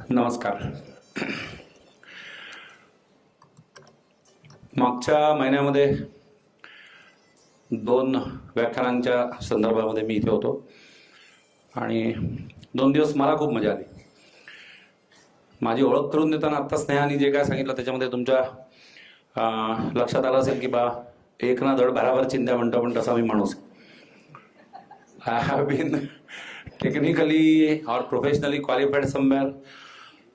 नमस्कार. मागच्या महिन्यामध्ये 2 व्याख्यानांच्या संदर्भामध्ये मी इथे होतो आणि 2 दिवस मला खूप मजा आली. माझी ओळख करून देताना आत्ता स्नेहाने जे काय सांगितलं त्याच्यामध्ये तुमच्या लक्षात आलं असेल की बा एक ना धड भराभर चिंध्या म्हणतो, पण तसा मी माणूस. I have been technically or professionally qualified somewhere.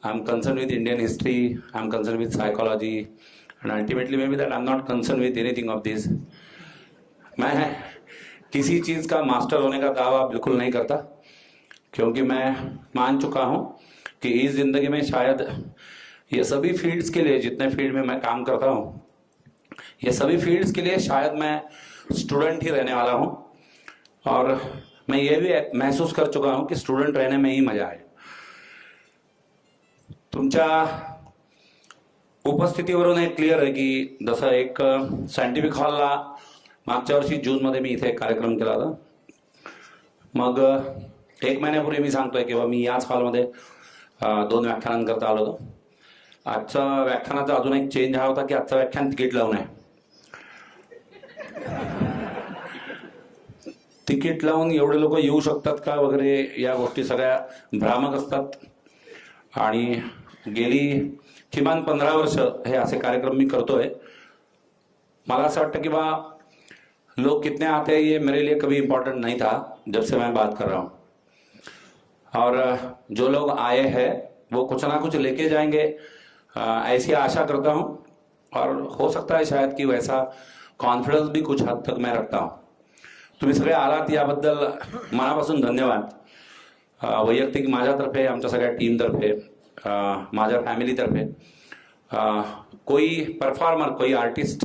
I'm concerned with Indian history, I'm concerned with psychology, and ultimately maybe that I'm not concerned with anything of this. मैं किसी चीज़ का मास्टर होने का दावा बिल्कुल नहीं करता, क्योंकि मैं मान चुका हूँ कि इस ज़िंदगी में शायद ये सभी फील्ड्स के लिए, जितने फील्ड में मैं काम करता हूँ, ये सभी फील्ड्स के लिए शायद मैं स्टूडेंट ही रहने वाला हूँ. और मैं ये भी महसूस कर चुका हूँ कि स्टूडेंट रहने में ही मजा है. तुमच्या उपस्थितीवरून एक क्लिअर आहे की जसं एक सायंटिफिक हॉलला मागच्या वर्षी जूनमध्ये मी इथे एक कार्यक्रम केला होता. मग 1 महिन्यापूर्वी मी सांगतोय की मी याच हॉलमध्ये 2 व्याख्यानांकरता आलो होतो. आजचा व्याख्यानाचा अजून एक चेंज हा होता की आजचं व्याख्यान तिकीट लावून आहे. तिकीट लावून एवढे लोक येऊ शकतात का वगैरे या गोष्टी सगळ्या भ्रामक असतात. आणि गेली किमान 15 वर्ष हे असे कार्यक्रम मी करतोय. मला असं वाटतं की लोग कितने आते हैं ये मेरे लिए कभी इम्पोर्टेंट नहीं था जब से मैं बात कर रहा हूँ. और जो लोग आए हैं वो कुछ ना कुछ लेके जाएंगे, ऐसी आशा करता हूँ. और हो सकता है शायद कि वैसा कॉन्फिडन्स भी कुछ हद तक मैं रखता हूँ. तुम्ही सगळे आलात याबद्दल मनापासून धन्यवाद. वैयक्तिक माझ्यातर्फे, आमच्या सगळ्या टीमतर्फे, माझ्या फैमिलीतर्फे. कोई परफॉर्मर, कोई आर्टिस्ट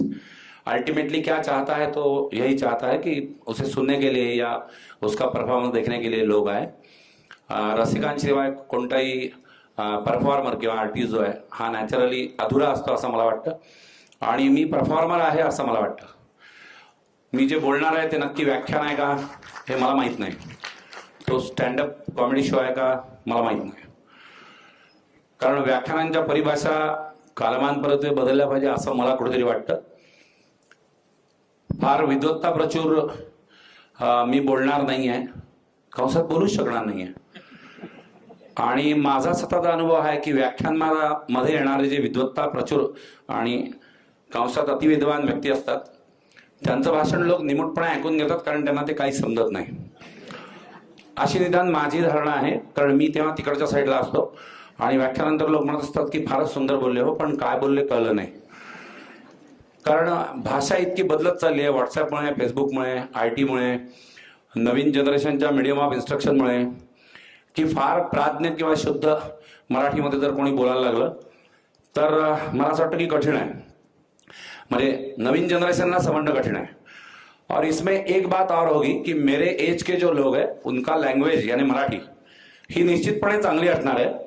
अल्टीमेटली क्या चाहता है तो यही चाहता है कि उसे सुनने के लिए या उसका परफॉर्मन्स देखने के लिए लोग आए. रसिकांशिवाय कोणताही परफॉर्मर किंवा आर्टिस्ट जो आहे हा नॅचरली अधुरा असतो असं मला वाटतं. आणि मी परफॉर्मर आहे असं मला वाटतं. मी जे बोलणार आहे ते नक्की व्याख्यान आहे का हे मला माहीत नाही. तो स्टँडअप कॉमेडी शो आहे का मला माहीत नाही. कारण व्याख्यानांच्या परिभाषा कालमानपरत्वे बदलल्या पाहिजे असं मला कुठेतरी वाटतं. फार विद्वत्ता प्रचूर मी बोलणार नाही आहे, कंसात बोलूच शकणार नाही आहे. आणि माझा सतत अनुभव आहे की व्याख्यानमालामध्ये येणारे जे विद्वत्ता प्रचूर आणि कंसात अतिविद्वान व्यक्ती असतात त्यांचं भाषण लोक निमूटपणे ऐकून घेतात, कारण त्यांना ते काही समजत नाही. अशी निदान माझी धारणा आहे. कारण मी तेव्हा तिकडच्या साईडला असतो आणि व्याख्यानंतर लोक म्हणत असतात की फारच सुंदर बोलले हो, पण काय बोलले कळलं नाही. कारण भाषा इतकी बदलत चालली आहे व्हॉट्सॲपमुळे, फेसबुकमुळे, IT मुळे, नवीन जनरेशनच्या मीडियम ऑफ इन्स्ट्रक्शनमुळे, की फार प्राज्ञ किंवा शुद्ध मराठीमध्ये जर कोणी बोलायला लागलं तर मला असं वाटतं की कठीण आहे. म्हणजे नवीन जनरेशनला समजणं कठीण आहे. और इसमें एक बात और होगी कि मेरे एज के जो लोग हैं उनका लैंग्वेज यानी मराठी ही निश्चितपणे चांगली असणार आहे.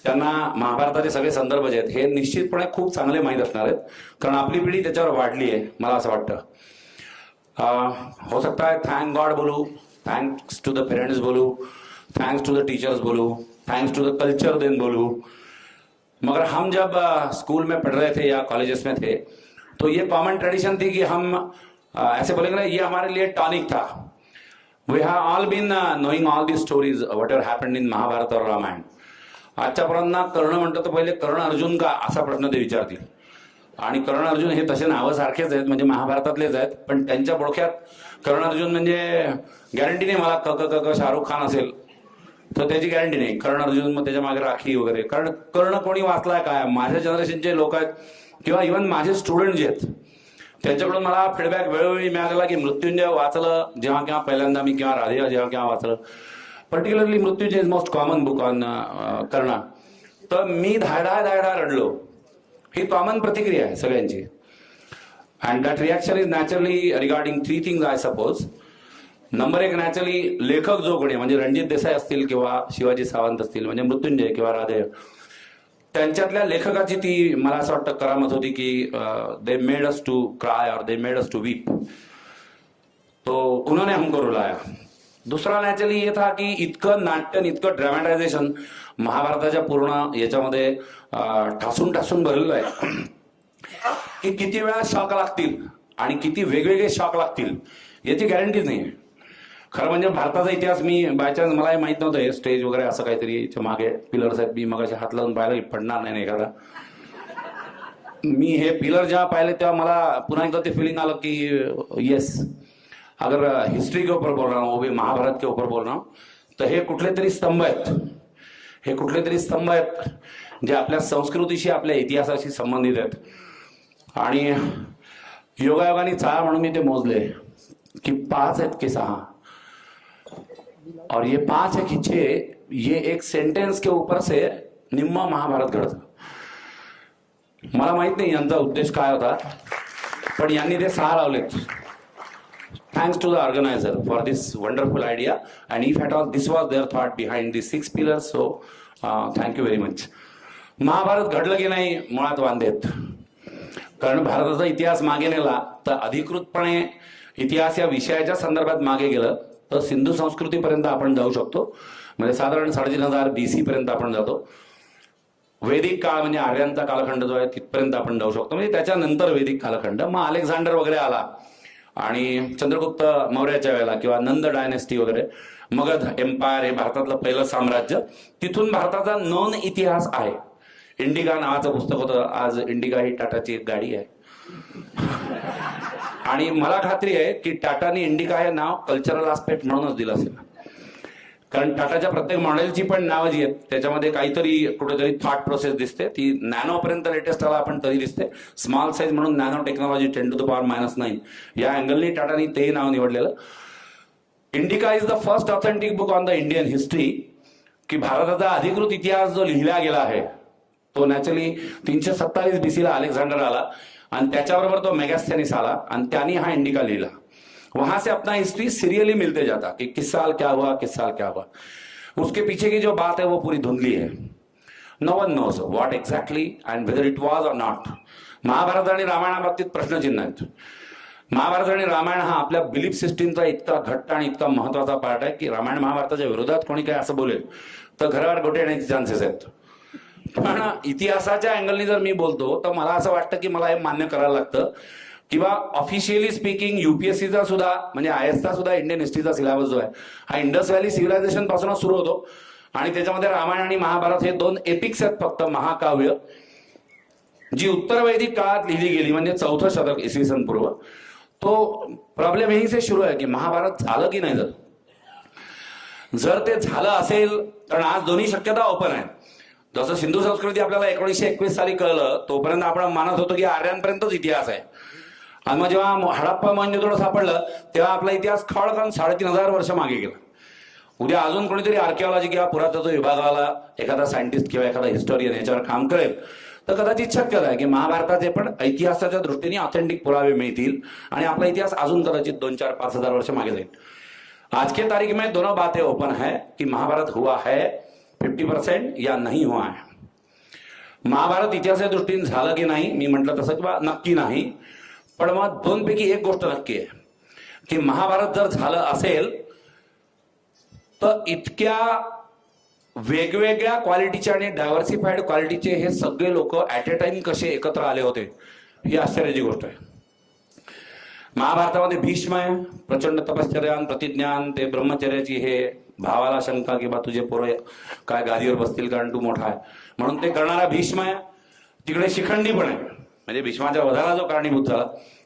त्यांना महाभारताचे सगळे संदर्भ जे आहेत हे निश्चितपणे खूप चांगले माहीत असणार आहेत, कारण आपली पिढी त्याच्यावर वाढली आहे मला असं वाटतं. हो सकता है थैंक गॉड बोलूँ, थैंक्स टू द पेरेंट्स बोलूँ, थैंक्स टू द टीचर्स बोलूँ, thanks to the culture then बोलूँ. मगर हम जब स्कूल में पढ़ रहे थे या कॉलेजेस में थे तो ये कॉमन ट्रेडिशन थी कि हम ऐसे बोलेंगे ना, ये हमारे लिए टॉनिक था. We have all been knowing all the stories whatever happened in Mahabharat और रामायण. आजच्यापर्यंत कर्ण म्हणतो तर पहिले कर्ण अर्जुन का असा प्रश्न ते विचारतील. आणि कर्ण अर्जुन हे तसे नावं सारखेच आहेत, म्हणजे महाभारतातलेच आहेत, पण त्यांच्या बोडख्यात कर्ण अर्जुन म्हणजे गॅरंटी नाही मला क शाहरुख खान असेल तर त्याची गॅरंटी नाही. कर्ण अर्जुन मग त्याच्या मागे राखी वगैरे. कारण कर्ण कोणी वाचलाय काय, माझ्या जनरेशनचे लोक आहेत किंवा इव्हन माझे स्टुडंट जे आहेत त्यांच्याकडून मला फीडबॅक वेळोवेळी मिळालेला की मृत्युंजय वाचलं जेव्हा केव्हा पहिल्यांदा मी, किंवा राधेय जेव्हा केव्हा वाचलं. Particularly Mrityunjay is most common book on Karna. तर मी धायडा रडलो. ही कॉमन प्रतिक्रिया आहे सगळ्यांची. And that reaction is naturally regarding 3 things I suppose. Number 1 naturally लेखक जो कोणी म्हणजे रणजित देसाई असतील किंवा शिवाजी सावंत असतील, म्हणजे मृत्युंजय किंवा राधेय, त्यांच्यातल्या लेखकाची ती मला असं वाटतं करामत होती की they made us to cry और they made us to weep. तो उन्होंने हमको रुलाया. दूसरा नॅचरली ये था की इतकं नाट्य इतकं ड्रॅमॅटायझेशन महाभारताच्या पूर्ण याच्यामध्ये ठासून ठासून भरलेलं आहे की किती वेळा शॉक लागतील आणि किती वेगवेगळे शॉक लागतील याची गॅरंटीच नाही. खरं म्हणजे भारताचा इतिहास मी बाय चान्स मलाही माहित नव्हतं हे स्टेज वगैरे असं काहीतरी मागे पिलर्स आहेत. मी मग हात लावून पाहिलं की पडणार नाही एखादा. मी हे पिलर जेव्हा पाहिले तेव्हा मला पुन्हा एकदा ते फिलिंग आलं की येस, अगर हिस्ट्री के ऊपर बोल रहा हूँ वो भी महाभारत के ऊपर बोल रहा हूँ, तर हे कुठले तरी स्तंभ आहेत, हे कुठले तरी स्तंभ आहेत जे आपल्या संस्कृतीशी आपल्या इतिहासाशी संबंधित आहेत. आणि योगायोगाने चाळ म्हणून मी ते मोजले कि 5 आहेत की 6, और ये 5 है कि 6, ये एक सेंटेंस के ऊपर से निम्मा महाभारत घडतं. मला माहित नाही यांचा उद्देश काय होता, पण यांनी ते 6 लावलेत. Thanks to the organizer for this wonderful idea, and if at all this was their thought behind the 6 pillars, so thank you very much. Mahabharat घडलं की नाही मुळात वांदेत, कारण भारताचा इतिहास मागे नेला तर अधिकृतपणे इतिहास या विषयाच्या संदर्भात मागे गेलं तर सिंधू संस्कृतीपर्यंत आपण जाऊ शकतो. म्हणजे साधारण 3500 BC पर्यंत आपण जातो. वैदिक काळ म्हणजे आर्यांचा कालखंड जो आहे तिथपर्यंत आपण जाऊ शकतो. म्हणजे त्याच्यानंतर वैदिक कालखंड, मग अलेक्झांडर वगैरे आला आणि चंद्रगुप्त मौर्याच्या वेळेला किंवा नंद डायनेस्टी वगैरे, मगध एम्पायर हे भारतातलं पहिलं साम्राज्य. तिथून भारताचा नॉन इतिहास आहे. इंडिका नावाचं पुस्तक होतं. आज इंडिका ही टाटाची एक गाडी आहे. आणि मला खात्री आहे की टाटाने इंडिका हे नाव कल्चरल आस्पेक्ट म्हणूनच दिलं असेल, कारण टाटाच्या प्रत्येक मॉडेलची पण नावं जी आहेत त्याच्यामध्ये काहीतरी कुठेतरी थॉट प्रोसेस दिसते. ती नॅनोपर्यंत लेटेस्ट आला आपण तरी दिसते. स्मॉल साईज म्हणून नॅनो टेक्नॉलॉजी 10⁻⁹ या अँगलनी टाटाने तेही नाव निवडलेलं. Indica is the first authentic book on the Indian history, की भारताचा अधिकृत इतिहास जो लिहिला गेला आहे तो नॅचरली 327 BC ला अलेक्झांडर आला आणि त्याच्याबरोबर तो मेगास्थेनिस आला आणि त्यांनी हा इंडिका लिहिला. वहां से अपना हिस्ट्री सीरियली मिलते जाता कि किस साल क्या हुआ, किस साल क्या हुआ. उसके पीछे की जो बात है वो पूरी धुंधली है. No one knows what exactly and whether it was or not. Mahabharat आणि रामायणाबाबतीत प्रश्नचिन्ह आहेत. महाभारत आणि रामायण हा आपल्या बिलीफ सिस्टीमचा इतका घट्ट आणि इतका महत्वाचा पार्ट आहे की रामायण महाभारताच्या विरोधात कोणी काय असं बोलेल तर घरावर गोटे येण्याचे चान्सेस आहेत. पण इतिहासाच्या अँगलनी जर मी बोलतो तर मला असं वाटतं की मला हे मान्य करायला लागतं किंवा ऑफिशियली स्पीकिंग UPSCचा सुद्धा म्हणजे IASचा सुद्धा इंडियन हिस्ट्रीचा सिलेबस जो आहे हा इंडस व्हॅली सिव्हिलायझेशन पासूनच सुरू होतो. आणि त्याच्यामध्ये रामायण आणि महाभारत हे 2 एपिक्स आहेत फक्त, महाकाव्य जी उत्तर वैदिक काळात लिहिली गेली म्हणजे 4थं शतक इसवी पूर्व. तो प्रॉब्लेम यही से सुरू आहे की महाभारत झालं की नाही. जर ते झालं असेल तर आज दोन्ही शक्यता ओपन आहेत. जसं सिंधू संस्कृती आपल्याला 1921 साली कळलं तोपर्यंत आपण मानत होतो की आर्यांपर्यंतच इतिहास आहे. आणि मग जेव्हा हडप्पा मोहनजोदडो सापडलं तेव्हा आपला इतिहास खळखळ 3500 वर्ष मागे गेला. उद्या अजून कोणीतरी आर्किओलॉजी किंवा पुरातत्व विभागाला एखादा सायंटिस्ट किंवा एखादा हिस्टोरियन याच्यावर काम करेल तर कदाचित शक्यता आहे की महाभारताचे पण इतिहासाच्या दृष्टीने ऑथेंटिक पुरावे मिळतील आणि आपला इतिहास अजून कदाचित 2, 4, 5,000 वर्ष मागे जाईल. आज के तारीख में दोनों बातें ओपन है कि महाभारत हुआ है 50% या नहीं हुआ है. महाभारत इतिहासाच्या दृष्टीने झालं की नाही मी म्हटलं तसं किंवा नक्की नाही. पण मग 2 पैकी एक गोष्ट नक्की आहे की महाभारत जर झालं असेल तर इतक्या वेगवेगळ्या क्वालिटीचे आणि डायव्हर्सिफाईड क्वालिटीचे हे सगळे लोक ऍट ए टाइम कसे एकत्र आले होते ही आश्चर्याची गोष्ट आहे. महाभारतामध्ये भीष्म आहे, प्रचंड तपश्चर्यान प्रतिज्ञान, ते ब्रह्मचर्याची हे भावाला शंका की बा तुझे पोरं काय गादीवर बसतील कारण तू मोठा आहे म्हणून ते करणारा भीष्म आहे. तिकडे शिखंडी पण आहे म्हणजे भीष्माच्या वधाला जो कारणीभूत झाला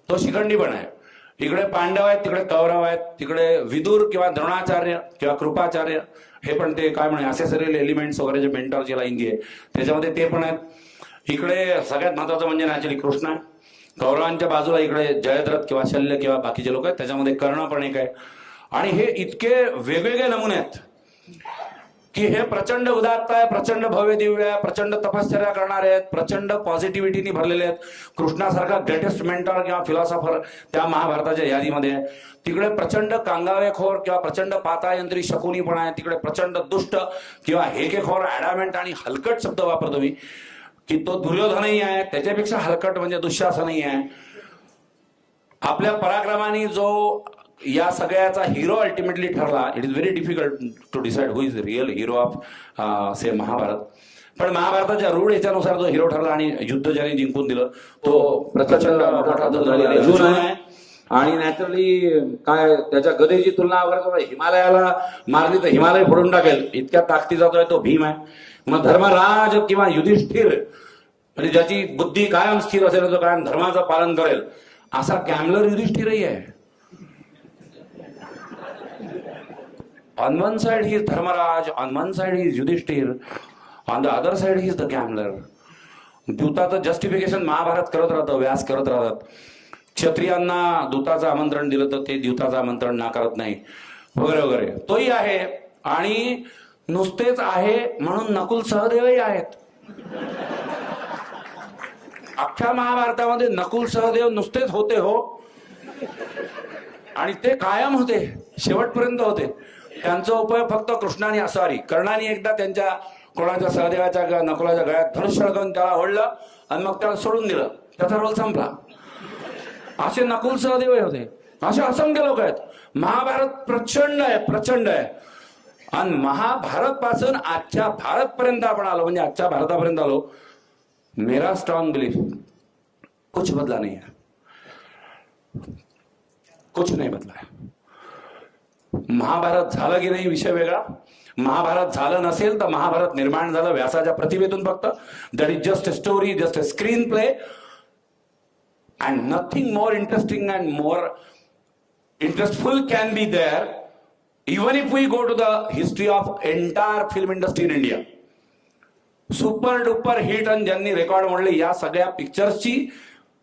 तो शिखंडी पण आहे. इकडे पांडव आहेत, तिकडे कौरव आहेत, तिकडे विदुर किंवा द्रोणाचार्य किंवा कृपाचार्य हे पण ते काय म्हणे असेसरियल एलिमेंट्स वगैरे जे मेंटॉरची लाईन जी आहे त्याच्यामध्ये ते पण आहेत. इकडे सगळ्यात महत्वाचं म्हणजे नॅचरली कृष्ण आहे. कौरवांच्या बाजूला इकडे जयद्रथ किंवा शल्य किंवा बाकीचे लोक आहेत, त्याच्यामध्ये कर्ण पण एक आहे. आणि हे इतके वेगवेगळे नमुने आहेत की हे प्रचंड उदात्त आहे, प्रचंड भव्य दिव्य आहे, प्रचंड तपश्चर्या करणारे आहेत, प्रचंड पॉझिटिव्हिटीनी भरलेले आहेत. कृष्णासारखा ग्रेटेस्ट मेंटॉर किंवा फिलॉसॉफर त्या महाभारताच्या यादीमध्ये आहे. तिकडे प्रचंड कांगावेखोर किंवा प्रचंड पातायंत्री शकुनी पण आहे. तिकडे प्रचंड दुष्ट किंवा हेकेखोर ऍडामेंट आणि हलकट शब्द वापरतो मी की तो दुर्योधनही आहे, त्याच्यापेक्षा हलकट म्हणजे दुःशासनही आहे. आपल्या पराक्रमाने जो या सगळ्याचा हिरो अल्टिमेटली ठरला. It is very difficult to decide who is the real hero of say Mahabharat. पण महाभारताच्या रूढ याच्यानुसार जो हिरो ठरला आणि युद्ध ज्याने जिंकून दिलं तो प्रचंड मोठा दलदली अर्जुन आहे. आणि नॅचरली काय त्याच्या गदेची तुलना वगैरे हिमालयाला मारली तर हिमालय फोडून टाकेल इतक्या ताकदीचा जो आहे तो भीम आहे. मग धर्मराज किंवा युधिष्ठिर म्हणजे ज्याची बुद्धी कायम स्थिर असेल तो कायम धर्माचं पालन करेल असा गॅमलर युधिष्ठिरही आहे. On one side he is Dharmaraj, on one side he is Yudhishthir, on the other side he is the gambler. दूताचं जस्टिफिकेशन महाभारत करत राहतं, व्यास करत राहतात. क्षत्रियांना दूताचं आमंत्रण दिलं तर ते दूताचं आमंत्रण नाकारत नाही वगैरे वगैरे. तोही आहे. आणि नुसतेच आहे म्हणून नकुल सहदेवही आहेत. अख्ख्या महाभारतामध्ये नकुल सहदेव नुसतेच होते हो, आणि ते कायम होते, शेवटपर्यंत होते. त्यांचा उपयोग फक्त कृष्णाने सॉरी कर्णाने एकदा त्यांच्या कोणाच्या सहदेवाच्या किंवा नकुलाच्या गळ्यात धनुष्य अडकवून त्याला ओढलं आणि मग त्याला सोडून दिलं, त्याचा रोल संपला. असे नकुल सहदेव होते. असे असंख्य लोक आहेत. महाभारत प्रचंड आहे, प्रचंड आहे. आणि महाभारत पासून आजच्या भारत पर्यंत आपण आलो, म्हणजे आजच्या भारतापर्यंत आलो. मेरा स्ट्रॉन्ग बिलीफ कुछ बदला नहीं है, कुछ नहीं बदला है. महाभारत झालं की नाही विषय वेगळा. महाभारत झालं नसेल तर महाभारत निर्माण झालं व्यासाच्या प्रतिभेतून फक्त. That is just a story, just a screen play and nothing more interesting and more interestful can be there even if we go to the history of entire film industry in India. Super duper hit आणि ज्यांनी record मोडले या सगळ्या पिक्चर्सची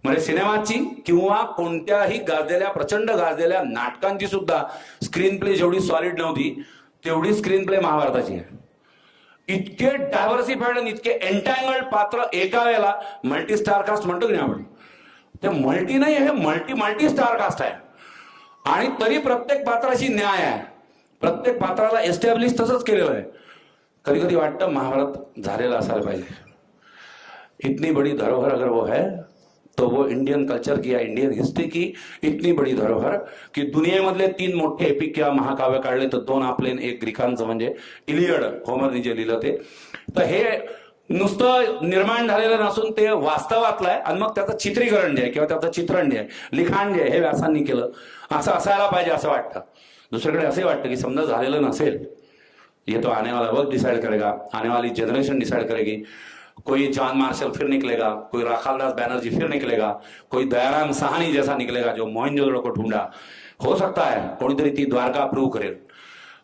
म्हणजे सिनेमाची किंवा कोणत्याही गाजलेल्या प्रचंड गाजलेल्या नाटकांची सुद्धा स्क्रीन प्ले जेवढी सॉलिड नव्हती तेवढी स्क्रीन प्ले महाभारताची आहे. इतके डायव्हर्सिफाईड आणि इतके एंटँगल्ड पात्र एका वेळेला मल्टी स्टार कास्ट म्हणतो की नाही आपण, ते मल्टी नाही, हे मल्टी स्टार कास्ट आहे. आणि तरी प्रत्येक पात्राची न्याय आहे, प्रत्येक पात्राला एस्टॅब्लिश तसंच केलेलं आहे. कधी कधी वाटतं महाभारत झालेलं असायला पाहिजे. इतनी बड़ी धरोहर अगर वो है तो वो इंडियन कल्चर की या इंडियन हिस्ट्री की इतनी बड़ी धरोहर की दुनियेमधले 3 मोठे एपिक किंवा महाकाव्य काढले तर 2 आपले, एक ग्रीकांचं म्हणजे इलियड, होमरने जे लिहिलं ते. तर हे नुसतं निर्माण झालेलं नसून ते वास्तवातलं आहे. आणि मग त्याचं चित्रीकरण जे आहे किंवा त्याचं चित्रण जे आहे, लिखाण जे आहे, हे व्यासांनी केलं. असं असायला पाहिजे असं वाटतं. दुसरीकडे असे वाटतं की समजा झालेलं नसेल, ये तो आने वाला वक्त डिसाइड करेगा, आने वाली जनरेशन डिसाइड करेगी. कोई जॉन मार्शल फिर निकलेगा, कोई राखालदास बैनर्जी फिर निकलेगा, कोई दयाराम साहनी जैसा निकलेगा जो मोहनजोदड़ो को ढूंढा. हो सकता है कोणीतरी ती द्वारका अप्रूव्ह करेल,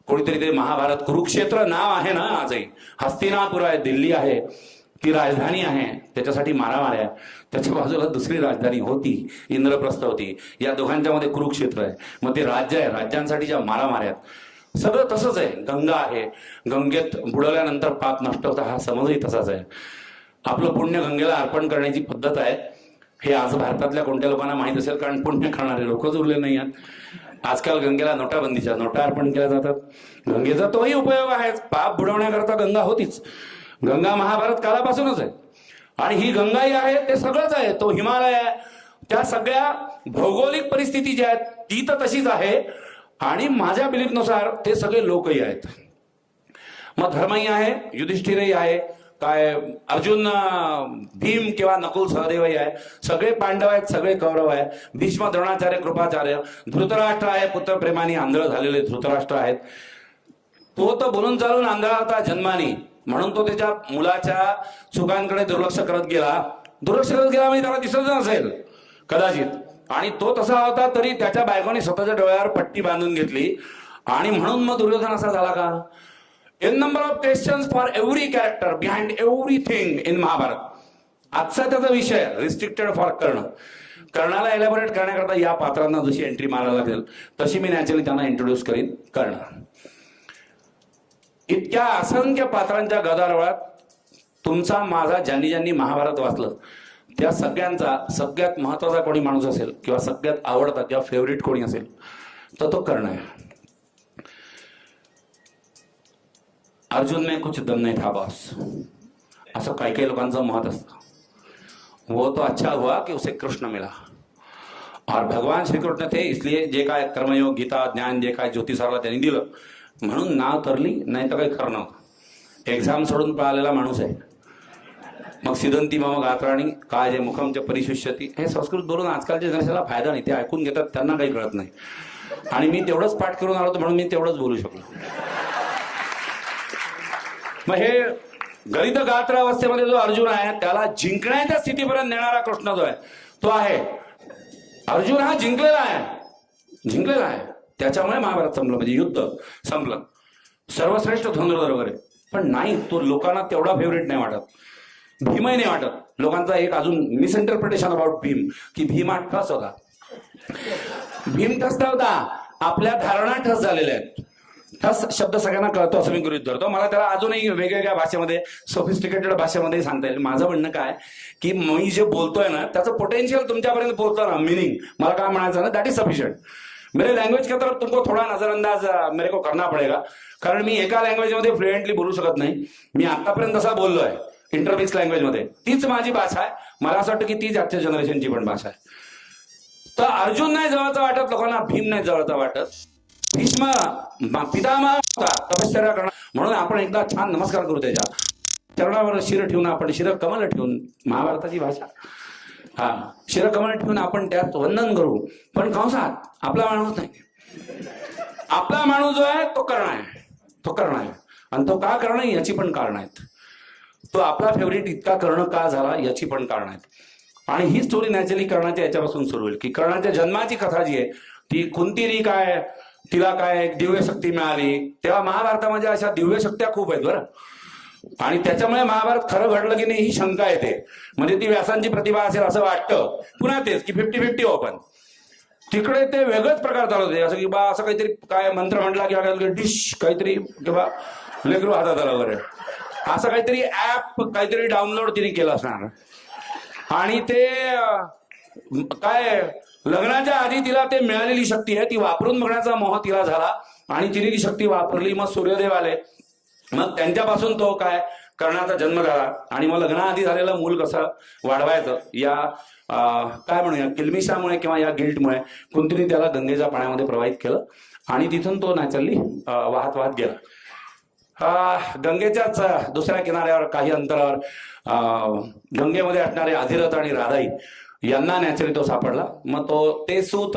कोणीतरी ते महाभारत. कुरुक्षेत्र नाव आहे ना आजही, हस्तिनापुर आहे, दिल्ली आहे, ती राजधानी आहे, त्याच्यासाठी मारामाऱ्या. त्याच्या बाजूला दुसरी राजधानी होती, इंद्रप्रस्थ होती. या दोघांच्या मध्ये कुरुक्षेत्र आहे. मग ते राज्य आहे, राज्यांसाठीच्या मारामाऱ्या. सगळं तसंच आहे. गंगा आहे, गंगेत बुडवल्यानंतर पाप नष्ट होता, हा समजही तसाच आहे. आपलं पुण्य गंगेला अर्पण करण्याची पद्धत आहे. हे आज भारतातल्या कोणत्या लोकांना माहित असेल, कारण पुण्य करणारे लोकच उरले नाही आहेत. आजकाल गंगेला नोटाबंदीच्या नोटा अर्पण केल्या जातात. गंगेचा तोही उपयोग आहे, पाप बुडवण्याकरता गंगा होतीच. गंगा महाभारत कालापासूनच आहे. आणि ही गंगाही आहे, ते सगळंच आहे. तो हिमालय आहे, त्या सगळ्या भौगोलिक परिस्थिती ज्या आहेत ती तर तशीच आहे. आणि माझ्या बिलीफनुसार ते सगळे लोकही आहेत. मग धर्मही आहे, युधिष्ठिरही आहे, काय अर्जुन, भीम किंवा नकुल सहदेवही आहे, सगळे पांडव आहेत, सगळे कौरव आहे, भीष्म, द्रोणाचार्य, कृपाचार्य, धृतराष्ट्र आहे, पुत्र प्रेमाने आंधळ झालेले धृतराष्ट्र आहेत. तो तर बोलून चालून आंधळा होता जन्मानी, म्हणून तो त्याच्या मुलाच्या चुकांकडे दुर्लक्ष करत गेला म्हणजे त्याला दिसत नसेल कदाचित. आणि तो तसा होता तरी त्याच्या बायकोने स्वतःच्या डोळ्यावर पट्टी बांधून घेतली. आणि म्हणून मग दुर्योधन असा झाला का? In number of questions for every character behind everything in Mahabharat. आजचा त्याचा विषय रिस्ट्रिक्टेड फॉर कर्ण. कर्णाला एलॅबोरेट करण्याकरता या पात्रांना जशी एंट्री मारायला लागेल तशी मी नॅचरली त्यांना इंट्रोड्यूस करीन. कर्ण इतक्या असंख्य पात्रांच्या गदारोळात तुमचा माझा ज्यांनी ज्यांनी महाभारत वाचलं त्या सगळ्यांचा सगळ्यात महत्वाचा कोणी माणूस असेल किंवा सगळ्यात आवडता किंवा फेवरेट कोणी असेल तर तो कर्ण आहे. अर्जुन में कुछ दम नहीं था बॉस, असं काही काही लोकांचं मत असतं. वो तो अच्छा हुआ कि उसे कृष्ण मिला. और भगवान श्रीकृष्ण थे, इसलिए जे काय कर्मयोग गीता ज्ञान जे काय ज्योतिषाला त्यांनी दिलं म्हणून नाव तरली, नाही तर काही खरं नव्हतं. एक्झाम सोडून पळालेला माणूस आहे. मग सिदंती मग गात्राणी काय जे मुखमच्या परिशिष्यती, हे संस्कृत बोलून आजकालच्या जनतेला फायदा नाही. ते ऐकून घेतात, त्यांना काही कळत नाही. आणि मी तेवढंच पाठ करून आलो होतो म्हणून मी तेवढंच बोलू शकलो. मग हे गलित गात्र अवस्थेमध्ये जो अर्जुन आहे त्याला जिंकण्याच्या स्थितीपर्यंत नेणारा कृष्ण जो आहे तो आहे. अर्जुन हा जिंकलेला आहे. त्याच्यामुळे महाभारत संपलं, म्हणजे युद्ध संपलं. सर्वश्रेष्ठ धनुर्धर वगैरे, पण नाही, तो लोकांना तेवढा फेवरेट नाही वाटत. भीमही नाही वाटत. लोकांचा एक अजून मिसइंटरप्रिटेशन अबाउट भीम, की भीम हा ठस होता. भीम ठस नव्हता, आपल्या धारणा ठस झालेल्या आहेत. ठस शब्द सगळ्यांना कळतो असं मी गृहीत धरतो. मला त्याला अजूनही वेगवेगळ्या भाषेमध्ये, सोफिस्टिकेटेड भाषेमध्ये सांगता येईल. माझं म्हणणं काय की मी जे बोलतोय ना त्याचं पोटेन्शियल तुमच्यापर्यंत पोहोचतं ना, मिनिंग मला काय म्हणायचं ना, दॅट इज सफिशियंट. मेरे लैंग्वेज की तरफ तुमको थोड़ा नजरअंदाज मेरे को करना पड़ेगा, कारण मी एका लँग्वेजमध्ये फ्लुएंटली बोलू शकत नाही. मी आतापर्यंत जसा बोललोय इंटरमिक्स लँग्वेजमध्ये, तीच माझी भाषा आहे. मला असं वाटतं की तीच आजच्या जनरेशनची पण भाषा आहे. तर अर्जुन नाही जवळचा वाटत लोकांना, भीम नाही जवळचा वाटत. भीष्म पितामह होता, तपश्चर्या करणार. म्हणून आपण एकदा छान नमस्कार करू त्याच्या चरणावर शिर ठेवून, आपण शिर कमल ठेवून, महाभारताची भाषा, हा शिर कमल ठेवून आपण त्यात वंदन करू. पण कंसात आपला माणूस नाही. आपला माणूस जो आहे तो कर्ण आहे. आणि तो का कर्ण याची पण कारण आहेत. तो आपला फेवरेट इतका कर्ण का झाला याची पण कारण आहेत. आणि ही स्टोरी नॅचरली कर्णाच्या याच्यापासून सुरू होईल, की कर्णाच्या जन्माची कथा जी आहे ती कुंतीनी काय, तिला काय एक दिव्य शक्ती मिळाली. तेव्हा महाभारतामध्ये अशा दिव्य शक्त्या खूप आहेत बरं. आणि त्याच्यामुळे महाभारत खरं घडलं की नाही ही शंका येते. म्हणजे ती व्यासांची प्रतिभा असेल असं वाटतं. पुन्हा तेच की 50-50 ओपन. तिकडे ते वेगळंच प्रकार चालू होते, असं की बा असं काहीतरी काय मंत्र म्हटला किंवा डिश काहीतरी किंवा लेकरू हातात आला वगैरे, असं काहीतरी ऍप काहीतरी डाउनलोड तिने केलं असणार. आणि ते काय लग्नाच्या आधी तिला ते मिळालेली शक्ती आहे ती वापरून बघण्याचा मोह तिला झाला आणि तिने ती शक्ती वापरली. मग सूर्यदेव आले, मग त्यांच्यापासून तो काय कर्णाचा जन्म झाला. आणि मग लग्नाआधी झालेलं मूल कसं वाढवायचं या काय म्हणूया किलमिशामुळे किंवा या गिल्टमुळे कुंतीने त्याला गंगेच्या पाण्यामध्ये प्रवाहित केलं आणि तिथून तो नॅचरली वाहत वाहत गेला. गंगेच्याच दुसऱ्या किनाऱ्यावर काही अंतरावर गंगेमध्ये असणारे अधिरथ आणि राधाई यांना नॅचरली तो सापडला. मग ते सूत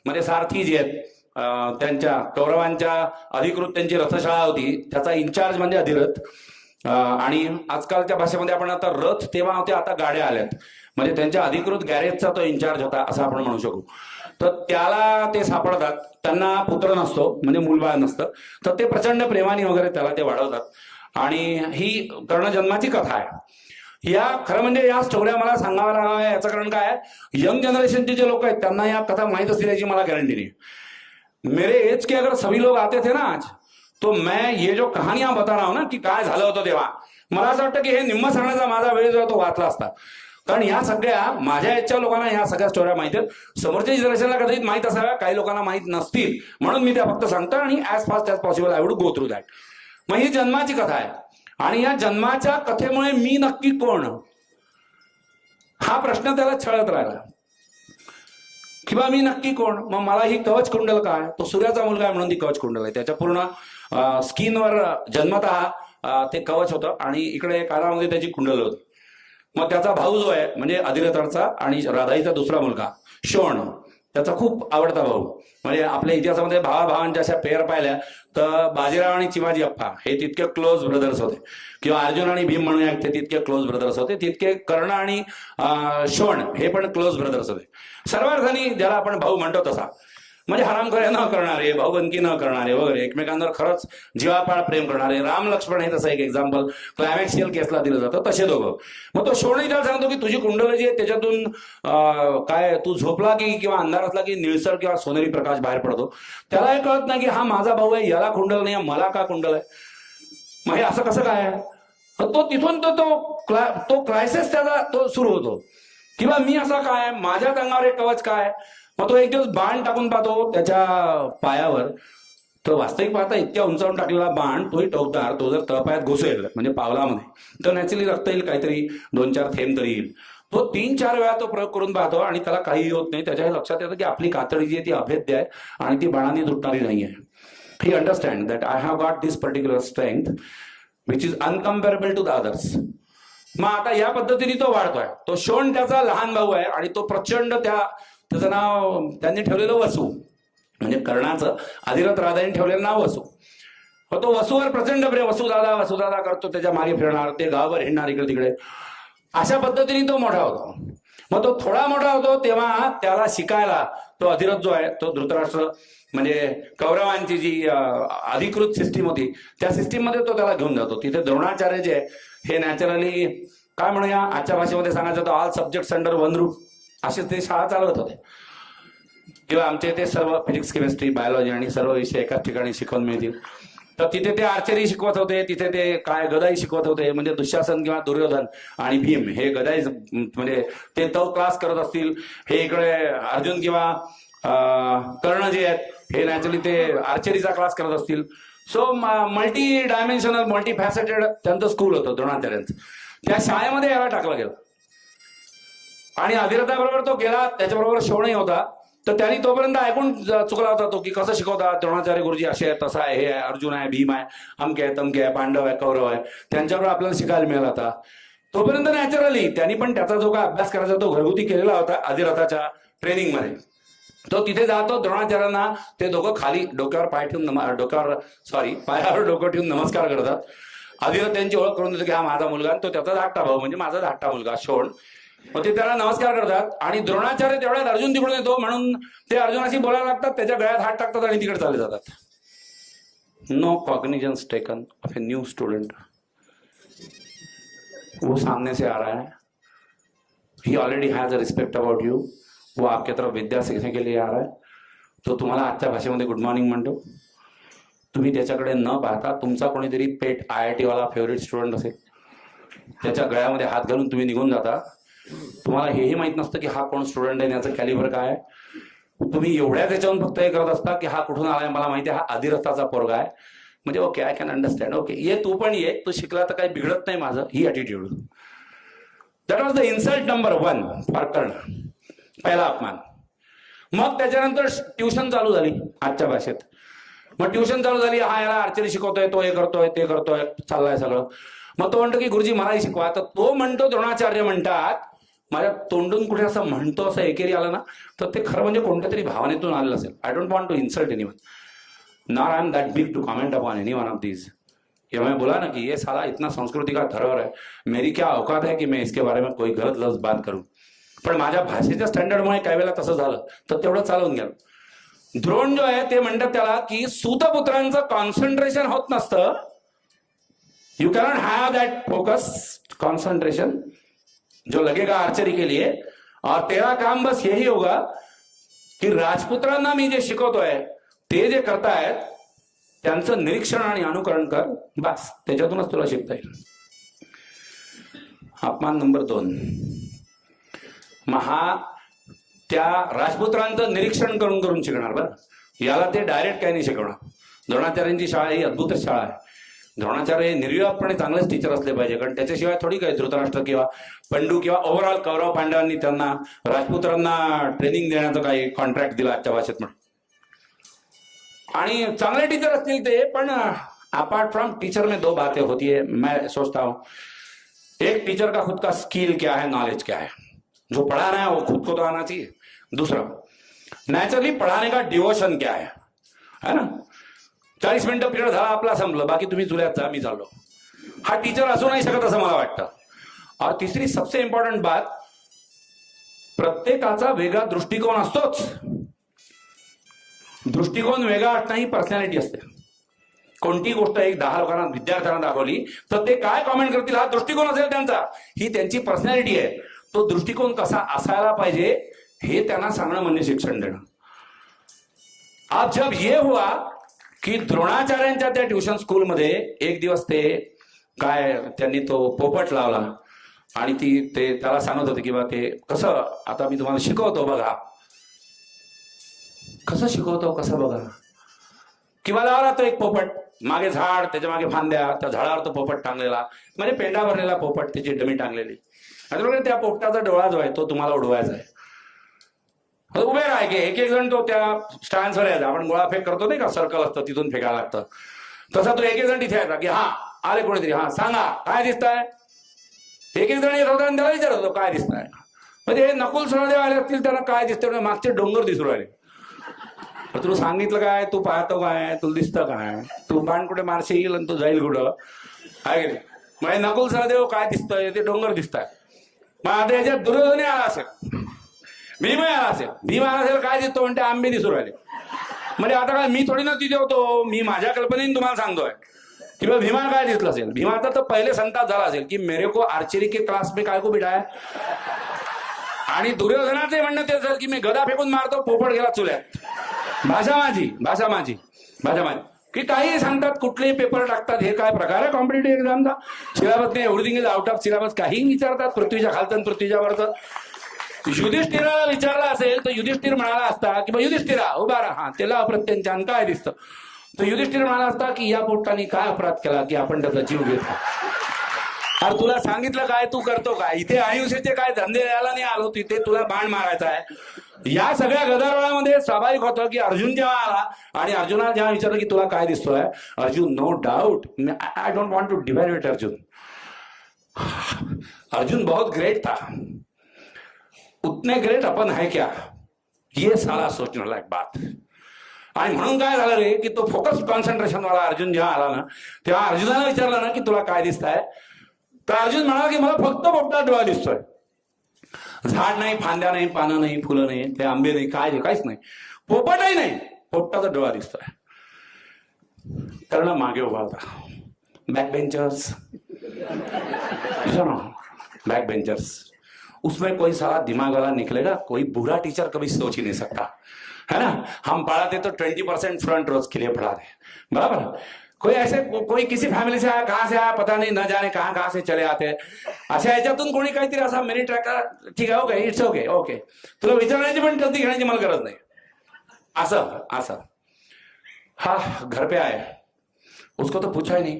म्हणजे सारथी जे आहेत त्यांच्या कौरवांच्या अधिकृत त्यांची रथशाळा होती, त्याचा इन्चार्ज म्हणजे अधिरथ. आणि आजकालच्या भाषेमध्ये आपण आता रथ तेव्हा होते, आता गाड्या आल्यात. म्हणजे त्यांच्या अधिकृत गॅरेजचा तो इन्चार्ज होता असं आपण म्हणू शकू. तर त्याला ते सापडतात. त्यांना पुत्र नसतो, म्हणजे मूलबाळ नसतं. तर ते प्रचंड प्रेमाने वगैरे त्याला ते वाढवतात. आणि ही कर्णजन्माची कथा आहे. या खरं म्हणजे या स्टोऱ्या मला सांगाव्या लागाव्या याचं कारण काय आहे, यंग जनरेशनचे जे लोक आहेत त्यांना या कथा माहीत असतील याची मला गॅरंटी नाही. मेरे एज के अगर सभी लोग आते थे ना आज, तो मैं ये जो कहानियां बता रहा हूं ना की काय झालं होतं तेव्हा, मला असं वाटतं की हे निम्म सांगण्याचा माझा वेळ जो तो वाचला असता. कारण या सगळ्या माझ्या याच्या लोकांना या सगळ्या स्टोऱ्या माहिती आहेत. समोरच्या जनरेशनला कदाचित माहित असाव्या, काही लोकांना माहित नसतील, म्हणून मी त्या फक्त सांगतो. आणि as fast as possible I would go through that. मग ही जन्माची कथा आहे. आणि या जन्माच्या कथेमुळे मी नक्की कोण हा प्रश्न त्याला छळत राहिला. किंवा मी नक्की कोण, मग मला ही कवच कुंडल काय, तो सूर्याचा मुलगा आहे म्हणून ती कवच कुंडल आहे. त्याच्या पूर्ण स्किनवर जन्मतः ते कवच होतं आणि इकडे कानामध्ये त्याची कुंडल होती. मग त्याचा भाऊ जो आहे म्हणजे अधिरथाचा आणि राधाईचा दुसरा मुलगा शोण, त्याचा खूप आवडता भाऊ. म्हणजे आपल्या इतिहासामध्ये भावाभावांच्या अशा पेअर पाहिल्या तर बाजीराव आणि चिमाजी अप्पा हे तितके क्लोज ब्रदर्स होते. किंवा अर्जुन आणि भीम म्हणूया ते तितके क्लोज ब्रदर्स होते. तितके कर्ण आणि शोण हे पण क्लोज ब्रदर्स होते. सर्वार्थाने ज्याला आपण भाऊ म्हणतो तसा, म्हणजे हरामखोऱ्या न करणारे, भाऊबंदकी न करणारे वगैरे, एकमेकांवर खरंच जीवापाड प्रेम करणारे. राम लक्ष्मण हे तसं एक एक्झाम्पल क्लायमॅक्सियल केसला दिलं जातं, तसे दोघं. मग तो शोणही त्याला सांगतो की तुझी कुंडल जी आहे त्याच्यातून काय तू झोपला की किंवा अंधार असला की निळसर किंवा सोनेरी प्रकाश बाहेर पडतो. त्याला हे कळत नाही की हा माझा भाऊ आहे, याला कुंडल नाही, मला का कुंडल आहे, मग हे असं कसं काय आहे. तो तिथून तो क्रायसिस त्याचा तो सुरू होतो. किंवा मी असा काय, माझ्याच अंगावर एक कवच काय. मग तो एक दिवस बाण टाकून पाहतो त्याच्या पायावर. तर वास्तविक पाहता इतक्या उंचावून टाकलेला बाण तोही टोकदार, तो जर तळपायात घुसेल म्हणजे पावलामध्ये तर नॅचरली रक्त येईल, काहीतरी 2-4 थेंब तरी येईल. तो 3-4 वेळा तो प्रयोग करून पाहतो आणि त्याला काही होत नाही. त्याच्या हे लक्षात येतं की आपली कातडी जी आहे ती अभेद्य आहे आणि ती बाणाने तुटणारी नाहीये. He understand that I have got this particular strength which is incomparable to the others. मग आता या पद्धतीने तो वाढतोय. तो शोण त्याचा लहान भाऊ आहे आणि तो प्रचंड त्याचं नाव त्यांनी ठेवलेलं वसू, म्हणजे कर्णाचं अधिरथ राधाने ठेवलेलं नाव वसू. तो वसूवर प्रचंड प्रेम, वसुदादा करतो, त्याच्या मागे फिरणार, ते गावावर हिंडणार इकडे तिकडे. अशा पद्धतीने तो मोठा होतो. मग तो थोडा मोठा होतो तेव्हा त्याला शिकायला तो अधिरथ जो आहे तो धृतराष्ट्र म्हणजे कौरवांची जी अधिकृत सिस्टीम होती त्या सिस्टीम मध्ये तो त्याला घेऊन जातो. तिथे द्रोणाचार्य जे हे नॅचरली काय म्हणूया आजच्या भाषेमध्ये सांगायचं तर all subjects under one roof असेच ते शाळा चालवत होते. किंवा आमचे ते सर्व फिजिक्स, केमिस्ट्री, बायोलॉजी आणि सर्व विषय एकाच ठिकाणी शिकवून मिळतील. तर तिथे ते आर्चरी शिकवत होते, तिथे ते काय गदाई शिकवत होते. म्हणजे दुःशासन किंवा दुर्योधन आणि भीम हे गदाई म्हणजे ते तो क्लास करत असतील. हे इकडे अर्जुन किंवा कर्ण जे आहेत हे नॅचरली ते आर्चरीचा क्लास करत असतील. सो मल्टी डायमेन्शनल, मल्टी फॅसेटेड त्यांचं स्कूल होतं द्रोणाचार्यांचं. त्या शाळेमध्ये याला टाकलं गेलं आणि अधिरथाबरोबर तो गेला. त्याच्याबरोबर शोणही होता. तर त्यांनी तोपर्यंत ऐकून चुकला होता तो की कसं शिकवतात द्रोणाचार्य गुरुजी, असे आहे, तसा आहे, हे आहे, अर्जुन आहे, भीम आहे, अमके आहे, तमके आहे, पांडव आहे, कौरव आहे, त्यांच्याबरोबर आपल्याला शिकायला मिळाला होता. तोपर्यंत नॅचरली त्यांनी पण त्याचा जो काय अभ्यास करायचा तो घरगुती केलेला होता अधिरथाच्या ट्रेनिंगमध्ये. तो तिथे जातो. द्रोणाचार्यांना ते दोघं खाली डोक्यावर पाय ठेवून पायावर डोकं ठेवून नमस्कार करतात. अधिरथ त्यांची ओळख करून देतो की हा माझा मुलगा, तो त्याचा धाकटा भाऊ म्हणजे माझा धाकटा मुलगा शोण. मग ते त्याला नमस्कार करतात आणि द्रोणाचार्य तेवढ्यात अर्जुन तिकडून येतो म्हणून ते अर्जुनाशी बोलायला लागतात, त्याच्या गळ्यात हात टाकतात आणि तिकडे चालले जातात. No cognizance taken of a new student. वो सामने से आ रहा है, he already has a respect about you, वो आपके तरफ विद्या सीखने के लिए आ रहा है. तो तुम्हाला आजच्या भाषेमध्ये गुड मॉर्निंग म्हणतो. तुम्ही त्याच्याकडे न पाहता तुमचा कोणीतरी पेट IIT वाला फेवरेट स्टुडंट असेल, त्याच्या गळ्यामध्ये हात घालून तुम्ही निघून जाता. तुम्हाला हेही माहित नसतं की हा कोण स्टुडंट आहे, याचं कॅलिबर काय आहे. तुम्ही एवढ्या त्याच्यावरून फक्त हे करत असता की हा कुठून आलाय, मला माहिती आहे हा अधिरथाचा पोरगा आहे. म्हणजे okay, I can understand, okay ये तू पण ये, तू शिकला तर काही बिघडत नाही माझं, ही attitude. That was the insult number 1 for Karna. पहिला अपमान. मग त्याच्यानंतर ट्युशन चालू झाली आजच्या भाषेत. मग ट्युशन चालू झाली, हा याला आर्चरी शिकवतोय, तो हे करतोय, ते करतोय, चाललाय सगळं. मग तो म्हणतो की गुरुजी मलाही शिकवा. तर तो म्हणतो, द्रोणाचार्य म्हणतात, माझ्या तोंडून कुठे असं म्हणतो असं एकेरी आलं ना तर ते खरं म्हणजे कोणत्या तरी भावनेतून आलेलं असेल. I don't want to insult anyone, not I am that big to comment upon any one of these. ये मैं बोला ना कि ये साला इतना संस्कृति का धरोहर है, मेरी क्या औकात है कि मैं इसके बारे में कोई गलत लफ्ज बात करूं. पण माझ्या भाषेच्या स्टँडर्डमुळे काही वेळेला तसं झालं तर तेवढं चालवून गेलं. द्रोण जो आहे ते म्हणतात त्याला की सूतपुत्रांचं कॉन्सन्ट्रेशन होत नसतं. You cannot have that focus concentration जो लगेगा आर्चरी के लिए, और तेरा काम बस यही होगा की राजपुत्रांना मी जे शिकवतोय ते जे करतायत त्यांचं निरीक्षण आणि अनुकरण कर, बस त्याच्यातूनच तुला शिकता येईल. अपमान नंबर 2. महा त्या राजपुत्रांचं निरीक्षण करून करून शिकणार. बरं, याला ते डायरेक्ट काही नाही शिकवणार. द्रोणाचार्यांची शाळा ही अद्भुतच शाळा आहे. द्रोणाचार्य हे निर्व्यापणे चांगलेच टीचर असले पाहिजे, कारण त्याच्याशिवाय थोडी काही धृतराष्ट्र किंवा पंडू किंवा ओव्हरऑल कौरव पांडवांनी त्यांना राजपुत्रांना ट्रेनिंग देण्याचा काही कॉन्ट्रॅक्ट दिला आजच्या भाषेत म्हणून. आणि चांगले टीचर असतील ते, पण अपार्ट फ्रॉम टीचर में 2 बातें होती है मैं सोचता हूँ. एक, टीचर का खुद का स्किल क्या है, नॉलेज क्या है, जो पढ़ाना है वो खुद को तो आना चाहिए. दूसरा, नेचुरली पढ़ाने का डिवोशन क्या है ना. 40 मिनिटं पिरियड झाला आपला, संपलं, बाकी तुम्ही जुल्यात जा, मी चाललो. हा टीचर असू नाही शकत असं मला वाटतं. और तिसरी सबसे इम्पॉर्टंट बात, प्रत्येकाचा वेगळा दृष्टिकोन असतोच. दृष्टिकोन वेगळा असणं ही पर्सनॅलिटी असते. कोणती गोष्ट एक 10 लोकांना विद्यार्थ्यांना दाखवली तर ते काय कॉमेंट करतील हा दृष्टिकोन असेल त्यांचा, ही त्यांची पर्सनॅलिटी आहे. तो दृष्टिकोन कसा असायला पाहिजे हे त्यांना सांगणं म्हणजे शिक्षण देणं. अब जब ये हुआ की द्रोणाचार्यांच्या त्या ट्युशन स्कूलमध्ये एक दिवस ते काय त्यांनी तो पोपट लावला आणि ते त्याला सांगत होते की बा ते कसं आता मी तुम्हाला शिकवतो बघा, कसं शिकवतो कसं बघा. किंवा लावला तो एक पोपट, मागे झाड, त्याच्या मागे फांद्या, त्या झाडावर तो पोपट टांगलेला, म्हणजे पेंडा भरलेला पोपट, त्याची डमी टांगलेली. त्याच्यामुळे त्या पोपटाचा डोळा जो आहे तो तुम्हाला उडवायचा आहे. उभे राहा की एक एक जण तो त्या स्टँड्सवर यायचा. आपण गोळाफेक करतो नाही का, सर्कल असतं तिथून फेकायला लागतं, तसा तो एक एक जण तिथे यायचा की हा आले कोणीतरी, हा सांगा काय दिसतंय. एक एक जण येत होता आणि त्याला विचारत होतो काय दिसतंय. म्हणजे नकुल सहदेव आले असतील त्यांना काय दिसतं, मागचे डोंगर दिसू राहिले. तुला सांगितलं काय, तू पाहतो काय, तुला दिसतं काय, तू बाण कुठे मारशील आणि तू जाईल कुठं, आहे की नाही. म्हणजे नकुल सहदेव काय दिसतंय, ते डोंगर दिसताय. मग आता याच्यात दुर्योधन आला असेल, भीम आला असेल, भीम आला असेल काय दिसतो म्हणते आंबे दिसू राहिले. म्हणजे आता काय मी थोडी ना तिथे होतो, मी माझ्या कल्पनेने तुम्हाला सांगतोय किंवा भीमा काय दिसलं असेल. भीमाचा तर पहिले संताप झाला असेल की मेरे को आर्चरी के क्लास में काय को बिठाया. आणि दुर्योधनाचे म्हणणं ते असेल की मी गदा फेकून मारतो, पोपट गेला चुल्यात. भाषा माझी, भाषा माझी, भाषा माझी. की काही सांगतात, कुठलेही पेपर टाकतात. हे काय प्रकार आहे कॉम्पिटेटिव्ह एक्झामचा. सिलेबस नाही, everything is out of syllabus. काही विचारतात, पृथ्वीच्या खालचं पृथ्वीच्या वरचं. युधिष्ठिराला विचारला असेल तर युधिष्ठिर म्हणाला असता की युधिष्ठिरा उभा राहा, हा त्याला अप्रत्यंचान काय दिसतं. तर युधिष्ठिर म्हणाला असता की या पोपटाने काय अपराध केला की आपण त्याचा जीव घेतला. अरे तुला सांगितलं काय, तू करतो काय. इथे आयुष्याचे काय धंदे द्यायला नाही आलो, तिथे तुला बाण मारायचा आहे. या सगळ्या गदारोळामध्ये स्वाभाविक होतं की अर्जुन जेव्हा आला आणि अर्जुनाला जेव्हा विचारलं की तुला काय दिसतोय, Arjun no doubt, I don't want to devaluate Arjun, Arjun बहुत ग्रेट था, उतने ग्रेट अपन है क्या, ये साला सोचने लायक बात. आणि म्हणून काय झालं रे की तो फोकस कॉन्सन्ट्रेशन वाला अर्जुन जेव्हा आला ना, तेव्हा अर्जुनाला विचारलं ना की तुला काय दिसतंय, तर अर्जुन म्हणाला की मला फक्त पोपटाचा डोळा दिसतोय. झाड नाही, फांद्या नाही, पानं नाही, फुलं नाही, ते आंबे नाही, काय काहीच नाही, पोपटही नाही, पोपटाचा डोळा दिसतोय. कर्ण मागे उभा होता. बैक बेंचर्स, बैक बेंचर्स, उसमें कोई सारा दिमाग वाला निकलेगा. कोई बुरा टीचर कभी सोच ही नहीं सकता, है ना. हम पढ़ाते तो 20% फ्रंट रोज के लिए पढ़ाते, बराबर. कोई ऐसे कोई किसी फॅमिली से आया, कहाँ से आया पता नहीं, न जाने कहाँ से चले आते. अशा ह्याच्यातून कोणी काहीतरी असा मेरी ट्रॅक, ठीक आहे, ओके, इट्स ओके, ओके, तुला विचारण्याची पण गलती घेण्याची मला गरज नाही, असं असं. हा घर पे आए, उसको तो पूछा ही नहीं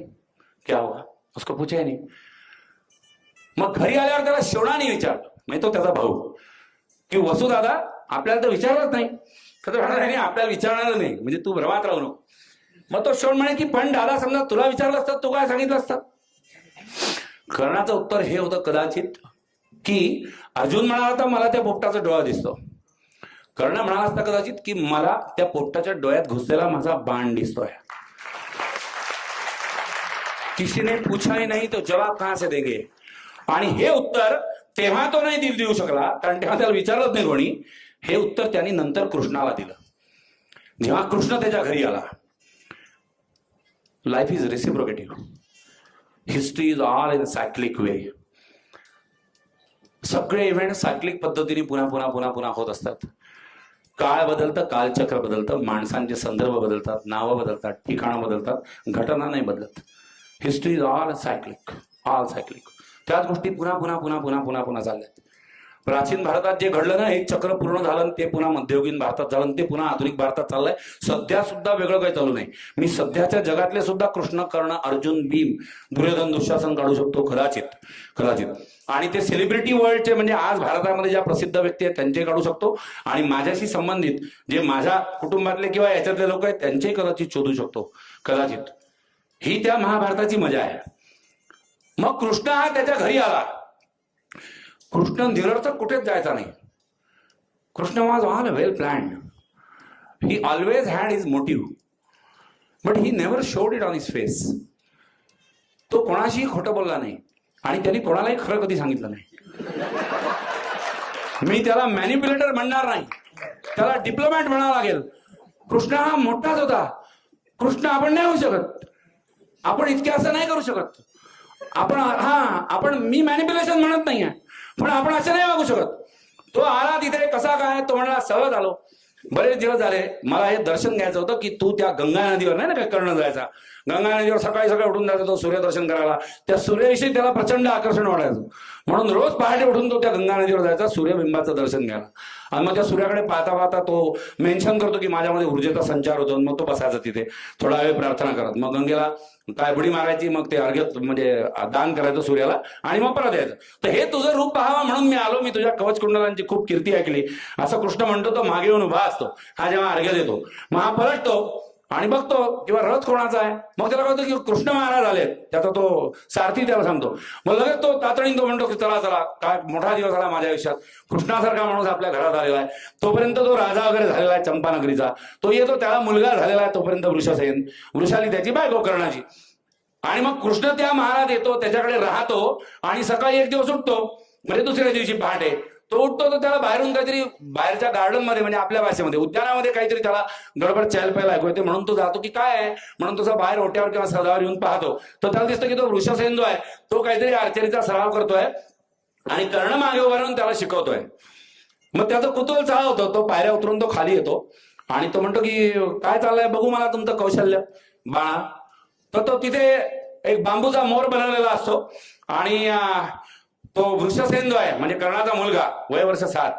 क्या हुआ, उसको पूछा ही नहीं. मग घरी आल्यावर त्याला शिवणाने विचारलं, म्हणजे तो त्याचा भाऊ, की वसू दादा आपल्याला तर विचारलंच नाही. तर आपल्याला विचारणार नाही म्हणजे तू भ्रमात राहू नको. मग तो शोण म्हणे की पण दादा समजा तुला विचारलं असतं तू काय सांगितलं असतं. कर्णाचं उत्तर हे होतं कदाचित की अर्जुन म्हणाला होता मला त्या पोपटाचा डोळा दिसतो. कर्ण म्हणाला असता कदाचित की मला त्या पोपटाच्या डोळ्यात घुसलेला माझा बाण दिसतोय. किसी ने पूछा ही नहीं तो जवाब कहां से देंगे. आणि हे उत्तर तेव्हा तो नाही देऊ शकला कारण तेव्हा त्याला विचारलंच नाही कोणी. हे उत्तर त्यांनी नंतर कृष्णाला दिलं जेव्हा कृष्ण त्याच्या घरी आला. Life is reciprocative. History is all in cyclic way. सगळे इव्हेंट सायक्लिक पद्धतीने पुन्हा पुन्हा पुन्हा पुन्हा होत असतात. काळ बदलतं, कालचक्र बदलतं, माणसांचे संदर्भ बदलतात, नावं बदलतात, ठिकाणं बदलतात, घटना नाही बदलत. History is all cyclic, all cyclic. त्याच गोष्टी पुन्हा पुन्हा पुन्हा पुन्हा पुन्हा पुन्हा चालल्यात. प्राचीन भारतात जे घडलं ना एक चक्र पूर्ण झालं ते पुन्हा मध्ययुगीन भारतात झालं ते पुन्हा आधुनिक भारतात चाललंय. सध्या सुद्धा वेगळं काही चालू नाही. मी सध्याच्या जगातले सुद्धा कृष्ण, कर्ण, अर्जुन, भीम, दुर्योधन, दुःशासन काढू शकतो कदाचित कदाचित. आणि ते सेलिब्रिटी वर्ल्डचे म्हणजे आज भारतामध्ये ज्या प्रसिद्ध व्यक्ती आहेत त्यांचे काढू शकतो. आणि माझ्याशी संबंधित जे माझ्या कुटुंबातले किंवा याच्यातले लोक आहेत त्यांचे कदाचित शोधू शकतो कदाचित. ही त्या महाभारताची मजा आहे. मग कृष्ण हा त्याच्या घरी आला. कृष्ण निरर्थक कुठेच जायचा नाही. Krishna was all well planned. He always had his motive but he never showed it on his face. तो कोणाशीही खोटं बोलला नाही आणि त्यांनी कोणालाही खरं कधी सांगितलं नाही. मी त्याला मॅनिप्युलेटर म्हणणार नाही, त्याला डिप्लोमॅट म्हणावं लागेल. कृष्ण हा मोठाच होता. कृष्ण आपण नाही होऊ शकत. आपण इतके असं नाही करू शकत. आपण मी मॅनिप्युलेशन म्हणत नाहीये पण आपण असं नाही वागू शकत. तो आला तिथे कसा काय, तो म्हणाला सहज आलो. बरेच दिवस झाले मला हे दर्शन घ्यायचं होतं की तू त्या गंगा नदीवर नाही ना काय कर्ण जायचा. गंगा नदीवर सकाळी सकाळी उठून जायचा तो सूर्यदर्शन करायला. त्या सूर्याविषयी त्याला प्रचंड आकर्षण वाटायचं म्हणून रोज पहाटे उठून तो त्या गंगा नदीवर जायचा सूर्यबिंबाचं दर्शन घ्यायला. आणि मग त्या सूर्याकडे पाहता पाहता तो मेन्शन करतो की माझ्यामध्ये ऊर्जेचा संचार होतो. मग तो बसायचा तिथे थोडा वेळ प्रार्थना करत, मग गंगेला काय बुडी मारायची, मग ते अर्घ्य म्हणजे दान करायचं सूर्याला आणि मग परत यायचं. तर हे तुझं रूप पाहावा म्हणून मी आलो, मी तुझ्या कवच कुंडलांची खूप कीर्ती ऐकली, असं कृष्ण म्हणतो. तो मागे येऊन उभा असतो हा जेव्हा अर्घ्य देतो. मग हा पलटतो आणि बघतो किंवा रथ कोणाचा आहे. मग त्याला कळतं की कृष्ण महाराज आले, त्याचा तो सारथी त्याला सांगतो. मग लगेच तो तातडीने तो म्हणतो की चला चला, काय मोठा दिवस आला माझ्या आयुष्यात, कृष्णासारखा माणूस आपल्या घरात आलेला आहे. तोपर्यंत तो राजा वगैरे झालेला आहे चंपानगरीचा, तो येतो, त्याला मुलगा झालेला आहे तोपर्यंत वृषसेन, वृषाली त्याची बायको कर्णाची. आणि मग कृष्ण त्या महाराज येतो, त्याच्याकडे राहतो आणि सकाळी एक दिवस उठतो, म्हणजे दुसऱ्या दिवशी पहाटे तो उठतो, तर त्याला बाहेरून काहीतरी बाहेरच्या गार्डन मध्ये म्हणजे आपल्या भाषेमध्ये उद्यानामध्ये काहीतरी त्याला गडबड चहल पहल ऐकू येते. म्हणून तो जातो की काय आहे म्हणून तुझा बाहेर ओट्यावर किंवा सदावर येऊन पाहतो, तर त्याला दिसतं की तो वृषसेन जो आहे तो काहीतरी आर्चरीचा सराव करतोय आणि कर्ण मागे उभारून त्याला शिकवतोय. मग त्याचं कुतूहल चालू होतं, तो पायऱ्या उतरून तो खाली येतो आणि तो म्हणतो की काय चाललंय, बघू मला तुमचं कौशल्य बाळा. तर तो तिथे एक बांबूचा मोर बनवलेला असतो आणि तो वृषसेन जो आहे म्हणजे कर्णाचा मुलगा, वय वर्ष 7,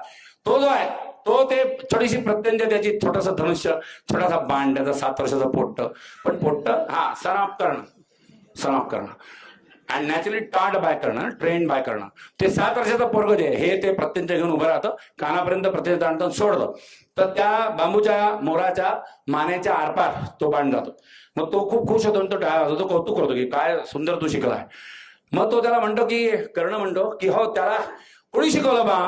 तो जो आहे तो ते छोटीशी प्रत्यंज त्याची छोटस धनुष्य, छोटासा बाण, त्याचा 7 वर्षाचा पोट्ट, पण पोट्ट हा सराफ करणं अँड नॅचरली टार्ड बाय करणं, ट्रेंड बाय करणं. ते 7 वर्षाचा पोरग जे हे ते प्रत्यंज घेऊन उभं राहतं, कानापर्यंत प्रत्यंज आणतं सोडतं, तर त्या बांबूच्या मोराच्या मानेच्या आरपार तो बाण जातो. मग तो खूप खुश होतो, तो कौतुक करतो की काय सुंदर तू शिकलाय. मग तो त्याला म्हणतो की कर्ण म्हणतो की हो त्याला कोणी शिकवलं बा,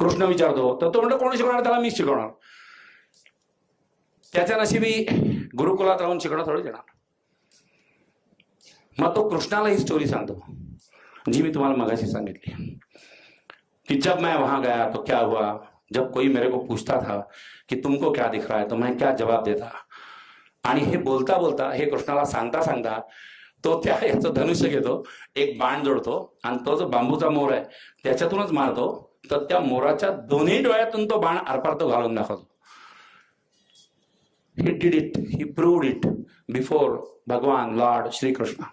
कृष्ण विचारतो. तर तो म्हणतो कोणी शिकवणार, त्याला मी शिकवणार. त्याच्या नशिबी गुरुकुलात राहून शिकणं थोडं येणार. मग तो कृष्णाला ही स्टोरी सांगतो जी मी तुम्हाला मगाशी सांगितली की जब मैं वहां गया तो क्या हुआ, जब कोई मेरे को पूछता था कि तुमको क्या दिख रहा है तो मैं क्या जवाब देता. आणि हे बोलता बोलता, हे कृष्णाला सांगता सांगता तो त्या याचं धनुष्य घेतो, एक बाण जोडतो आणि तो जो बांबूचा मोर आहे त्याच्यातूनच मारतो, तर त्या मोराच्या दोन्ही डोळ्यातून तो बाण आरपार तो घालून दाखवतो. He did it, he proved it before भगवान लॉर्ड श्रीकृष्ण.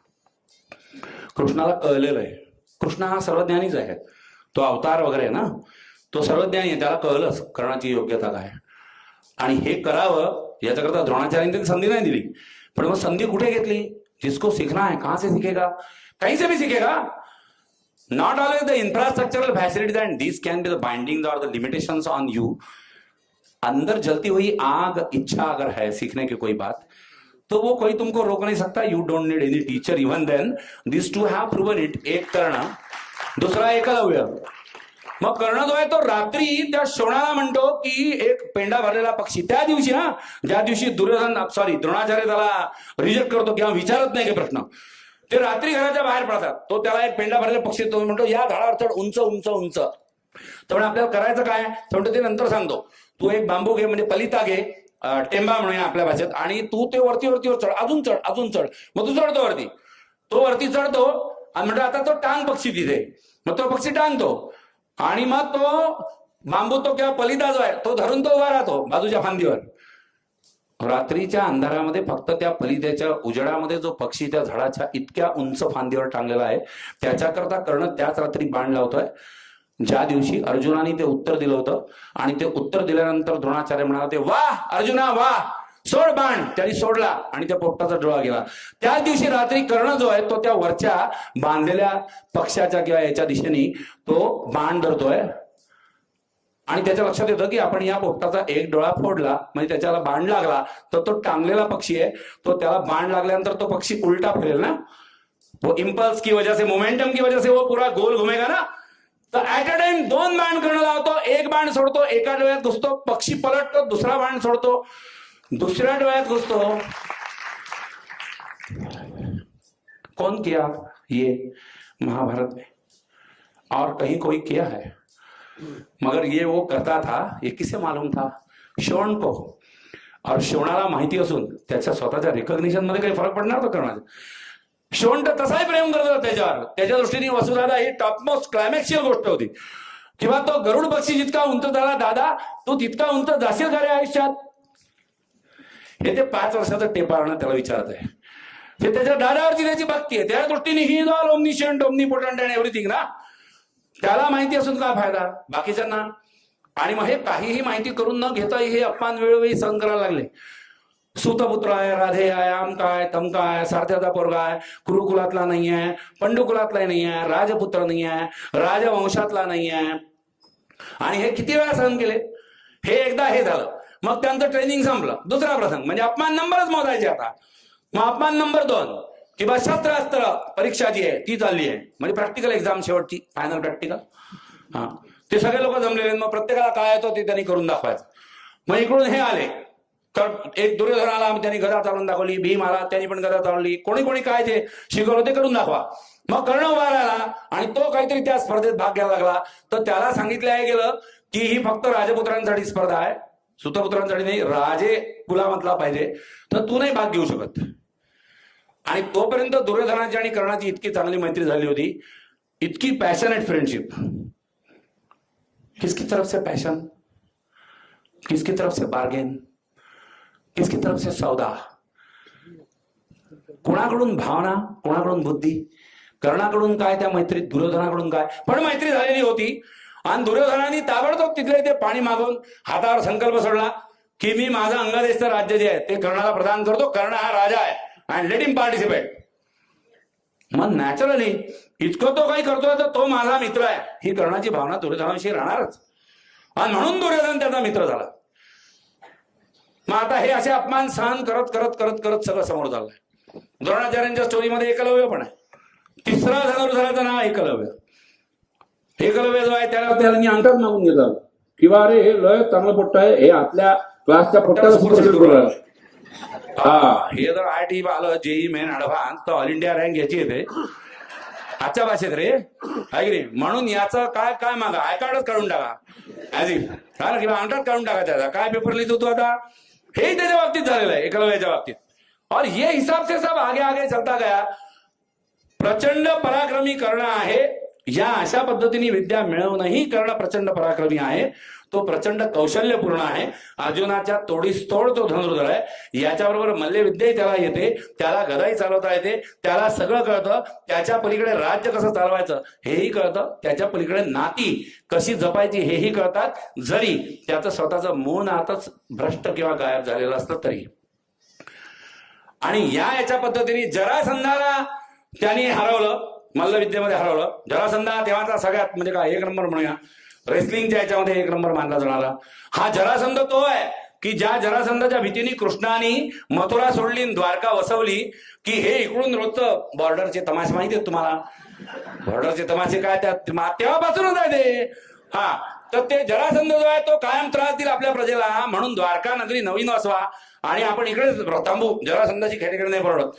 कृष्णाला कळलेलं आहे, कृष्ण हा सर्वज्ञानीच आहे, तो अवतार वगैरे आहे ना, तो सर्वज्ञानी आहे, त्याला कळलंच कर्णाची योग्यता काय. आणि हे करावं याच्याकरता द्रोणाचार्यांनी संधी नाही दिली, पण मग संधी कुठे घेतली, जिसको सीखना है कहां से सीखेगा, कहीं से भी सीखेगा. Not always the infrastructural facilities end this can be the bindings और द लिमिटेशंस ऑन यू. अंदर जलती हुई आग इच्छा अगर है सीखने की कोई बात, तो वो कोई तुमको रोक नहीं सकता. You don't need any teacher. Even then this to have proven it. एक कर्ण, दुसरा एकलव्य. मग कर्ण जो आहे तो रात्री त्या शोणाला म्हणतो की एक पेंडा भरलेला पक्षी, त्या दिवशी ना ज्या दिवशी द्रोणाचार्य त्याला रिजेक्ट करतो किंवा विचारत नाही की प्रश्न, ते रात्री घराच्या बाहेर पडतात. तो त्याला एक पेंडा भरलेला पक्षी, तो म्हणतो या झाडावर चढ, उंच उंच उंच. तर आपल्याला करायचं काय, म्हणतो ते नंतर सांगतो. तू एक बांबू घे, म्हणजे पलिता घे, टेंबा म्हणूया आपल्या भाषेत, आणि तू ते वरती वरती चढ, अजून चढ अजून चढ. मग तू चढतो वरती, तो वरती चढतो आणि म्हणतो आता तो टांग पक्षी तिथे, मग तो पक्षी टांगतो आणि मग तो बांबू तो किंवा पलिता जो आहे तो धरून तो उभा राहतो बाजूच्या फांदीवर. रात्रीच्या अंधारामध्ये फक्त त्या पलित्याच्या उजेडामध्ये जो पक्षी त्या झाडाच्या इतक्या उंच फांदीवर टांगलेला आहे, त्याच्याकरता कर्ण त्याच रात्री बाण लावतोय ज्या दिवशी अर्जुनाने ते उत्तर दिलं होतं. आणि ते उत्तर दिल्यानंतर द्रोणाचार्य म्हणाला ते वाह अर्जुना वाह, सोड बाण. त्यांनी सोडला आणि त्या पोपटाचा डोळा गेला. त्याच दिवशी रात्री कर्ण जो आहे तो त्या वरच्या बांधलेल्या पक्षाच्या किंवा याच्या दिशेने तो बाण धरतोय आणि त्याच्या लक्षात येतं की आपण या पोपटाचा एक डोळा फोडला म्हणजे त्याच्याला बाण लागला, तर तो टांगलेला पक्षी आहे, तो त्याला बाण लागल्यानंतर तो पक्षी उलटा फिरेल ना, वो इम्पल्स की वजह से, मोमेंटम की वजह से वो पूरा गोल घुमेगा ना. तर ऍट अ टाइम 2 बाण कर्ण लावतो, एक बाण सोडतो, एका डोळ्यात घुसतो, पक्षी पलटतो, दुसरा बाण सोडतो, दूसरा डोळ्यात घुसतो. कौन किया ये महाभारत में, और कहीं कोई किया है, मगर ये वो करता था, ये किसे मालूम था, शोण को. और शोणाला माहिती असून त्याच्या स्वतःच्या रिकॉग्निशन मध्ये काही फरक पडणार होता करण्याचा. शोण तर तसाही प्रेम करत होता त्याच्यावर, त्याच्या दृष्टीने वसुधारा ही टॉपमोस्ट क्लायमॅक्सियल गोष्ट होती. किंवा तो गरुड पक्षी जितका उंच झाला दादा, तू तितका उंच जाशील का रे आयुष्यात, हे ते 5 वर्षाचं टेपाळणं त्याला विचारत आहे. हे त्याच्या दादावरची त्याची भक्ती आहे, त्या दृष्टीने he is all omniscient omnipotent and everything ना. त्याला माहिती असून काय फायदा बाकीच्यांना. आणि मग हे काहीही माहिती करून न घेता हे अपमान वेळोवेळी सहन करायला लागले. सुतपुत्र आहे, राधे आहे, आम काय तम काय, सारथ्याचा पोरगा आहे, कुरुकुलातला नाही आहे, पंडुकुलातला नाही आहे, राजपुत्र नाही आहे, राजवंशातला नाही आहे. आणि हे किती वेळा सहन केले. हे एकदा हे झालं, मग त्यांचं ट्रेनिंग संपलं. दुसरा प्रसंग म्हणजे अपमान नंबरच मोजायचे आता. मग अपमान नंबर 2 की बा शस्त्रास्त्र परीक्षा जी आहे ती चालली आहे, म्हणजे प्रॅक्टिकल एक्झाम शेवटची फायनल प्रॅक्टिकल. हा, ते सगळे लोक जमलेले, मग प्रत्येकाला काय येतो ते त्यांनी करून दाखवायचं. मग इकडून हे आले तर एक दुर्योधन आला, त्यांनी गदा चालून दाखवली. भीम आला, त्यांनी पण गदा चालवली. कोणी कोणी काय ते शिकवलं ते करून दाखवा. मग कर्ण उभा राहिला आणि तो काहीतरी त्या स्पर्धेत भाग घ्यायला लागला. तर त्याला सांगितलं गेलं की ही फक्त राजपुत्रांसाठी स्पर्धा आहे, सुतपुत्रांसाठी नाही, राजे कुलामधला पाहिजे, तर तू नाही भाग घेऊ शकत. आणि तोपर्यंत दुर्योधनाची आणि कर्णाची इतकी चांगली मैत्री झाली होती, इतकी पॅशनेट फ्रेंडशिप. किसकी तरफ से पैशन, किसकी तरफ से बार्गेन, किसकी तरफ से सौदा, कोणाकडून भावना, कोणाकडून बुद्धी, कर्णाकडून काय त्या मैत्रीत, दुर्योधनाकडून काय. पण मैत्री झालेली होती. आणि दुर्योधनाने ताबडतोब तिथले ते पाणी मागून हातावर संकल्प सोडला की मी माझं अंगदेशचं राज्य जे आहे ते कर्णाला प्रदान करतो. कर्ण हा राजा आहे अँड लेट हिम पार्टिसिपेट. मग नॅचरली इतकं तो काही करतोय तर तो माझा मित्र आहे, ही कर्णाची भावना दुर्योधनाविषयी राहणारच. आणि म्हणून दुर्योधन त्याचा मित्र झाला. मग आता हे असे अपमान सहन करत करत करत करत सगळं समोर चाललंय. द्रोणाचार्यांच्या स्टोरीमध्ये एकलव्य पण आहे. तिसरा धनुर्धराचं नाव एकलव्य. एकलव्य जो आहे त्याला त्यांनी अंतात मागून घेतला किंवा अरे हे लय चांगलं पोट्ट आहे, हे आपल्या क्लासच्या पोट्ट्याला हा, हे जर IIT आलं जेई मेन ऍडव्हान्स तर ऑल इंडिया रँक याची येते आजच्या भाषेत रे, आहे की नाही. म्हणून याचं काय काय मागा आय कार्डच काढून टाका ऍज इफ, हा ना, किंवा अंतात काढून टाका त्याचा. काय पेपर लिहितो तू आता, हे त्याच्या बाबतीत झालेलं आहे एकलव्याच्या बाबतीत. और ये हिसाब से सब आगे आगे चलता गया. प्रचंड पराक्रमी कर्ण आहे. या अशा पद्धतीने विद्या मिळवूनही कर्ण प्रचंड पराक्रमी आहे. तो प्रचंड कौशल्यपूर्ण आहे. अर्जुनाच्या तोडीस तोड तो धनुर्धर आहे. याच्याबरोबर मल्लविद्याही त्याला येते, त्याला गदाही चालवता येते, त्याला सगळं कळतं. त्याच्या पलीकडे राज्य कसं चालवायचं हेही कळतं, त्याच्या पलीकडे नाती कशी जपायची हेही कळतात, जरी त्याचं स्वतःचं मूळ नातच भ्रष्ट किंवा गायब झालेलं असलं तरी. आणि याच्या पद्धतीने जरासंधाला त्यांनी हरवलं, मल्लविद्येमध्ये हरवलं. जरासंधा तेव्हाचा सगळ्यात म्हणजे काय एक नंबर म्हणूया रेसलिंगच्या याच्यामध्ये एक नंबर मानला जाणारा हा जरासंध तो आहे की ज्या जरासंधाच्या भीतीने कृष्णाने मथुरा सोडली, द्वारका वसवली. की हे इकडून रोजचं बॉर्डरचे तमाशे माहिती आहेत तुम्हाला, बॉर्डरचे तमाशे काय त्या तेव्हापासूनच आहे ते. हा, तर ते जरासंध जो आहे तो कायम त्रास देईल आपल्या प्रजेला, म्हणून द्वारका नगरी नवीन वसवा आणि आपण इकडेच थांबू, जरासंधाची खेडेकडे नाही परवडत.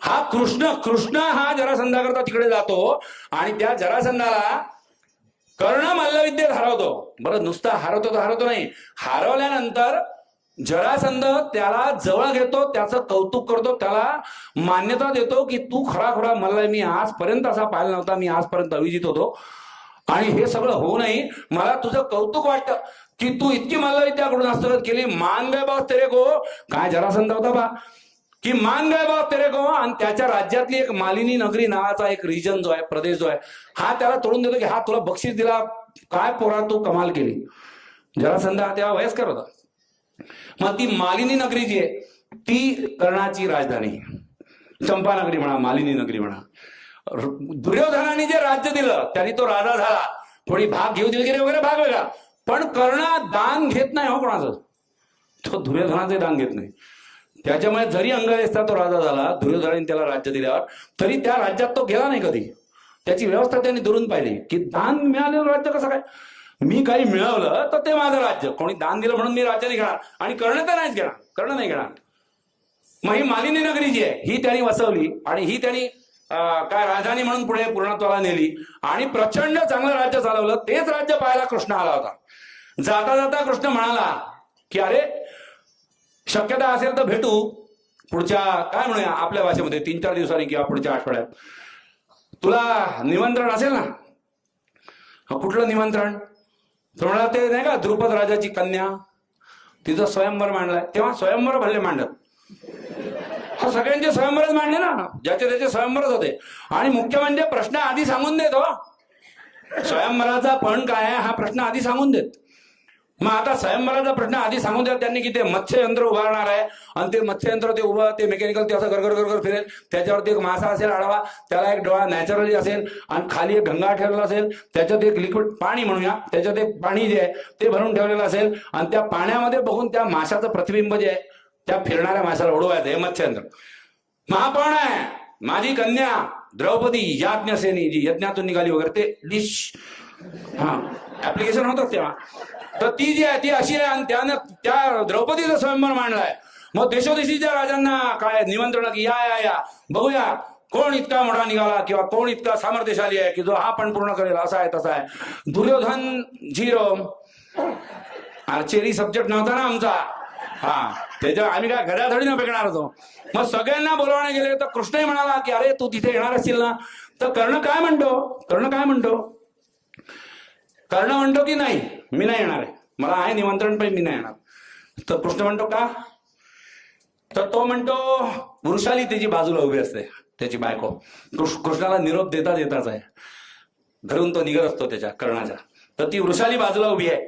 हा कृष्ण हा जरासंधाकरता तिकडे जातो आणि त्या जरासंधाला कर्ण मल्लविद्येत हरवतो. बरं, नुसता हरवतो नाही, हरवल्यानंतर जरासंध त्याला जवळ घेतो, त्याचं कौतुक करतो, त्याला मान्यता देतो की तू खरा मल्ल, मी आजपर्यंत असा पाहिला नव्हता, मी आजपर्यंत अविजित होतो आणि हे सगळं होऊनही मला तुझं कौतुक वाटतं की तू इतकी मल्लविद्याकडून हस्तगत केली. मान गए बाप तेरे को. काय जरासंध होता बा की मान गए बाप तेरे को. आणि त्याच्या राज्यातली एक मालिनी नगरी नावाचा एक रिजन जो आहे, प्रदेश जो आहे, हा त्याला तोडून देतो की हा तुला बक्षीस दिला, काय पोरा तू कमाल केली. जरासंध हा तेव्हा वयस्कर होता. मग ती मालिनी नगरी जी आहे ती कर्णाची राजधानी, चंपानगरी म्हणा, मालिनी नगरी म्हणा. दुर्योधनाने जे राज्य दिलं त्यांनी तो राजा झाला. थोडी भाग घेऊ दिलगिरी वगैरे भाग वेगळा, पण कर्ण दान घेत नाही हो कोणाचं, तो दुर्योधनाचे दान घेत नाही. त्याच्यामुळे जरी अंगदेशचा तो राजा झाला, दुर्योधनाने त्याला राज्य दिल्यावर, तरी त्या राज्यात तो गेला नाही कधी. त्याची व्यवस्था त्यांनी दुरून पाहिली की दान मिळालेलं राज्य कसं काय, मी काही मिळवलं तर ते माझं राज्य, कोणी दान दिलं म्हणून मी राज्य नाही घेणार. आणि कर्ण तर नाहीच घेणार, कर्ण नाही घेणार. मग ही मालिनी नगरी जी आहे ही त्यांनी वसवली आणि ही त्यांनी काय राजधानी म्हणून पुढे पूर्णत्वाला नेली आणि प्रचंड चांगलं राज्य चालवलं. तेच राज्य पाहायला कृष्ण आला होता. जाता जाता कृष्ण म्हणाला की अरे शक्यता असेल तर भेटू पुढच्या काय म्हणूया आपल्या भाषेमध्ये 3-4 दिवसांनी किंवा पुढच्या आठवड्यात. तुला निमंत्रण असेल ना. कुठलं निमंत्रण. तर म्हणा ते नाही का द्रुपद राजाची कन्या, तिचं स्वयंवर मांडलाय. तेव्हा स्वयंवर भरले मांडत, हा सगळ्यांचे स्वयंवरच मांडले ना, ज्याचे त्याचे स्वयंवरच होते. आणि मुख्य म्हणजे प्रश्न आधी सांगून देत हो, स्वयंवराचा पण काय हा प्रश्न आधी सांगून देत मग आता स्वयंवराचा प्रश्न आधी सांगून द्या त्यांनी की ते मत्स्ययंत्र उभारणार आहे आणि ते मत्स्ययंत्र ते उभं ते मेकॅनिकल ते असं गरगर गरगर फिरेल, त्याच्यावरती एक मासा असेल आडवा, त्याला एक डोळा नॅचरली असेल आणि खाली एक गंगा ठेवलेला असेल, त्याच्यात एक लिक्विड पाणी म्हणूया, त्याच्यात एक पाणी जे आहे ते भरून ठेवलेलं असेल आणि त्या पाण्यामध्ये बघून त्या माशाचं प्रतिबिंब जे आहे त्या फिरणाऱ्या माशाला उडवायचं. हे मत्स्ययंत्र. महापौर आहे माझी कन्या द्रौपदी याज्ञसेनी जी यज्ञातून निघाली वगैरे ते डिश ऍप्लिकेशन होतं तेव्हा. तर ती जी आहे ती अशी आहे आणि त्यानं त्या द्रौपदीचा स्वयंवर मांडलाय. मग देशोदेशीच्या राजांना काय निमंत्रण की या या या बघूया कोण इतका मोठा निघाला किंवा कोण इतका सामर्थ्यशाली आहे की जो हा पण पूर्ण करेल, असा आहे तसा आहे. दुर्योधन 0 आर्चरी सब्जेक्ट नव्हता ना आमचा. त्याच्या आम्ही काय घड्याधडी न फेकणार होतो. मग सगळ्यांना बोलवणे गेले तर कृष्णही म्हणाला की अरे तू तिथे येणार असशील ना. तर कर्ण काय म्हणतो कर्ण म्हणतो की नाही मी नाही येणार आहे, मला आहे निमंत्रण पण मी नाही येणार. तर कृष्ण म्हणतो का. तर तो म्हणतो वृषाली त्याची बाजूला उभी असते, त्याची बायको. कृष्णाला निरोप देता देताच आहे घरून तो निघत असतो त्याच्या कर्णाच्या. तर ती वृषाली बाजूला उभी आहे.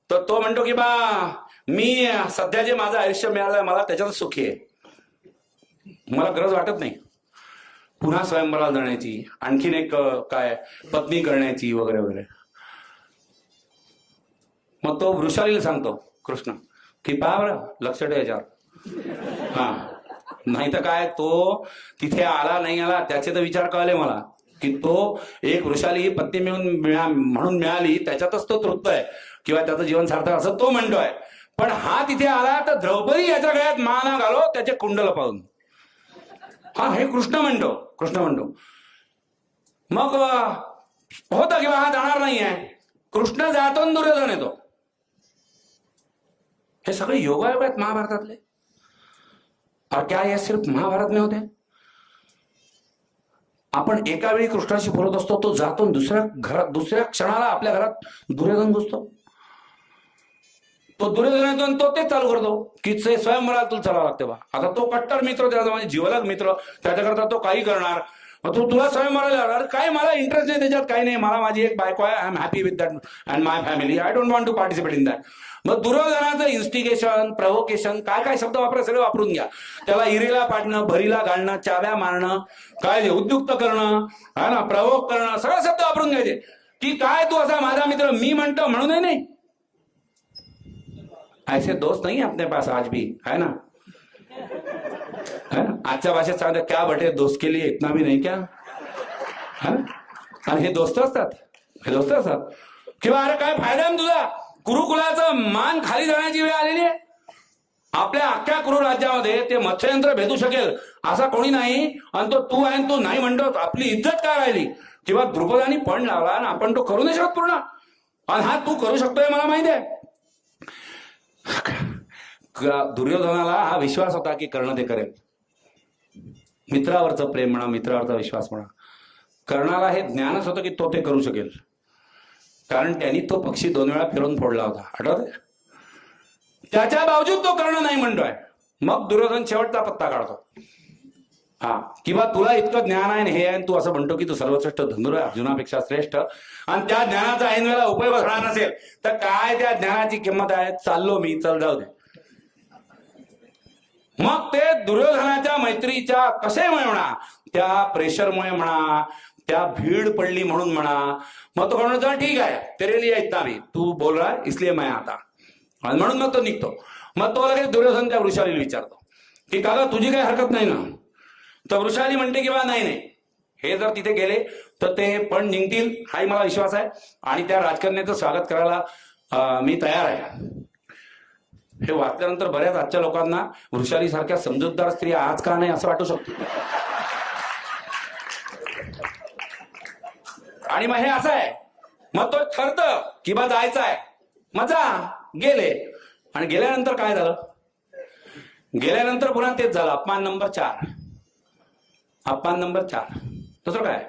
तर तो म्हणतो की बा मी सध्या जे माझं आयुष्य मिळालंय मला त्याच्यात सुखी आहे, मला गरज वाटत नाही पुन्हा स्वयंवराला जाण्याची, आणखीन एक काय पत्नी करण्याची वगैरे वगैरे. मग तो वृषालीला सांगतो कृष्ण की पहा बरं लक्ष ठेव याच्यावर. नाही तर काय तो तिथे आला नाही आला त्याचे तर विचार कळले मला की तो एक वृषाली ही पत्नी म्हणून मिळाली त्याच्यातच तो तृप्त आहे किंवा त्याचं जीवन सार्थक असं तो म्हणतोय. पण हा तिथे आला तर द्रौपदी याच्या गळ्यात माना घालो त्याचे कुंडल पाहून. हे कृष्ण म्हणतो. मग होतं किंवा हा जाणार नाहीये. कृष्ण जातो दुर्योधन येतो. हे सगळे योगायोग आहेत महाभारतातले. और क्या ये सिर्फ महाभारत में होते. आपण एका वेळी कृष्णाशी बोलत असतो, तो जातो दुसऱ्या क्षणाला आपल्या घरात दुर्योधन घुसतो. तो दुर्योधन येतो तो तेच चालू करतो की स्वयंवराला तुला चालावं लागते बा. आता तो कट्टर मित्र त्याचा म्हणजे जीवलग मित्र त्याच्याकरता तो काही करणार. तुला स्वयंवराला अरे काय मला इंटरेस्ट नाही त्याच्यात काही नाही, मला माझी एक बायको आहे, I am happy with that and my family, I don't want to participate in that. मग दुर्योधनाचं इन्स्टिगेशन प्रवोकेशन काय काय शब्द वापरा सगळे वापरून घ्या. त्याला इरेला पाडणं, भरीला घालणं, चाव्या मारणं, काय उद्युक्त करणं, हा ना प्रवोक करणं, सगळे शब्द वापरून घ्यायचे की काय तू असा माझा मित्र मी म्हणतो म्हणूनही नाही. ऐसे दोस्त नहीं अपने पास आज भी है ना. आजच्या भाषेत सांगते क्या बटे दोस्त के लिए इतना भी नहीं क्या. आणि हे दोस्त असतात किंवा अरे काय फायदा तुझा कुरुकुलाचं मान खाली जाण्याची वेळ आलेली आहे. आपल्या अख्ख्या कुरु राज्यामध्ये ते मत्स्ययंत्र भेदू शकेल असा कोणी नाही आणि तो तू आहे तू नाही म्हणतो. आपली इज्जत काय राहिली. किंवा द्रुपदानी पण लावला आणि आपण तो करू नाही शकत पूर्ण. आणि हा तू करू शकतोय मला माहिती आहे. दुर्योधनाला हा विश्वास होता की कर्ण ते करेल. मित्रावरचं प्रेम म्हणा, मित्रावरचा विश्वास म्हणा. कर्णाला हे ज्ञानच होतं की तो ते करू शकेल, कारण त्यांनी तो पक्षी 2 वेळा फिरून फोडला होता, आठवतंय. त्याच्या बावजूद तो कर्ण नाही म्हणतोय. मग दुर्योधन शेवटचा पत्ता काढतो. किंवा तुला इतकं ज्ञान आहे हे आहे तू असं म्हणतो की तू सर्वश्रेष्ठ धनुर्धर आहे, अर्जुनापेक्षा श्रेष्ठ, आणि त्या ज्ञानाचा ऐन वेळेला उपयोग होणार नसेल तर काय त्या ज्ञानाची किंमत आहे. चाललो मी, चल जाऊ दे. मग ते दुर्योधनाच्या मैत्रीच्या कशामुळे म्हणा, त्या प्रेशरमुळे म्हणा, त्या भीड़ पडली म्हणून म्हणा. मग तो म्हणतो ठीक आहे तेरे लिए इतना भी तू बोल रहा है इसलिए मैं आता, आणि म्हणून मग तो निघतो. मग तो लगेच दुर्योधन त्या वृषालीला विचारतो की काका तुझी काही हरकत नाही ना. तर वृषाली म्हणते की बा नाही हे जर तिथे गेले तर ते पण निघतील हाही मला विश्वास आहे आणि त्या राजकन्याचं स्वागत करायला मी तयार आहे. हे वाचल्यानंतर बऱ्याच आजच्या लोकांना वृषाली सारख्या समजूतदार स्त्री आज का नाही असं वाटू शकतो. आणि मग हे असं आहे. मग तो ठरतं की बा जायचं आहे. मजा गेले. आणि गेल्यानंतर काय झालं. गेल्यानंतर पुन्हा तेच झालं. अपमान नंबर 4. तसं काय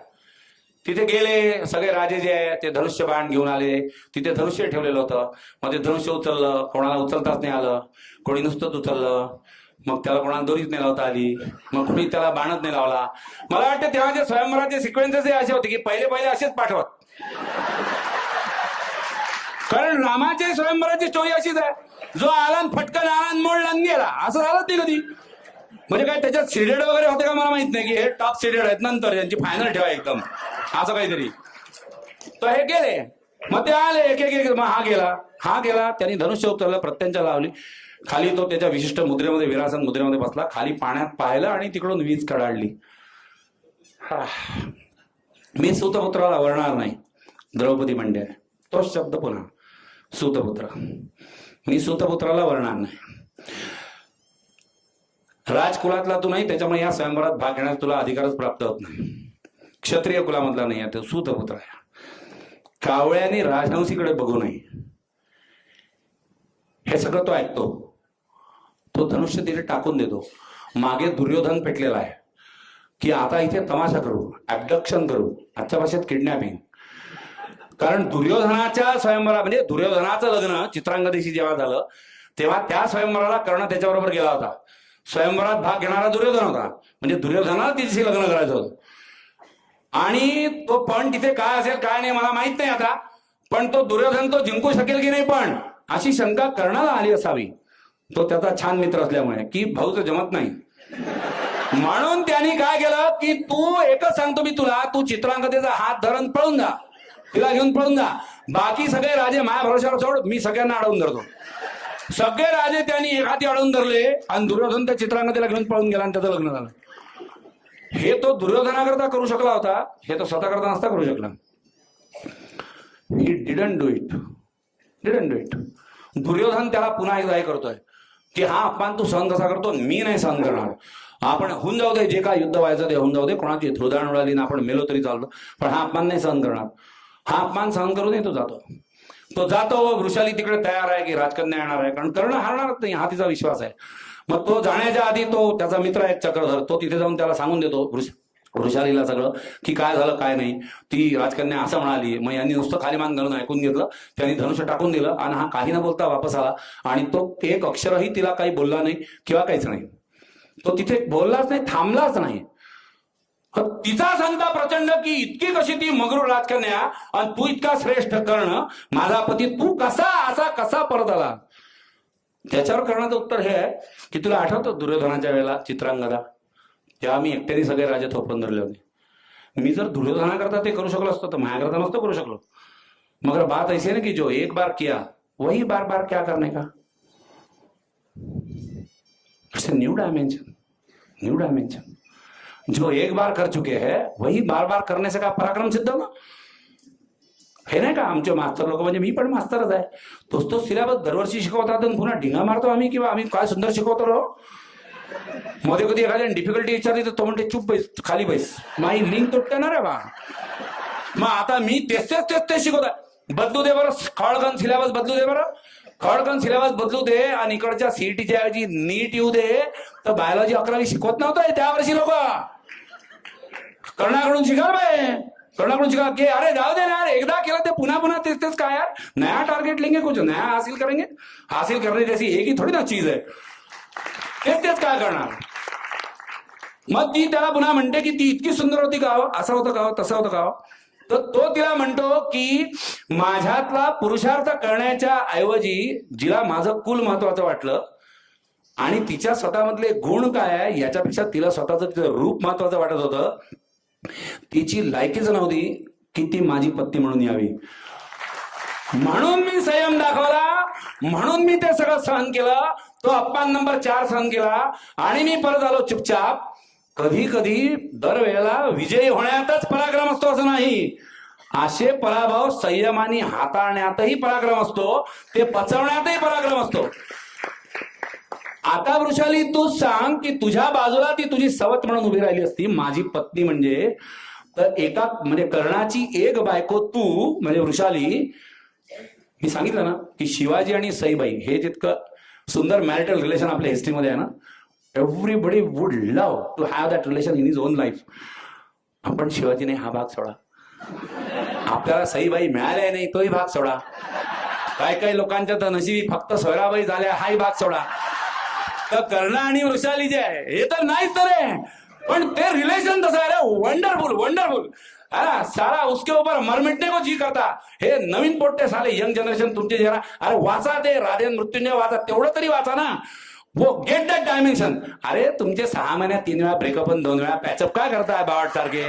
तिथे गेले सगळे राजे जे आहे ते धनुष्य बाण घेऊन आले. तिथे धनुष्य ठेवलेलं होतं. मग ते धनुष्य उचललं. कोणाला उचलताच नाही आलं. कोणी नुसतंच उचललं. मग त्याला कोणाला दोरीच नाही लावता आली. मग कोणी त्याला बाणच नाही लावला. मला वाटतं तेव्हा जे स्वयंवराचे सिक्वेन्सेस असे होते की पहिले असेच पाठवत. कारण रामाच्या स्वयंवराची स्टोरी अशीच आहे, जो आला न फटकन आला न मोडला न गेला, असं झालं नाही कधी. म्हणजे काय त्याच्यात सीडेड वगैरे होते का मला माहित नाही, की हे टॉप सीडेड आहेत नंतर यांची फायनल ठेवा एकदम असं काहीतरी. तर हे गेले, मग ते आले एक एक, मग हा गेला त्यांनी धनुष्य उतरलं, प्रत्यंचा लावली, खाली तो त्याच्या विशिष्ट मुद्रेमध्ये विरासन मुद्रेमध्ये बसला, खाली पाण्यात पाहिलं आणि तिकडून वीज कडाडली. मी सूतपुत्राला वरणार नाही, द्रौपदी म्हणते तोच शब्द पुन्हा, सूतपुत्र. मी सूतपुत्राला वरणार नाही. राजकुलातला तू नाही, त्याच्यामुळे या स्वयंवरात भाग घेण्यास तुला अधिकारच प्राप्त होत नाही. क्षत्रिय कुलामधला नाही आहे, तो सूतपुत्र आहे. कावळ्याने राजहंसीकडे बघू नये, हे सगळं तो ऐकतो. तो धनुष्य तिथे टाकून देतो. मागे दुर्योधन पेटलेला आहे की आता इथे तमाशा करू, ऍबडक्शन करू, आजच्या भाषेत किडनॅपिंग. कारण दुर्योधनाच्या स्वयंवरा म्हणजे दुर्योधनाचं लग्न चित्रांगदेशी जेव्हा झालं तेव्हा त्या स्वयंवराला कर्ण त्याच्याबरोबर गेला होता. स्वयंवरात भाग घेणारा दुर्योधन होता, म्हणजे दुर्योधनाला तिच्याशी लग्न करायचं होतं. आणि तो पण तिथे काय असेल काय नाही मला माहित नाही आता, पण तो दुर्योधन तो जिंकू शकेल की नाही पण अशी शंका कर्णाला आली असावी. तो त्याचा छान मित्र असल्यामुळे की भाऊचं जमत नाही, म्हणून त्यांनी काय केलं की तू एकच सांगतो मी तुला, तू चित्रांगदेचा हात धरून पळून जा, तिला घेऊन पळून जा, बाकी सगळे राजे माझ्या भरोशावर सोड, मी सगळ्यांना अडवून धरतो. सगळे राजे त्यांनी एक हाती अडवून धरले आणि दुर्योधन त्या चित्रांगदेला घेऊन पळून गेला आणि त्याचं लग्न झालं. हे तो दुर्योधनाकरता करू शकला होता, हे तो स्वतः करता नसता करू शकला. He didn't do it. Duryodhan त्याला पुन्हा एकदा हे करतोय की हा अपमान तू सहन कसा करतो, मी नाही सहन करणार. आपण होऊन जाऊ दे, जे काय युद्ध व्हायचं ते होऊन जाऊ दे, कोणाची धुळदाण उडाली ना आपण मेलो तरी चालतो, पण हा अपमान नाही सहन करणार. हा अपमान सहन करू नये. तो जातो व वृषाली तिकडे तयार आहे की राजकन्या येणार आहे, कारण कर्ण हारणारच नाही हा तिचा विश्वास आहे. मग तो जाण्याच्या आधी तो त्याचा मित्र आहे चक्रधर, तो तिथे जाऊन त्याला सांगून देतो वृषालीला सगळं की काय झालं काय नाही. ती राजकन्या असं म्हणाली. मग यांनी नुसतं खाली मान घालून ऐकून घेतलं, त्यांनी धनुष्य टाकून दिलं आणि हा काही न बोलता वापस आला आणि तो एक अक्षरही तिला काही बोलला नाही किंवा काहीच नाही. तो तिथे बोललाच नाही, थांबलाच नाही. तिचा संताप प्रचंड की इतकी कशी ती मगरूर राजकन्या आणि तू इतका श्रेष्ठ कर्ण, माझा पती, तू कसा परत आला. त्याच्यावर कर्णाचं उत्तर हे आहे की तुला आठवतं दुर्योधनाच्या वेळेला चित्रांगदा, तेव्हा मी एकट्याने सगळे राजे थोपवून धरले होते. मी जर दुर्योधनाकरता ते करू शकलो असतो तर माझ्याकरता नसतो करू शकलो. मगर बात ऐसी है ना कि जो एक बार किया वही बार बार क्या करने का. It's new dimension. जो एक बार कर चुके हैं वही बार बार करने से का पराक्रम सिद्ध होगा. हे नाही का आमचे मास्तर लोक, म्हणजे मी पण मास्तरच आहे, तोच सिलेबस दरवर्षी शिकवतात आणि पुन्हा ढिंगा मारतो आम्ही किंवा आम्ही काय सुंदर शिकवतो रो. मध्ये कधी एखाद्या डिफिकल्टी विचारली तर तो म्हणते चुप बैस, खाली बैस, माझी लिंक तुटते ना रे बा. मग आता मी तेच शिकवत आहे. बदलू दे बरं खळगण सिलेबस, खळगण सिलेबस बदलू दे आणि इकडच्या सीईटीच्या ऐवजी नीट येऊ दे. तर बायोलॉजी 11वी शिकवत नव्हतं त्या वर्षी लोक. कर्णाकडून शिकाल बाय, कर्णाकडून शिका की अरे जाऊ दे ना यार, एकदा केलं ते पुन्हा तेच काय यार, नया टारगेट लेंगे, कुछ नया हासिल करेंगे. हासिल करने जैसी एक ही थोडी ना चीज आहे. तेच काय करणार. मग ती त्याला पुन्हा म्हणते की ती इतकी सुंदर होती का, असं होतं का, तसं होतं का. तर तो तिला म्हणतो की माझ्यातला पुरुषार्थ करण्याच्या ऐवजी जिला माझं कुल महत्वाचं वाटलं आणि तिच्या स्वतःमधले गुण काय आहे याच्यापेक्षा तिला स्वतःचं तिचं रूप महत्वाचं वाटत होतं. तिची लायकीच नव्हती की ती माझी पत्नी म्हणून यावी. म्हणून मी संयम दाखवला, म्हणून मी ते सगळं सहन केलं. तो अपमान नंबर 4 सहन केला आणि मी परत आलो चुपचाप. कधी कधी दरवेळेला विजयी होण्यातच पराक्रम असतो असं नाही. असे पराभव संयमाने हाताळण्यातही पराक्रम असतो, ते पचवण्यातही पराक्रम असतो. आता वृषाली तू सांग की तुझ्या बाजूला ती तुझी सवत म्हणून उभी राहिली असती, माझी पत्नी म्हणजे, तर एका म्हणजे कर्णाची एक बायको तू म्हणजे वृषाली. मी सांगितलं ना की शिवाजी आणि सईबाई हे जितकं सुंदर मॅरिटल रिलेशन आपल्या हिस्ट्रीमध्ये आहे ना, everybody would love to have that relation in his own life. आपण शिवाजीने हा भाग सोडा, आपल्याला सईबाई मिळाल्या नाही तोही भाग सोडा, काही लोकांच्या तर नशिबी फक्त सोयराबाई झाल्या हाही भाग सोडा. तर कर्ण आणि वृषाली जे आहे हे तर नाहीच तर आहे, पण ते रिलेशन तसं आहे रे, वंडरफुल. है ना, सारा उसके ऊपर मर मिटने को जी करता. हे नवीन पोट्टे साले यंग जनरेशन तुमचे जरा अरे वाचा ते राधेन मृत्युंजय वाचा, तेवढं तरी वाचा ना. वो गेट दॅट डायमेन्शन. अरे तुमचे 6 महिन्यात 3 वेळा ब्रेकअप आणि 2 वेळा पॅचअप काय करताय बावट सारखे.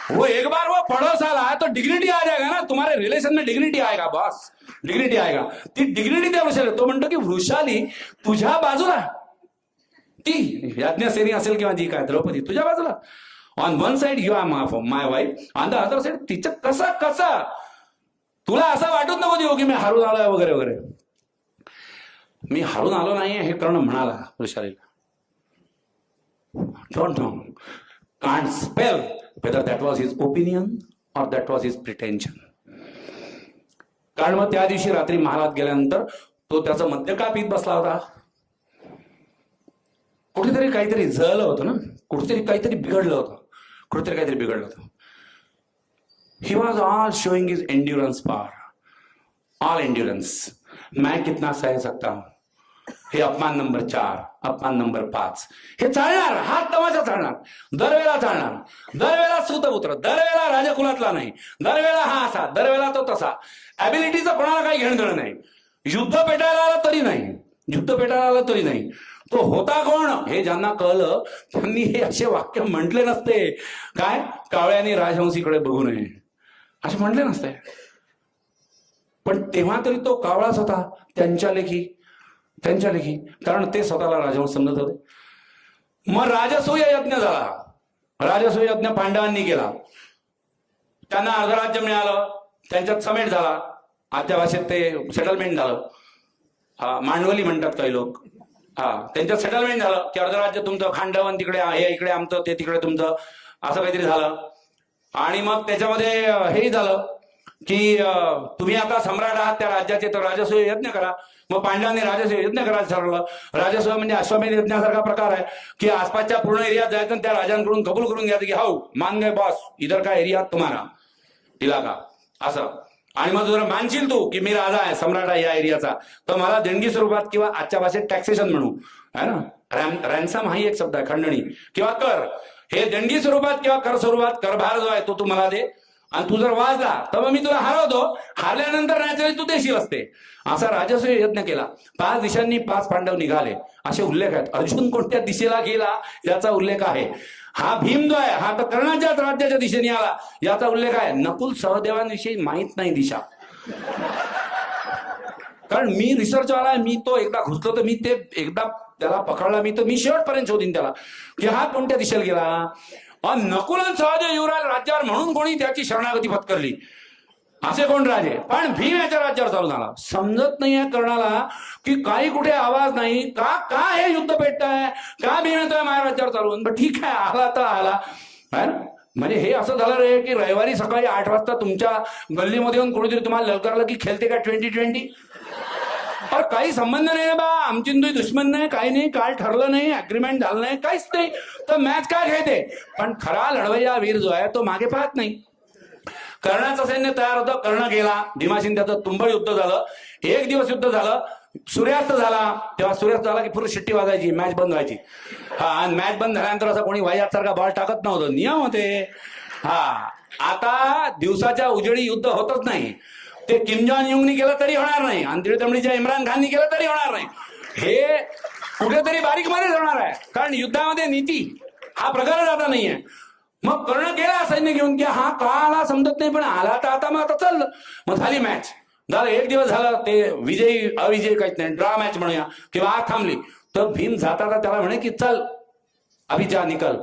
वो एक बार वो पढ़ो साला तो डिग्निटी आ जाएगा ना, तुम्हारे रिलेशन में डिग्निटी आएगा बॉस, डिग्निटी आएगा. ती डिग्निटी त्या वृषाली. तो म्हणतो की वृषाली तुझ्या बाजूला, ती यज्ञसेनी असेल किंवा जी काय द्रौपदी तुझ्या बाजूला. On one side you are my wife, on the other side तिचं कसं तुला असं वाटत नको देऊ की मी हारून आलोय वगैरे वगैरे. मी हारून आलो नाही हे कर्ण म्हणाला वृषालीला. Don't know, can't spell whether that was his opinion or that was his pretension. कारण मग त्या दिवशी रात्री महालात गेल्यानंतर तो त्याचा मद्य का पीत बसला होता. कुठेतरी काहीतरी जळलं होतं ना, कुठेतरी काहीतरी बिघडलं होतं. He was all showing his endurance power, all endurance. मैं कितना सह सकता हूं. हे अपमान नंबर 4, अपमान नंबर 5 हे चालणार, हा तमाशा चालणार, दरवेळेला चालणार. दरवेळेला सूतपुत्र, दरवेळेला राजकुलातला नाही, दरवेळेला हा असा, दरवेळेला तो तसा. ऍबिलिटीचं कोणाला काही घेणं देणं नाही. युद्ध पेटायला आलं तरी नाही. तो होता कोण हे ज्यांना कळलं त्यांनी हे असे वाक्य म्हटले नसते. काय कावळ्याने राजहंसीकडे बघू नये असे म्हटले नसते. पण तेव्हा तरी तो कावळाच होता त्यांच्या लेखी, कारण ते स्वतःला राजहंस समजत होते. मग राजसूय यज्ञ झाला. राजसूय यज्ञ पांडवांनी केला. त्यांना अर्धराज्य मिळालं, त्यांच्यात समेट झाला. आजच्या भाषेत ते सेटलमेंट झालं. मांडवली म्हणतात काही लोक. त्यांच्यात सेटलमेंट झालं की अर्धराज्य तुमचं, खांडवन तिकडे, हे इकडे आमचं, ते तिकडे तुमचं, असं काहीतरी झालं. आणि मग त्याच्यामध्ये हेही झालं की तुम्ही आता सम्राट आहात त्या राज्याचे, तर राजसूय यज्ञ करा. मग पांडवांनी राजसूय यज्ञ करायचं ठरवलं. राजसूय म्हणजे अश्वमेध यज्ञासारखा प्रकार आहे की आसपासच्या पूर्ण एरियात जायचं आणि त्या राजांकडून कबूल करून घ्यायचं की हो मान गए बॉस, इधर का एरिया तुम्हाला इलाका असं. आणि मग जर मानशील तू की मी राजा आहे, सम्राट आहे या एरियाचा, तर मला देणगी स्वरूपात किंवा आजच्या भाषेत टॅक्सेशन म्हणू है ना, रॅन्सम हाही एक शब्द आहे, खंडणी किंवा कर, हे देणगी स्वरूपात किंवा कर स्वरूपात करभार जो आहे तो तू मला दे. आणि तू जर वाजला तर मग मी तुला हरवतो, हारल्यानंतर नॅचरली तू देशील असते. असा राजसूय यज्ञ केला. 5 दिशांनी 5 पांडव निघाले असे उल्लेख आहेत. अर्जुन कोणत्या दिशेला गेला याचा उल्लेख आहे. हा भीम जो आहे हा तर कर्णाच्याच राज्याच्या दिशेने आला याचा उल्लेख आहे. नकुल सहदेवांविषयी माहित नाही दिशा, कारण मी रिसर्चवाला आहे. मी तो एकदा घुसलो तर मी ते एकदा त्याला पकडला मी, तर मी शेवटपर्यंत शोधीन त्याला की हा कोणत्या दिशेला गेला. नकुल आणि सहदेव युवराज राज्यावर म्हणून कोणी त्याची शरणागती पत्करली असे कोण राजे. पण भीम याच्या राज्यावर चालून आला. समजत नाहीये कर्णाला की काही कुठे आवाज नाही, का हे युद्ध पेटताय, का भीम येतोय माझ्या राज्यावर चालून. पण ठीक आहे, आला तर आला है ना. म्हणजे हे असं झालं रे की रविवारी सकाळी 8 वाजता तुमच्या गल्लीमध्ये येऊन कोणीतरी तुम्हाला ललकारलं की खेळते का 2020. अरे काही संबंध नाही बा, आमची तुझी दुश्मन नाही, काही नाही, काल ठरलं नाही, अग्रीमेंट झालं नाही, काहीच नाही, तर मॅच काय खेळते. पण खरा लढवय्या वीर जो आहे तो मागे पाहत नाही. कर्णाचं सैन्य तयार होतं, कर्ण गेला, भीमाशीन त्याचं तुंबळ युद्ध झालं. 1 दिवस युद्ध झालं, सूर्यास्त झाला. तेव्हा सूर्यास्त झाला की पूर्ण शिट्टी वाजायची, मॅच बंद व्हायची. आणि मॅच बंद झाल्यानंतर असं कोणी वायात सारखा बॉल टाकत नव्हतं, नियम होते. आता दिवसाच्या उजेडी युद्ध होतच नाही. ते किम जॉन युंगनी केलं तरी होणार नाही, आणि तमिळच्या इम्रान खाननी केलं तरी होणार नाही. हे कुठेतरी बारीक मध्ये होणार आहे, कारण युद्धामध्ये नीती हा प्रकारच आता नाहीये. मग कर्ण गेला सैन्य घेऊन की हा का आला समजत नाही, पण आला तर आता मग आता चाललं. मग झाली मॅच, झालं 1 दिवस झालं, ते विजयी अविजयी काहीच नाही, ड्रा मॅच म्हणूया किंवा आज थांबली. तर भीम जाता त्याला म्हणे की चल अभि जा निकल,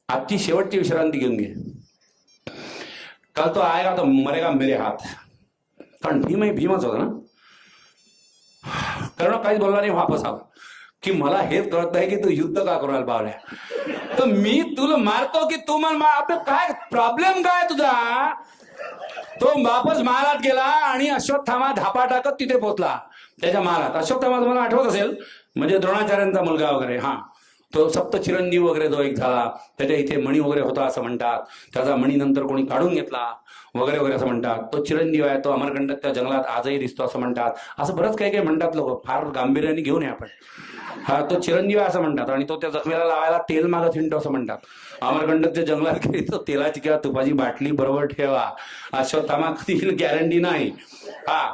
आजची शेवटची विश्रांती घेऊन घे, कल तो आएगा तो मरेगा मेरे हात. कारण भीमच होता ना. कर्ण काहीच बोलला नाही, वापस आला की मला हेच कळत नाही की तू युद्ध का करायला पावल्या. तर मी तुला मारतो की तू मला आपलं काय प्रॉब्लेम काय तुझा. तो वापस महालात गेला आणि अश्वत्थामा धापा टाकत तिथे पोहोचला त्याच्या महालात. अश्वत्थामा तुम्हाला आठवत असेल, म्हणजे द्रोणाचार्यांचा मुलगा वगैरे. तो सप्त चिरंजीव वगैरे जो एक झाला, त्याच्या इथे मणी वगैरे होता असं म्हणतात, त्याचा मणी नंतर कोणी काढून घेतला वगैरे वगैरे असं म्हणतात. तो चिरंजीव आहे, तो अमरकंटकच्या जंगलात आजही दिसतो असं म्हणतात. असं बरंच काही काही म्हणतात लोक, फार गांभीर्याने घेऊन ये आपण. हा तो चिरंजीव आहे असं म्हणतात, आणि तो त्या जखमेला लावायला तेल मागत हिंडतो असं म्हणतात. अमरकंटकच्या जंगलात गेली तर तेलाची किंवा तुपाची बाटली बरोबर ठेवा. अश्वत्थामा कधी गॅरंटी नाही.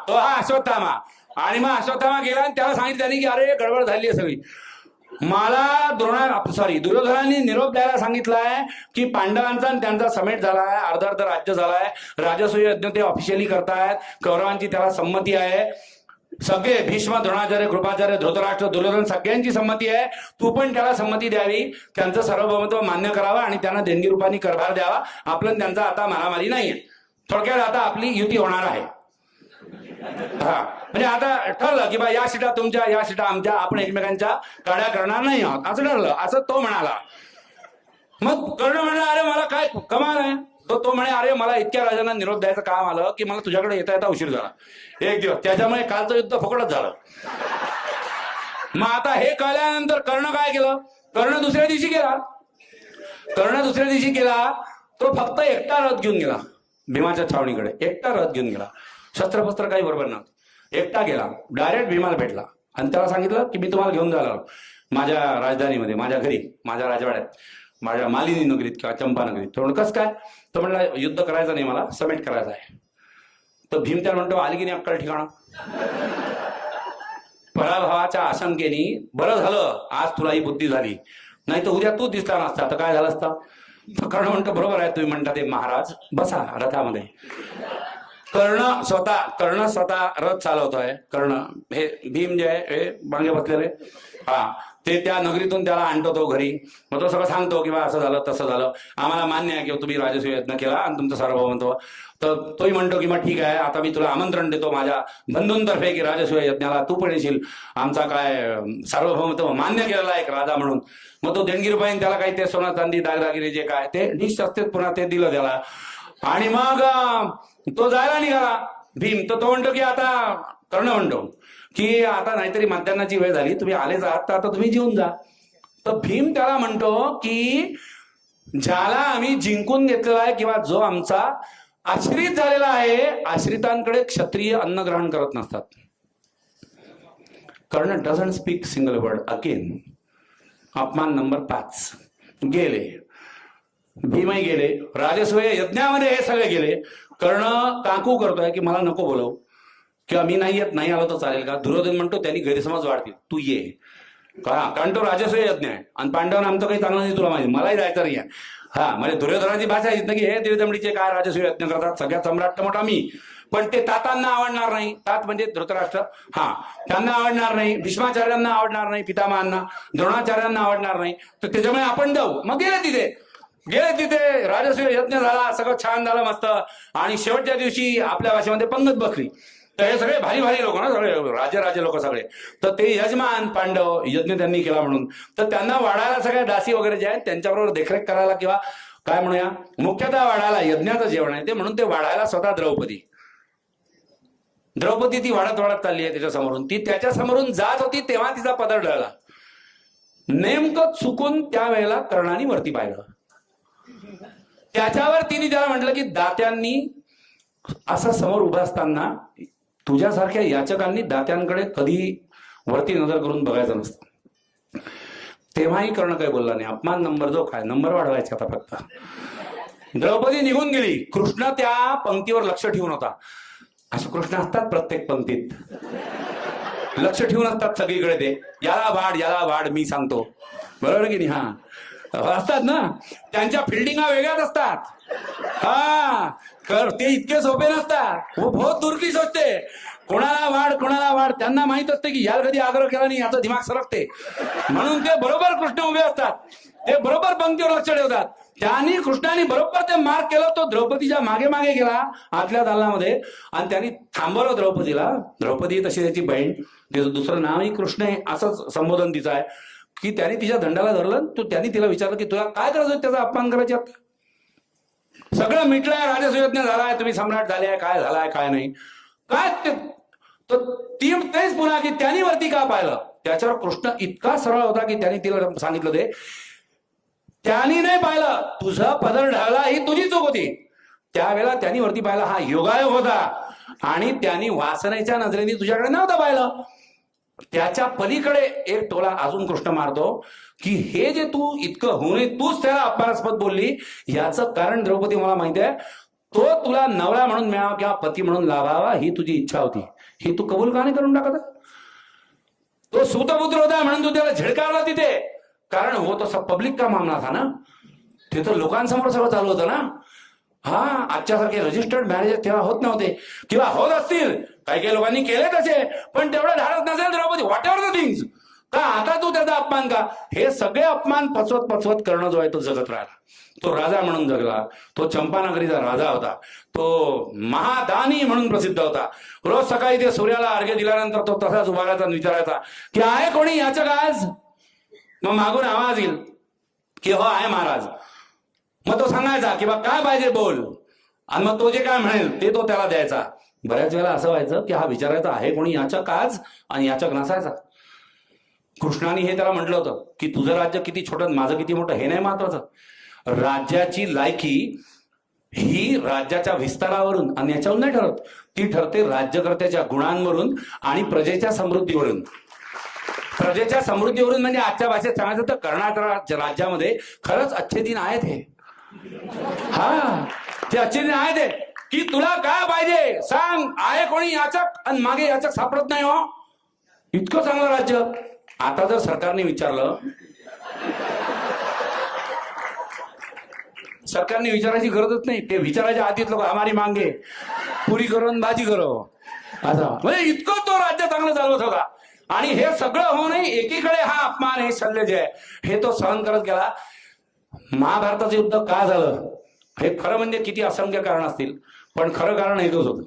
तो अश्वत्थामा. आणि मग अश्वत्थामा गेला आणि त्याला सांगितलं त्यांनी की अरे गडबड झाली आहे सगळी. मला दुर्योधनाने निरोप द्यायला सांगितलाय की पांडवांचा आणि त्यांचा समेट झालाय, अर्ध अर्ध राज्य झालाय, राजसूय यज्ञ ते ऑफिशियली करतायत, कौरवांची त्याला संमती आहे, सगळे भीष्म, द्रोणाचार्य, कृपाचार्य, धृतराष्ट्र, दुर्योधन सगळ्यांची संमती आहे. तू पण त्याला संमती द्यावी, त्यांचं सार्वभौमत्व मान्य करावं आणि त्यांना देणगी रूपाने कारभार द्यावा. आपलं त्यांचा आता मारामारी नाहीये. थोडक्यात आता आपली युती होणार आहे. म्हणजे आता ठरलं की बा या सीटा तुमच्या, या सीटा आमच्या, आपण एकमेकांच्या काड्या करणार नाही आहोत असं ठरलं, असं तो म्हणाला. मग कर्ण म्हणला अरे मला काय कमाल आहे. तो म्हणे अरे मला इतक्या राजांना निरोप द्यायचं काम आलं की मला तुझ्याकडे येता येता उशीर झाला एक दिवस, त्याच्यामुळे कालचं युद्ध फुकटच झालं. मग आता हे कळल्यानंतर कर्ण काय केलं, कर्ण दुसऱ्या दिवशी गेला. तो फक्त एकटा रथ घेऊन गेला भीमाच्या छावणीकडे, एकटा रथ घेऊन गेला, शस्त्रपस्त्र काही बरोबर नव्हतं. एकटा गेला, डायरेक्ट भीमाला भेटला आणि त्याला सांगितलं की मी तुम्हाला घेऊन जायला माझ्या राजधानीमध्ये, माझ्या घरी, माझ्या राजवाड्यात, माझ्या मालिनी नगरीत किंवा चंपा नगरीत. तो कसं काय, तो म्हणला युद्ध करायचं नाही, मला समेट करायचं आहे. तर भीम त्याला म्हणतो आली की नाही अक्कल ठिकाणा. पराभवाच्या आशंकेने बरं झालं आज तुला ही बुद्धी झाली, नाही तर उद्या तू दिसला नसता तर काय झालं असतं. तर कर्ण म्हणतो बरोबर आहे तुम्ही म्हणता ते महाराज, बसा रथामध्ये. कर्ण स्वतः रथ चालवतोय. कर्ण हे भीम जे आहे हे मागे बसलेले, ते त्या नगरीतून त्याला आणतो तो घरी. मग तो सगळं सांगतो की बा असं झालं तसं झालं, आम्हाला मान्य आहे की तुम्ही राजसूय यज्ञ केला आणि तुमचं सार्वभौमत्व. तर तोही म्हणतो की मग ठीक आहे, आता मी तुला आमंत्रण देतो माझ्या बंधूंतर्फे की राजसूय यज्ञाला तू पण येशील, आमचा काय सार्वभौमत्व मान्य केलेला एक राजा म्हणून. मग तो देणगी रुपयाने त्याला काही ते सोनं चांदी दागदागिने जे काय ते डिश असते पुन्हा ते दिलं त्याला. आणि मग तो जायला निघाला भीम. तर तो म्हणतो की आता कर्ण म्हणतो की आता नाहीतरी मध्यान्नाची वेळ झाली, तुम्ही आलेच आहात तर आता तुम्ही जेवून जा. तर भीम त्याला म्हणतो की ज्याला आम्ही जिंकून घेतलेला आहे किंवा जो आमचा आश्रित झालेला आहे, आश्रितांकडे क्षत्रिय अन्न ग्रहण करत नसतात. Karna doesn't speak single word again. अपमान नंबर 5. गेले भीमही गेले, राजसूय यज्ञामध्ये हे सगळे गेले. कर्ण काकू करतोय की मला नको बोलव किंवा मी नाही येत, नाही आलो तर चालेल का. दुर्योधन म्हणतो त्यांनी गैरसमज वाढतील, तू ये. कारण तो राजसूय यज्ञ आहे आणि पांडवांना आमचं काही चांगलं नाही तुला माहिती, मलाही जायचं नाही आहे. म्हणजे दुर्योधनाची भाषा आहे की हे त्रिदंडीचे काय राजसूय यज्ञ करतात, सगळ्यात सम्राट मोठा मी. पण ते तातांना आवडणार नाही. तात म्हणजे धृतराष्ट्र, त्यांना आवडणार नाही, भीष्माचार्यांना आवडणार नाही, पितामहांना, द्रोणाचार्यांना आवडणार नाही. तर त्याच्यामुळे आपण जाऊ. मग गेले तिथे राजसूय यज्ञ झाला, सगळं छान झालं मस्त. आणि शेवटच्या दिवशी आपल्या भाषेमध्ये पंगत बसली. तर हे सगळे भारी भारी लोक ना, सगळे राजे लोक सगळे. तर ते यजमान पांडव यज्ञ त्यांनी केला म्हणून, तर त्यांना वाढायला सगळ्या दासी वगैरे जे आहेत त्यांच्याबरोबर देखरेख करायला किंवा काय म्हणूया मुख्यतः वाढायला यज्ञाचं जेवण आहे ते, म्हणून ते वाढायला स्वतः द्रौपदी ती वाढत चालली आहे त्याच्या समोरून. ती त्याच्या समोरून जात होती तेव्हा तिचा पदर ढळला. नेमकं चुकून त्यावेळेला कर्णाने वरती पाहिलं. त्याच्यावर तिने त्याला म्हटलं की दात्यांनी असं समोर उभं असताना तुझ्यासारख्या याचकांनी दात्यांकडे कधी वरती नजर करून बघायचं नसतं. तेव्हाही कर्ण काही बोलला नाही. अपमान नंबर जो काय, नंबर वाढवायचे आता फक्त. द्रौपदी निघून गेली. कृष्ण त्या पंक्तीवर लक्ष ठेवून होता. असे कृष्ण असतात प्रत्येक पंक्तीत, लक्ष ठेवून असतात सगळीकडे. ते याला वाढ मी सांगतो, बरोबर की नाही. असतात ना, त्यांच्या फिल्डिंगा वेगळ्याच असतात. ते इतके सोपे नसतात. बहुत दूर की सोचते. कोणाला वाढ त्यांना माहित असते की याला कधी आग्रह केला नाही याचा दिमाग सरकते, म्हणून ते बरोबर कृष्ण उभे असतात. ते बरोबर पंक्तीवर लक्ष ठेवतात. त्यांनी कृष्णाने बरोबर ते मार्क केलं. तो द्रौपदीच्या मागे मागे गेला आतल्या दालनामध्ये आणि त्यांनी थांबवलं द्रौपदीला. द्रौपदी तशी त्याची बहीण, तिचं दुसरं नावही कृष्ण आहे असंच संबोधन तिचं आहे. की त्यांनी तिच्या दंडाला धरलं. तो त्यांनी तिला विचारलं की तुला काय करायचं त्याचा अपमान करायचे, सगळं मिटलंय, राजसूय यज्ञ झालाय, तुम्ही सम्राट झाले, काय झालाय काय नाही काय ते. तर ती तेच पुन्हा की त्यांनी वरती का पाहिलं. त्याच्यावर कृष्ण इतका सरळ होता की त्यांनी तिला सांगितलं ते त्यांनी नाही पाहिलं, तुझा पदर ढाळला ही तुझी चूक होती. त्यावेळेला त्यांनी वरती पाहिला हा योगायोग होता आणि त्यांनी वासनेच्या नजरेने तुझ्याकडे नव्हतं पाहिलं. त्याच्या पलीकडे एक टोला अजून कृष्ण मारतो की हे जे तू इतकं होऊनही तूच त्याला अपमानास्पद बोलली, याचं कारण द्रौपदी मला माहिती आहे, तो तुला नवरा म्हणून मिळावा किंवा पती म्हणून लाभावा ही तुझी इच्छा होती, ही तू कबूल का नाही करून टाकत? तो सूतपुत्र होता म्हणून तू त्याला झिडकारला तिथे, कारण हो तसा पब्लिक का मामला था ना, तिथं लोकांसमोर सगळं चालू होतं ना. हा आजच्यासारखे रजिस्टर्ड मॅरेजेस तेव्हा होत नव्हते किंवा होत असतील, काही काही लोकांनी केले तसे, पण तेवढं धाडत नसेल Draupadi, whatever the things. का आता तू त्याचा अपमान का? हे सगळे अपमान पचवत पचवत करणं जो आहे तो जगत राहिला. तो राजा म्हणून जगला, तो चंपानगरीचा राजा होता, तो महादानी म्हणून प्रसिद्ध होता. रोज सकाळी ते सूर्याला अर्घ्य दिल्यानंतर तो तसाच उभारायचा आणि विचारायचा की आहे कोणी याचक आज? मग मागून आवाज येईल की हो आहे महाराज. मग तो सांगायचा की बा काय पाहिजे बोल, आणि मग तो जे काय म्हणेल ते तो त्याला द्यायचा. बऱ्याच वेळेला असं व्हायचं की हा विचारायचा आहे कोणी याचक आज, आणि याचक नसायचा. कृष्णाने हे त्याला म्हटलं होतं की तुझं राज्य किती छोटं माझं किती मोठं हे नाही महत्वाचं, राज्याची लायकी ही राज्याच्या विस्तारावरून आणि याच्यावरून नाही ठरत, ती ठरते राज्यकर्त्याच्या गुणांवरून आणि प्रजेच्या समृद्धीवरून. प्रजेच्या समृद्धीवरून म्हणजे आजच्या भाषेत सांगायचं तर कर्नाटक राज्यामध्ये खरंच अच्छे दिन आहेत हे. हा ते अच्छे दिन आहेत हे की तुला काय पाहिजे सांग, आहे कोणी याचक, आणि मागे याचक सापडत नाही हो, इतकं चांगलं राज्य. आता जर सरकारने विचारलं, सरकारने विचारायची गरजच नाही, ते विचारायच्या आधीच लोक हमारी मांगे पुरी करो भाजी करो, असं म्हणजे इतकं तो राज्य चांगलं चालवत होता. आणि हे सगळं होऊनही एकीकडे हा अपमान, हे शल्य जे आहे हे तो सहन करत गेला. महाभारताचं युद्ध का झालं हे खरं म्हणजे किती असंख्य कारण असतील, पण खरं कारण एकच होतं,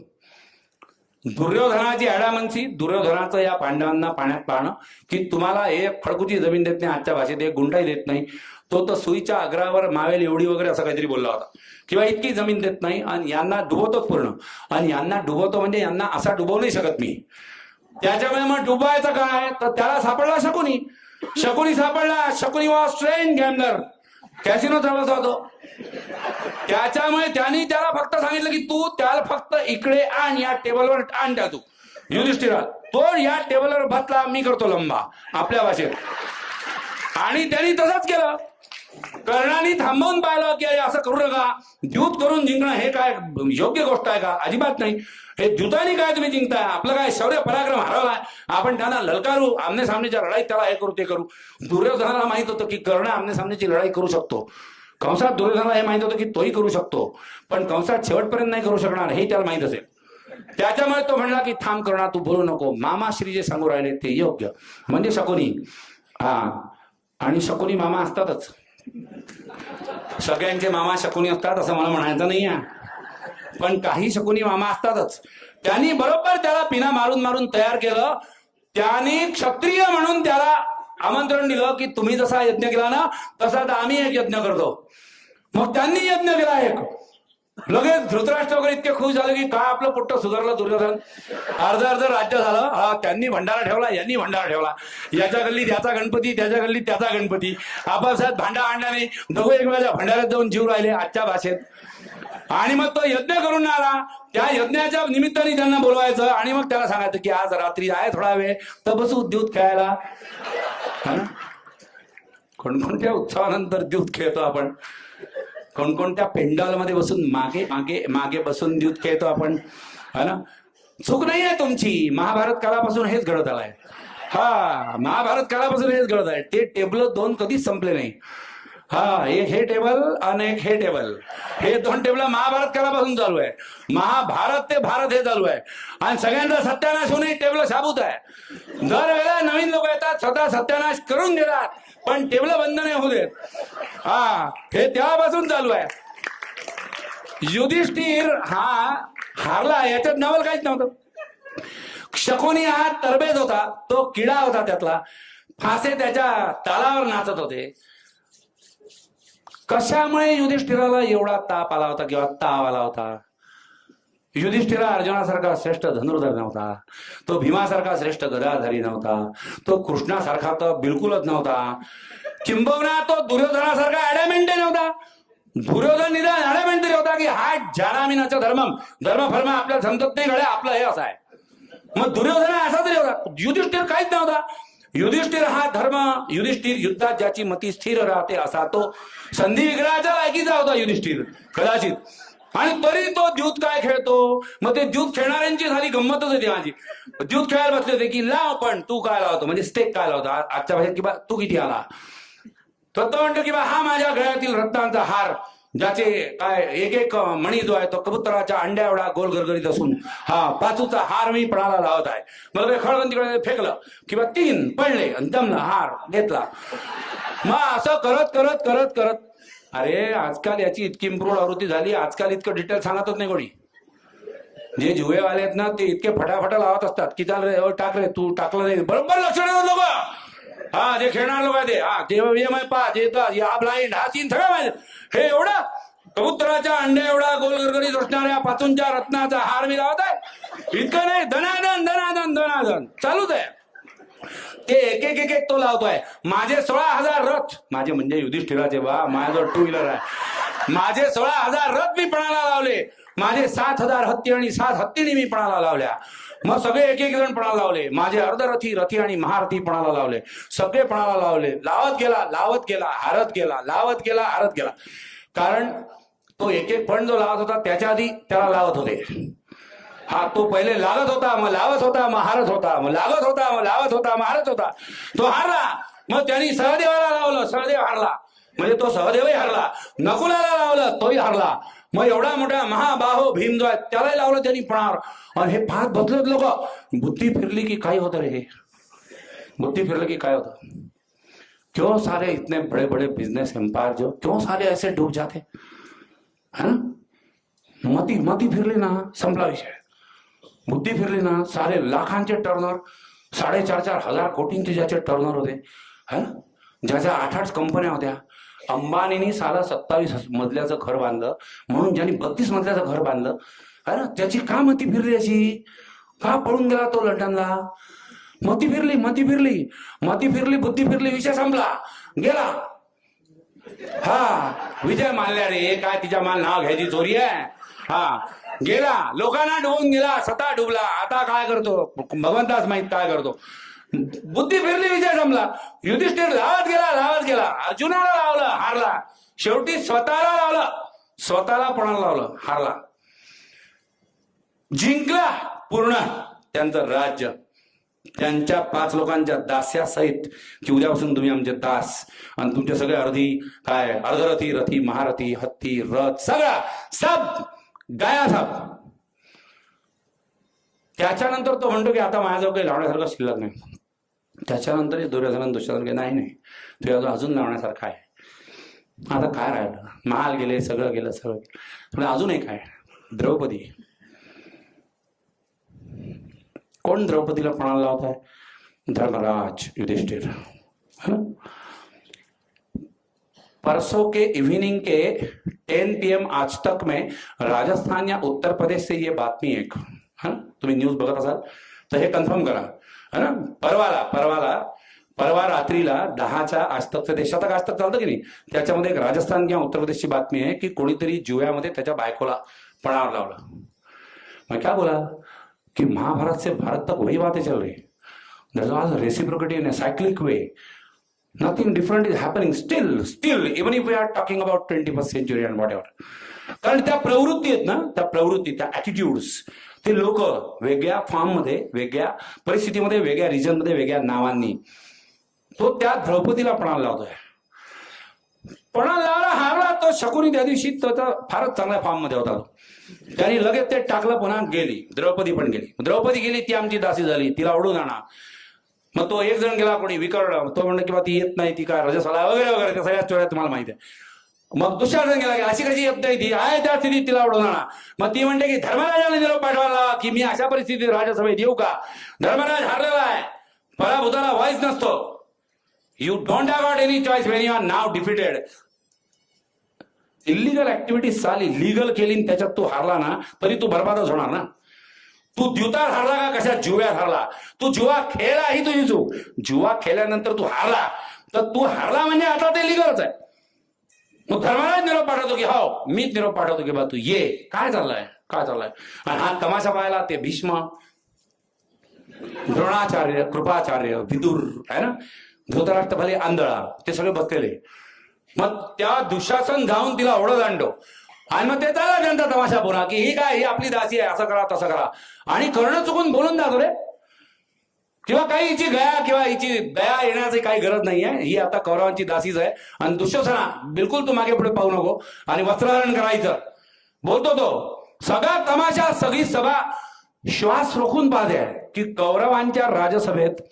दुर्योधनाची ॲडामन्सी, दुर्योधनाचं या पांडवांना पाण्यात पाहणं की तुम्हाला एक फडकुची जमीन देत नाही, आजच्या भाषेत एक गुंठाही देत नाही. तो तर सुईच्या अग्रावर मावेल एवढी वगैरे असं काहीतरी बोलला होता, किंवा इतकी जमीन देत नाही, आणि यांना डुबवतोच पूर्ण. आणि यांना डुबवतो म्हणजे यांना असा डुबवू नाही शकत मी. त्याच्यामुळे मग डुबायचं काय, तर त्याला सापडला शकुनी. शकुनी सापडला. शकुनी वॉज ट्रेन गॅमलर, कॅसिनो चालवत होतो. त्याच्यामुळे त्यांनी त्याला फक्त सांगितलं की तू त्याला फक्त इकडे आण, या टेबलवर आण त्या तू युधिष्ठिरा. तो या टेबलवर बसला, मी करतो लंबा आपल्या भाषेत. आणि त्यांनी तसंच केलं. कर्णाने थांबवून पाहिलं की असं करू नका, द्यूत करून जिंकणं हे काय योग्य गोष्ट आहे का? अजिबात नाही. हे द्यूताने काय तुम्ही जिंकताय? आपलं काय शौर्य पराक्रम हरवलाय, आपण त्यांना ललकारू, आमने सामनेच्या लढाईत त्याला हे करू ते करू. दुर्योधनाला माहित होतं की कर्ण आमने सामनेची लढाई करू शकतो. कंसात दुर्योधनाला हे माहित होतं की तोही करू शकतो, पण कंसात शेवटपर्यंत नाही करू शकणार हे त्याला माहित असेल. त्याच्यामुळे तो म्हणला की थांब करणा, तू बोलू नको, मामा श्री जे सांगू राहिले ते योग्य, म्हणजे शकुनी. हा, आणि शकुनी मामा असतातच, सगळ्यांचे मामा शकुनी असतात असं मला म्हणायचं नाही आहे, पण काही शकुनी मामा असतातच. त्यांनी बरोबर त्याला पिना मारून मारून तयार केलं. त्याने क्षत्रिय म्हणून त्याला आमंत्रण दिलं की तुम्ही जसा यज्ञ केला ना तसा आता आम्ही एक यज्ञ करतो. मग त्यांनी यज्ञ केला एक. लगेच धृतराष्ट्र वगैरे इतके खुश झाले की काय आपलं पुट्ट सुधारलं दुर्योधन, अर्ध अर्ध राज्य झालं. हा, त्यांनी भंडारा ठेवला, यांनी भंडारा ठेवला, याच्या गल्लीत याचा गणपती, त्याच्या गल्लीत त्याचा गणपती, आपापसात भांडा आणल्याने दोघं एकमेकाच्या भंडाऱ्यात जाऊन जीव राहिले आजच्या भाषेत. आणि मग तो यज्ञ करून आला, त्या यज्ञाच्या निमित्ताने त्यांना बोलवायचं आणि मग त्याला सांगायचं की आज रात्री आहे थोडा वेळ तर बसू द्यूत खेळायला. कोणकोणत्या उत्सवानंतर द्यूत खेळतो आपण, कोणकोणत्या पेंडॉलमध्ये बसून मागे मागे मागे बसून द्यूत खेळतो आपण, है ना. चूक नाही आहे तुमची, महाभारत काळापासून हेच घडत आलाय. हा, महाभारत काळापासून हेच घडत आहे. ते टेबल दोन कधीच संपले नाही. हा, एक हे टेबल आणि एक हे टेबल, हे दोन टेबल महाभारत काळापासून चालू आहे. महाभारत ते भारत हे चालू आहे आणि सगळ्यांचा सत्यानाश होणे टेबल शाबूत आहे. दरवेळेला नवीन लोक येतात, स्वतः सत्यानाश करून देतात, पण टेबल बंद नाही होऊ देत. हा, हे तेव्हापासून चालू आहे. युधिष्ठिर हा हारला, याच्यात नवल काहीच नव्हतं. शकुनी हा तरबेज होता, तो किडा होता त्यातला, फासे त्याच्या तालावर नाचत होते. कशामुळे युधिष्ठिराला एवढा ताप आला होता किंवा ताव आला होता? युधिष्ठिरा अर्जुनासारखा श्रेष्ठ धनुर्धर नव्हता. तो भीमासारखा श्रेष्ठ गदाधारी नव्हता, तो कृष्णासारखा तर बिलकुलच नव्हता, किंबहुना तो दुर्योधनासारखा ऍडॅमेंट नव्हता. दुर्योधन निदान ऍडॅमेंट तरी होता की हा जानामिनाचा धर्मफर्म आपल्याला समजत नाही, गड्या आपलं हे असं आहे. मग दुर्योधन असा तरी होता. युधिष्ठिर काहीच नव्हता. युधिष्ठिर हा धर्म, युधिष्ठिर युद्धात ज्याची मती स्थिर राहते असा तो संधी विग्रहाच्या लायकीचा होता युधिष्ठिर कदाचित. आणि तरी तो द्यूत काय खेळतो. मग ते द्यूत खेळणाऱ्यांची झाली गंमतच होती माझी. द्यूत खेळायला बसले होते की लाव, पण तू काय लावतो म्हणजे स्टेक काय लावतो आजच्या भाषेत, किंवा तू किती आला. तर तो म्हणतो की बा हा माझ्या गळ्यातील रत्नांचा हार, ज्याचे काय एक एक मणी जो आहे तो कबुतराच्या अंड्या एवढा गोल गरगरीत असून हा पाचूचा हार मी पणाला लावत आहे. मला ते खळवंतीकडे फेकलं किंवा 3 पडले आणि जमलं, हार घेतला. मग असं करत करत करत करत अरे आजकाल याची इतकी इम्प्रूव्ह आवृत्ती झाली. आजकाल इतकं डिटेल सांगतच नाही कोणी. जे जुवेवाले आहेत ना ते इतके फटाफटा लावत असतात की चाल रे टाक रे, तू टाकलं नाही बरोबर लक्ष ठेवत लोक. हा जे खेळणार लोक आहे ते हा जे EMI पा जे हा ब्लाइंड हा 3 सगळं माहिती. हे एवढा कबुतराच्या अंड्या एवढा गोल गरगरीत असणाऱ्या पाचूंच्या रत्नाचा हार मी लावत आहे. इतकं नाही, धनाधन धनाधन धनाधन चालूच आहे. ते एक एक तो लावतोय. माझे 16,000 रथ, माझे म्हणजे युधिष्ठिराचे बा, माझ्याजवळ 2 व्हीलर आहे. माझे 16,000 रथ मी पणाला लावले. माझे 7,000 हत्ती आणि 7 हत्तीने मी पणाला लावल्या. मग सगळे एक एक जण पणाला लावले. माझे अर्धरथी, रथी आणि महारथी पणाला लावले. सगळे पणाला लावले. लावत गेला हारत गेला, लावत गेला हारत गेला. कारण तो एक एक पण जो लावत होता त्याच्या आधी त्याला लावत होते. हा तो पहिले लागत होता, मग लावत होता, मग हारत होता, मग लागत होता, मग लावत होता, मग हारत होता. तो हारला. मग त्यांनी सहदेवाला लावलं, सहदेव हारला. म्हणजे तो सहदेवही हारला. नकुलाला लावलं, तोही हारला. मग एवढा मोठा महाबाहो भीम जो आहे त्यालाही लावलं त्यांनी पणावर. आणि हे पाहत बसलेत लोक. बुद्धी फिरली की काय होतं रे. हे बुद्धी फिरलं की काय होतं. क्यों सारे इतने बड़े बड़े बिजनेस एम्पायर जो क्यों सारे ऐसे डूब जाते है ना. मती फिरली ना संपला विषय. बुद्धी फिरली ना सारे लाखांचे टर्नर, 4,500 हजार कोटींचे ज्याचे टर्नर होते है ना, ज्याच्या 8-8 कंपन्या होत्या. अंबानीनी साला 27 मजल्याचं घर बांधलं, म्हणून ज्यांनी 32 मजल्याचं घर बांधलं है ना, त्याची का मती फिरली अशी. का पळून गेला तो लंडनला. मती फिरली बुद्धी फिरली, विषय संपला गेला. हा विजय मानल्या रे, काय तिच्या माल नाव घ्यायची चोरी आहे. हा गेला, लोकांना डुबून गेला, स्वतः डुबला. आता काय करतो भगवंताच माहित काय करतो. बुद्धी फिरली, विजय संपला. युधिष्ठिर लावत गेला, अर्जुनाला लावलं, हारला. शेवटी स्वतःला लावलं, स्वतःला पणाला लावलं, हारला. जिंकला पूर्ण त्यांचं राज्य, त्यांच्या 5 लोकांच्या दास्यासहित की उद्यापासून तुम्ही आमचे दास. आणि तुमचे सगळे अर्धरथी, रथी, महारथी, हत्ती, रथ सगळा सब गाया सब. त्याच्यानंतर तो म्हणतो की आता माझ्याजवळ काही लावण्यासारखं शिल्लक नाही. त्याच्यानंतर दुर्योधन नाही तुझ्या अजून लावण्यासारखं आहे. आता काय राहिलं. महाल गेले, सगळं गेलं. पण अजूनही काय. द्रौपदी. कोण द्रौपदीला पणाला लावत आहे. धर्मराज युधिष्ठिर है ना. परसों के इवनिंग के 10 PM आज तक में राजस्थान या उत्तर प्रदेश से ये बातमी एक है ना, तुम्ही न्यूज बघत असाल तर हे कन्फर्म करा है ना. परवा रात्रीला 10च्या आज तकचं ते शतक आज तक चालतं की नाही, त्याच्यामध्ये एक राजस्थान किंवा उत्तर प्रदेशची बातमी आहे की कोणीतरी जुव्यामध्ये त्याच्या बायकोला पणावर लावलं. मैं क्या बोला कि महाभारत से भारत तक वही बातें चल रही. There's also reciprocity in a cyclic way. Nothing different is happening still even if we are talking about 21st century and whatever. कारण त्या प्रवृत्ती आहेत ना, त्या ॲटिट्यूड्स, ते लोक वेगळ्या फॉर्ममध्ये, वेगळ्या परिस्थितीमध्ये, वेगळ्या रिजनमध्ये, वेगळ्या नावांनी तो त्या द्रौपदीला पणाला लावतोय. पणाला लावला, हारला. तो शकुनी त्या दिवशी तो फारच चांगल्या फॉर्ममध्ये होता. त्यांनी लगेच ते टाकलं, पुन्हा गेली. द्रौपदी पण गेली. द्रौपदी गेली, ती आमची दासी झाली, तिला ओढून आणा. मग तो एक जण गेला, कोणी विकर्ण, तो म्हणलं किंवा ती येत नाही, ती काय रजस्वाला वगैरे वगैरे, त्या सगळ्या स्टोऱ्या तुम्हाला माहिती आहे. मग दुसरा जण गेला की अशी कशी येत नाही, ती आहे त्या स्थितीत, तिला ओढून आणा. मग ती म्हणते की धर्मराजाने निरोप पाठवायला की मी अशा परिस्थितीत राजसभेत येऊ का. धर्मराज हारलेला आहे, पराभूताला व्हॉइस नसतो. You don't have got any choice when you are now defeated. Illegal activity चाली, लीगल केली, त्याच्यात तू हारला ना तरी तू बरबादच होणार ना. तू द्युतात हरला का कशा जुव्यात हरला? तू जुवा खेळला ही तुझी चूक. जुवा खेळल्यानंतर तू हारला तर तू हारला म्हणजे आता ते लिगलच आहे. मग धर्माला निरोप पाठवतो की हो मीच निरोप पाठवतो की बा तू ये. काय चाललंय काय चाललंय? आणि हा तमाशा पाहायला ते भीष्म, द्रोणाचार्य, कृपाचार्य, विदुर आहे ना, धृतराष्ट्र भले आंधळा, ते सगळे बसलेले. मग त्या दुःशासन जाऊन तिला ओढत आणतो आणि मग ते चालला त्यांचा तमाशा पुन्हा की ही काय, ही आपली दासी आहे, असं करा तसं करा. आणि कर्ण चुकून बोलून जातो रे, किंवा काही हिची गया किंवा हिची दया येण्याची काही गरज नाहीये, ही आता कौरवांची दासीच आहे. आणि दुःशासना बिलकुल तू मागे पुढे पाहू नको आणि वस्त्रहरण करायचं बोलतो तो. सगळा तमाशा, सगळी सभा श्वास रोखून पाहते की कौरवांच्या राजसभेत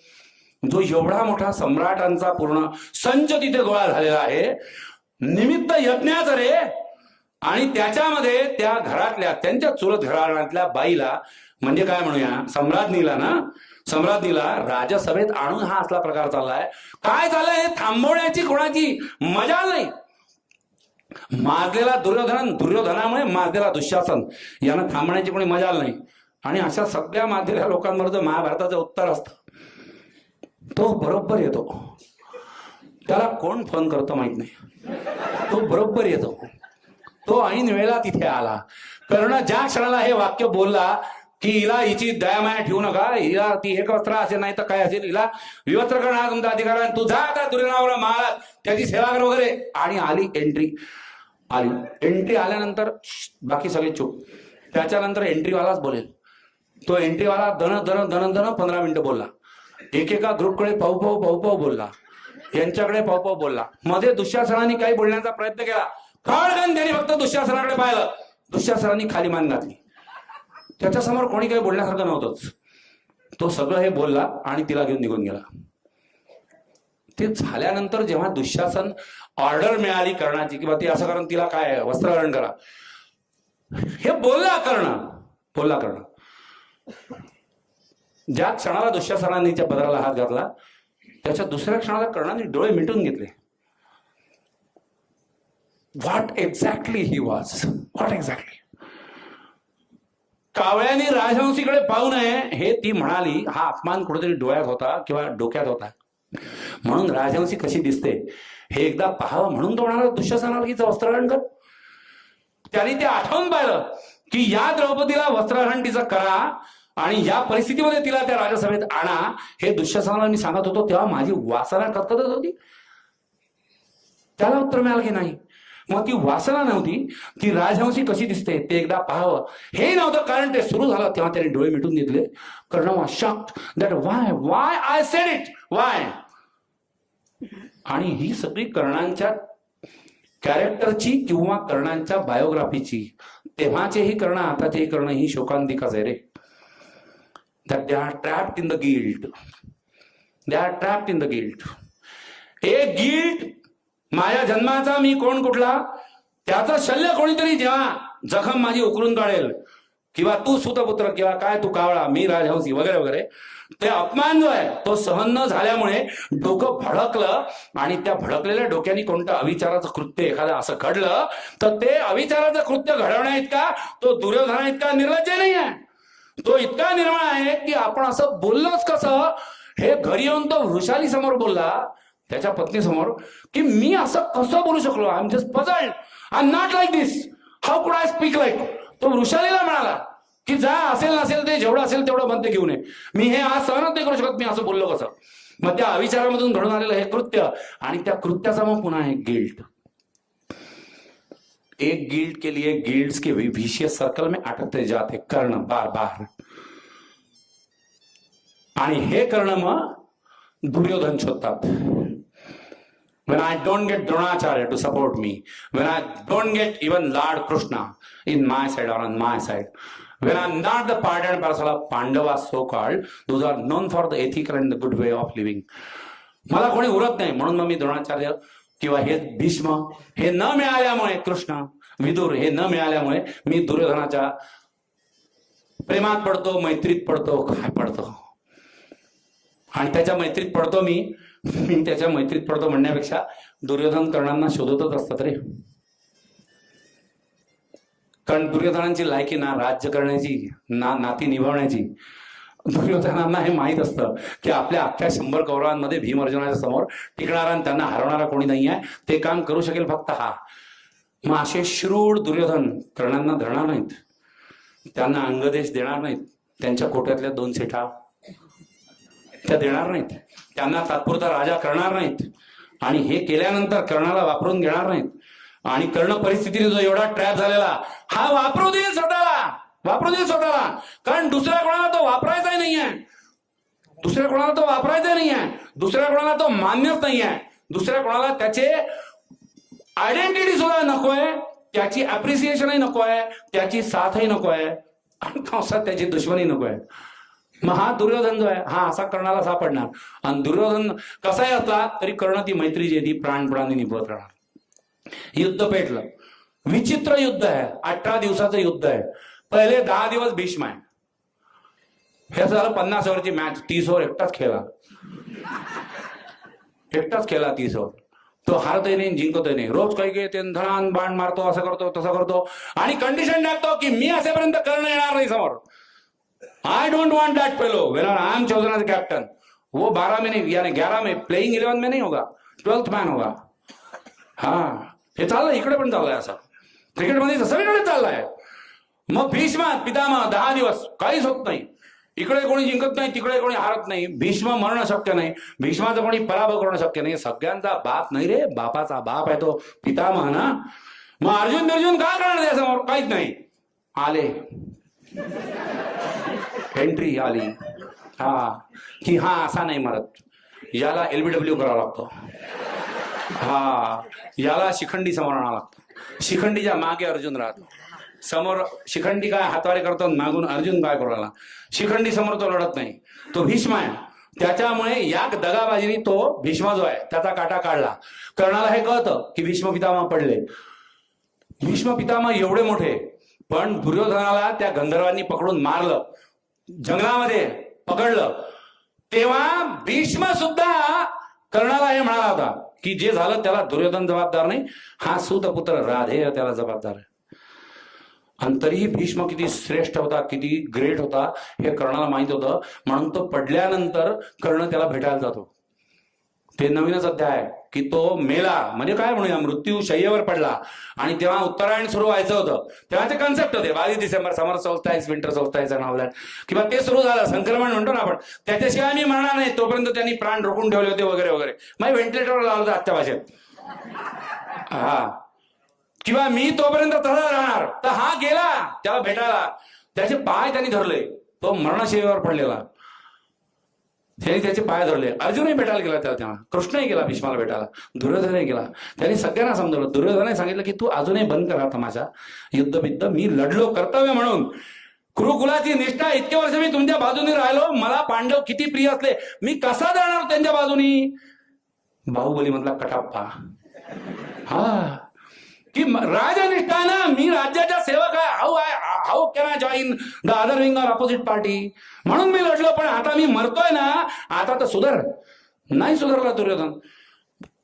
जो एवढा मोठा सम्राटांचा पूर्ण संच तिथे गोळा झालेला आहे, निमित्त यज्ञाचं रे. आणि त्याच्यामध्ये त्या घरातल्या, त्यांच्या चुलत घराण्यातल्या बाईला, म्हणजे काय म्हणूया सम्राज्ञीला ना, सम्राज्ञीला राजसभेत आणून हा असला प्रकार चाललाय. काय चाललंय हे थांबवण्याची कोणाची मजा नाही. माजलेला दुर्योधनामुळे माजलेला दुःशासन यांना थांबण्याची कोणी मजा नाही. आणि अशा सगळ्या माजलेल्या लोकांवर जर महाभारताचं उत्तर असतं, तो बरोबर येतो. त्याला कोण फोन करतो माहित नाही, तो बरोबर येतो. तो ऐन वेळेला तिथे आला. कर्ण ज्या क्षणाला हे वाक्य बोलला की हिला हिची दयामाया ठेवू नका, हिला ती एक वस्त्र असेल नाही तर काय असेल, हिला विवस्त्र करणं हा तुमचा अधिकार आहे, तू जा आता दुर्योधनावर महाराज त्याची सेवा कर वगैरे. आणि आली एंट्री आल्यानंतर बाकी सगळे चूप. त्याच्यानंतर एंट्रीवालाच बोलेल. तो एंट्रीवाला दन 15 मिनिटं बोलला. एकेका ग्रुपकडे पाहू बोलला, यांच्याकडे पाहू बोलला. मध्ये दुःशासनाने काही बोलण्याचा प्रयत्न केला, खडकन त्यांनी फक्त दुःशासनाकडे पाहिलं. दुःशासनाने खाली मान घातली. त्याच्यासमोर कोणी काही बोलण्यासारखं नव्हतंच. तो सगळं हे बोलला आणि तिला घेऊन निघून गेला. ते झाल्यानंतर जेव्हा दुःशासन ऑर्डर मिळाली कर्णाची किंवा ती असं करून तिला काय वस्त्रहरण करा, हे बोलला कर्ण. ज्या क्षणाला दुःशासनाने त्या पदराला हात घातला, त्याच्या दुसऱ्या क्षणाला कर्णाने डोळे मिटून घेतले. What exactly he was, what exactly. कावळ्याने राजहंसीकडे पाहू नये हे ती म्हणाली. हा अपमान कुठेतरी डोळ्यात होता किंवा डोक्यात होता. म्हणून राजहंसी कशी दिसते हे एकदा पाहावं म्हणून तो म्हणाला दुःशासनाला की वस्त्रहरण कर. त्याने ते आठवून पाहिलं की या द्रौपदीला वस्त्रहरण तिचं करा आणि या परिस्थितीमध्ये तिला त्या राजसभेत आणा. हे दुःशासनाला मी सांगत होतो तेव्हा माझी वासना कर्तव्य होती. त्याला उत्तर मिळालं की नाही. मग ती वासना नव्हती, ती राजहंसी कशी दिसते ते एकदा पाहावं हे नव्हतं. कारण ते सुरू झालं तेव्हा त्याने डोळे मिटून घेतले. Karna was shocked that why I said it, why. आणि ही सगळी कर्णांच्या कॅरेक्टरची किंवा कर्णांच्या बायोग्राफीची, तेव्हाचेही कर्ण आताचेही कर्ण ही शोकांतिकाच आहे रे. That they are trapped in the guilt, they are trapped in the guilt. एक गिल्ट, माझ्या जन्माचा मी कोण कुठला, त्याचं शल्य कोणीतरी जेव्हा जखम माझी उकरून काढेल, किंवा तू सुतपुत्र किंवा काय तू कावळा मी राजहंसी वगैरे वगैरे, ते अपमान जो आहे तो सहन न झाल्यामुळे डोकं भडकलं. आणि त्या भडकलेल्या डोक्याने कोणतं अविचाराचं कृत्य एखादं असं घडलं तर ते अविचाराचं कृत्य घडवण्या इतका तो दुर्योधना इतका निर्लज्ज नाही आहे. तो इतका निर्मळ आहे की आपण असं बोललोच कसं हे घरी येऊन तो वृषाली समोर बोलला, त्याच्या पत्नी समोर, की मी असं कसं बोलू शकलो, I am just puzzled, I am not like this, how could I speak like. तो वृषालीला म्हणाला की जा असेल नसेल ते जेवढं असेल तेवढं मध्य घेऊन ये, मी हे आज सहनच नाही करू शकत, मी असं बोललो कसं. मग त्या अविचारामधून घडून आलेलं हे कृत्य आणि त्या कृत्याचा मग पुन्हा एक गिल्ट. एक गिल्ट के लिए गिल्ट्स के विशियस सर्कल में अटकते जाते कर्ण बार बार. आणि हे कर्ण मग दुर्योधन शोधतात. When I don't get Dronacharya to support me, when I don't get even Lord Krishna in my side or on my side, when I'm not the part and parcel of Pandavas so called, those are known for the ethical and the good way of living, मला कोणी उरत नाही. म्हणून मग मी द्रोणाचार्य किंवा हे भीष्म हे न मिळाल्यामुळे, कृष्ण विदुर हे न मिळाल्यामुळे मी दुर्योधनाच्या प्रेमात पडतो, मैत्रीत पडतो, काय पडतो. आणि त्याच्या मैत्रीत पडतो मी त्याच्या मैत्रीत पडतो म्हणण्यापेक्षा दुर्योधन कर्णांना शोधतच असतात रे. कारण दुर्योधनांची लायकी ना राज्य करण्याची ना नाती निभावण्याची. दुर्योधनांना हे माहीत असतं की आपल्या अख्ख्या 100 कौरवांमध्ये भीम अर्जुनाच्या समोर टिकणारा आणि त्यांना हरवणारा कोणी नाही आहे. ते काम करू शकेल फक्त हा. मग असे श्रूड दुर्योधन कर्णांना धरणार नाहीत, त्यांना अंगदेश देणार नाहीत, त्यांच्या कोट्यातल्या 2 सीटा त्या देणार नाहीत, त्यांना तात्पुरता राजा करणार नाहीत आणि हे केल्यानंतर कर्णाला वापरून घेणार नाहीत. आणि कर्ण परिस्थितीने जो एवढा ट्रॅप झालेला हा वापरू देईल स्वतःला, वापरू देईल स्वतःला. कारण दुसऱ्या कोणाला तो वापरायचाही नाहीये, दुसऱ्या कोणाला तो वापरायचा नाहीये, दुसऱ्या कोणाला तो मान्यच नाहीये, दुसऱ्या कोणाला त्याचे आयडेंटिटी सुद्धा नकोय, त्याची अप्रिसिएशनही नको आहे, त्याची साथही नको आहे आणि कंसात त्याची दुश्मनी नको आहे. मग हा दुर्योधन जो आहे हा असा कर्णाला सापडणार. आणि दुर्योधन कसाही असला तरी कर्ण ती मैत्री जी ती प्राणपणाने निभवत राहणार. युद्ध पेटलं, विचित्र युद्ध आहे, 18 दिवसाचं युद्ध आहे. पहिले 10 दिवस भीष्म आहे, हे झालं 50 ओव्हरची मॅच. 30 ओव्हर एकटाच खेळला, एकटाच खेळला 30 ओव्हर. तो हारतही नाही जिंकतही नाही, रोज काही काही धनान बाण मारतो, असं करतो तसं करतो आणि कंडिशन टाकतो की मी असेपर्यंत कर्ण येणार नाही समोर. I don't want that fellow when I am chosen as captain. वो 12 में नहीं यानी 11 में प्लेइंग 11 में नहीं होगा, 12th मॅन होगा. हा हे चाललंय, इकडे पण चाललंय, असं क्रिकेटमध्ये सगळीकडे चाललंय. मग भीष्म पितामह 10 दिवस काहीच होत नाही, इकडे कोणी जिंकत नाही, तिकडे कोणी हारत नाही. भीष्म मरणं शक्य नाही, भीष्माचा कोणी पराभव करणं शक्य नाही. सगळ्यांचा बाप नाही रे, बापाचा बाप आहे तो पितामह ना. मग अर्जुन काय करणार त्यासमोर? काहीच नाही. आले, एंट्री आली, हा की हा असा नाही मरत, याला LBW करावा लागतो, हा याला शिखंडी समोर आणावं लागतं. शिखंडीच्या मागे अर्जुन राहतो, समोर शिखंडी काय हातवारे करतो, मागून अर्जुन काय करू लागला. शिखंडी समोर तो लढत नाही, तो भीष्म आहे. त्याच्यामुळे या दगाबाजीने तो भीष्म जो आहे त्याचा काटा काढला. कर्णाला हे कळतं की भीष्म पितामह पडले. भीष्म पितामह एवढे मोठे, पण दुर्योधनाला त्या गंधर्वांनी पकडून मारलं, जंगलामध्ये पकडलं. तेव्हा भीष्म सुद्धा कर्णाला हे म्हणाला होता की जे झालं त्याला दुर्योधन जबाबदार नाही, हा सूतपुत्र राधेय त्याला जबाबदार आहे. आणि तरीही भीष्म किती श्रेष्ठ होता, किती ग्रेट होता हे कर्णाला माहित होतं. म्हणून तो पडल्यानंतर कर्ण त्याला भेटायला जातो. ते नवीनच अध्याय आहे की तो मेला म्हणजे काय म्हणूया, मृत्यू शय्येवर पडला. आणि तेव्हा उत्तरायण सुरू व्हायचं होतं, तेव्हाचे कन्सेप्ट होते 22 डिसेंबर, समर सोल्स्टाईस, विंटर सोल्स्टाईस आणि ऑल दॅट. किंवा ते सुरू झालं, संक्रमण म्हणतो ना आपण, त्याच्याशिवाय मी म्हणणार नाही तोपर्यंत त्यांनी प्राण रोखून ठेवले होते वगैरे वगैरे. मग व्हेंटिलेटरवर लावलं होतं आजच्या भाषेत. हा किंवा मी तोपर्यंत तसा राहणार. तर हा गेला त्याला भेटायला, त्याचे पाय त्यांनी धरले, तो मरणशय्येवर पडलेला, त्यांनी त्याचे पाय धरले. अर्जुनही भेटायला गेला त्याला, तेव्हा कृष्णही गेला भीष्माला भेटायला, दुर्योधनही गेला. त्यांनी सगळ्यांना समजवलं. दुर्योधनाने सांगितलं की तू अजूनही बंद करा तमाशा, युद्ध बिद्ध, मी लढलो कर्तव्य म्हणून, कुरुकुलाची निष्ठा, इतके वर्ष मी तुमच्या बाजूने राहिलो, मला पांडव किती प्रिय असले, मी कसा जाणार त्यांच्या बाजूनी. बाहुबली मधला कटाप्पा, हा की राजनिष्ठा ना, मी राज्याचा सेवक आहे, how can I join the other wing or opposite party, म्हणून मी लढलो. पण आता मी मरतोय ना, आता तर सुधर. नाही सुधारला दुर्योधन.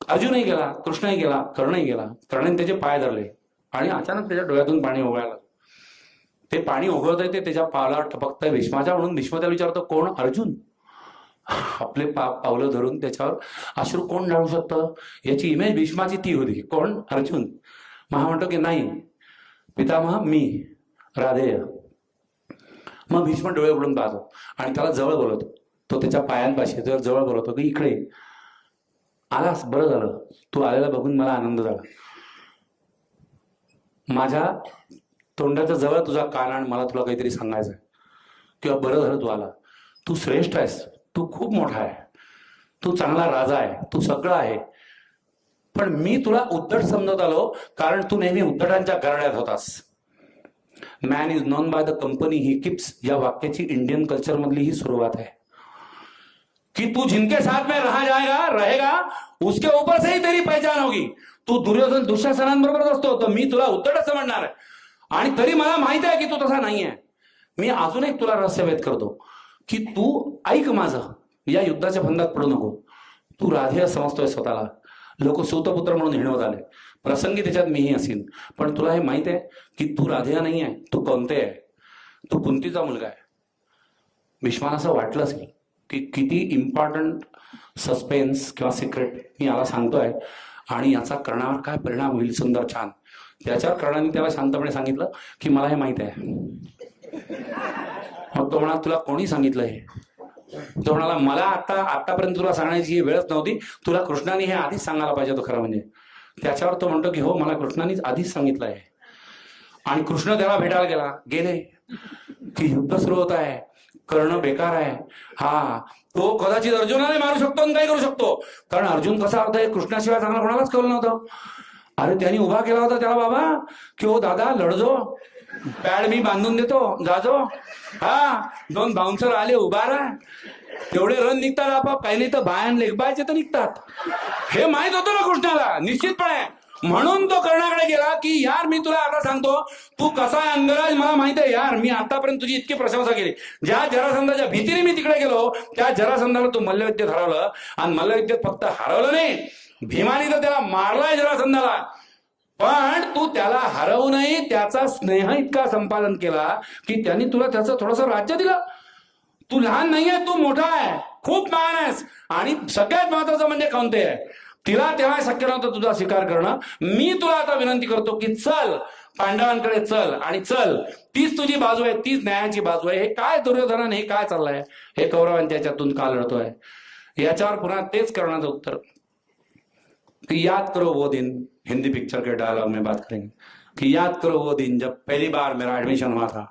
अर्जुनही गेला, कृष्णही गेला, कर्णही गेला. कर्णाने त्याचे पाय धरले आणि अचानक त्याच्या डोळ्यातून पाणी ओघळायला. ते पाणी ओघळत आहे, ते त्याच्या पावलावर टपकतंय भीष्माच्या. म्हणून भीष्म त्याला विचारतो, कोण? अर्जुन. आपले पावलं धरून त्याच्यावर अश्रू कोण ढाळू शकतं, याची इमेज भीष्माची ती होती, कोण? अर्जुन. मग म्हणतो की नाही पितामह, मी राधेय. मग भीष्म डोळे उघडून पाहतो आणि त्याला जवळ बोलवतो. तो त्याच्या पायांपाशी जवळ बोलवतो की इकडे आलास, बरं झालं, तू आलेला बघून मला आनंद झाला. माझ्या तोंडाच्या जवळ तुझा कान आण, मला तुला काहीतरी सांगायचं आहे. किंवा बरं झालं तू आला, तू श्रेष्ठ आहेस, तू खूप मोठा आहे, तू चांगला राजा आहे, तू सगळं आहे. पण मी तुला उद्धट समजत आलो कारण तू नेहमी उद्धटांच्या घराण्यात होतास. Man is known by the company he keeps, या वाक्याची इंडियन कल्चर मधली ही सुरुवात आहे की तू जिनके साथ में रहा जाएगा रहेगा उसके ऊपर से ही तेरी पहचान होगी. तू दुर्योधन दुःशासनांबरोबरच असतो, तर मी तुला उद्धटच समजणार आहे. आणि तरी मला माहित आहे की तू तसा नाहीये. मी अजून एक तुला रहस्यभेद करतो की तू ऐक माझं, या युद्धाच्या फंदात पडू नको. तू राधेय समजतोय स्वतःला, लोक सूतपुत्र म्हणून हिणवत आले, प्रसंगी त्याच्यात मीही असीन, पण तुला हे माहित आहे की तू राधिया नाही आहे, तू कौंतेय आहे, तू कुंतीचा मुलगा आहे. भीष्माला असं वाटलं असेल की किती इम्पॉर्टंट सस्पेन्स किंवा सिक्रेट मी याला सांगतोय आणि याचा कर्णावर काय परिणाम होईल सुंदर छान. त्याच्यावर कर्णाने त्याला शांतपणे सांगितलं की मला हे माहित आहे. मग तो म्हणा तुला कोणी सांगितलं हे? तो म्हणाला मला आतापर्यंत तुला सांगण्याची वेळच नव्हती, तुला कृष्णाने हे आधीच सांगायला पाहिजे होतं खरं म्हणजे. त्याच्यावर तो म्हणतो की हो मला कृष्णानेच आधीच सांगितलं आहे. आणि कृष्ण त्याला भेटायला गेले की युद्ध सुरू होत आहे, कर्ण बेकार आहे. हा तो कदाचित अर्जुनाने मारू शकतो आणि काय करू शकतो, कारण अर्जुन कसा होता हे कृष्णाशिवाय चांगला कोणालाच कळलं नव्हतं. अरे त्यांनी उभा केला होता त्याला बाबा की हो दादा लढजो, पॅड मी बांधून देतो जाजो. हा 2 बाउन्सर आले उभा राहा, तेवढे रन निघतात आपाप, काही नाही तर बायन लेगबायचे तर निघतात. हे माहित होतं ना कृष्णाला निश्चितपणे. म्हणून तो कर्णाकडे गेला की यार मी तुला आता सांगतो तू कसा आहे अंगराज मला माहित आहे यार, मी आतापर्यंत तुझी इतकी प्रशंसा केली. ज्या जरासंधाच्या भीतीने मी तिकडे गेलो त्या जरासंधाला तू मल्लविद्येत हरवलं, आणि मल्लविद्येत फक्त हरवलं नाही, भीमाने तर त्याला मारलाय जरासंधाला, पण तू त्याला हरवूनही त्याचा स्नेह इतका संपादन केला की त्यांनी तुला त्याचं थोडंसं राज्य दिलं. तू लहान नाहीये, तू मोठा आहे, खूप महान आहेस. आणि सगळ्यात महत्वाचं म्हणजे कौंतेय आहे, तिला तेव्हा शक्य नव्हतं तुझा स्वीकार करणं. मी तुला आता विनंती करतो की चल पांडवांकडे चल, आणि चल तीच तुझी बाजू आहे, तीच न्यायाची बाजू आहे. हे काय दुर्योधनाने हे काय चाललंय, हे कौरवांच्या याच्यातून का लढतोय? याच्यावर पुन्हा तेच करण्याचं उत्तर कि याद करो वो दिन, हिंदी पिक्चर के डायलॉग में बात करेंगे कि याद करो वो दिन जब पहली बार मेरा एडमिशन हुआ था,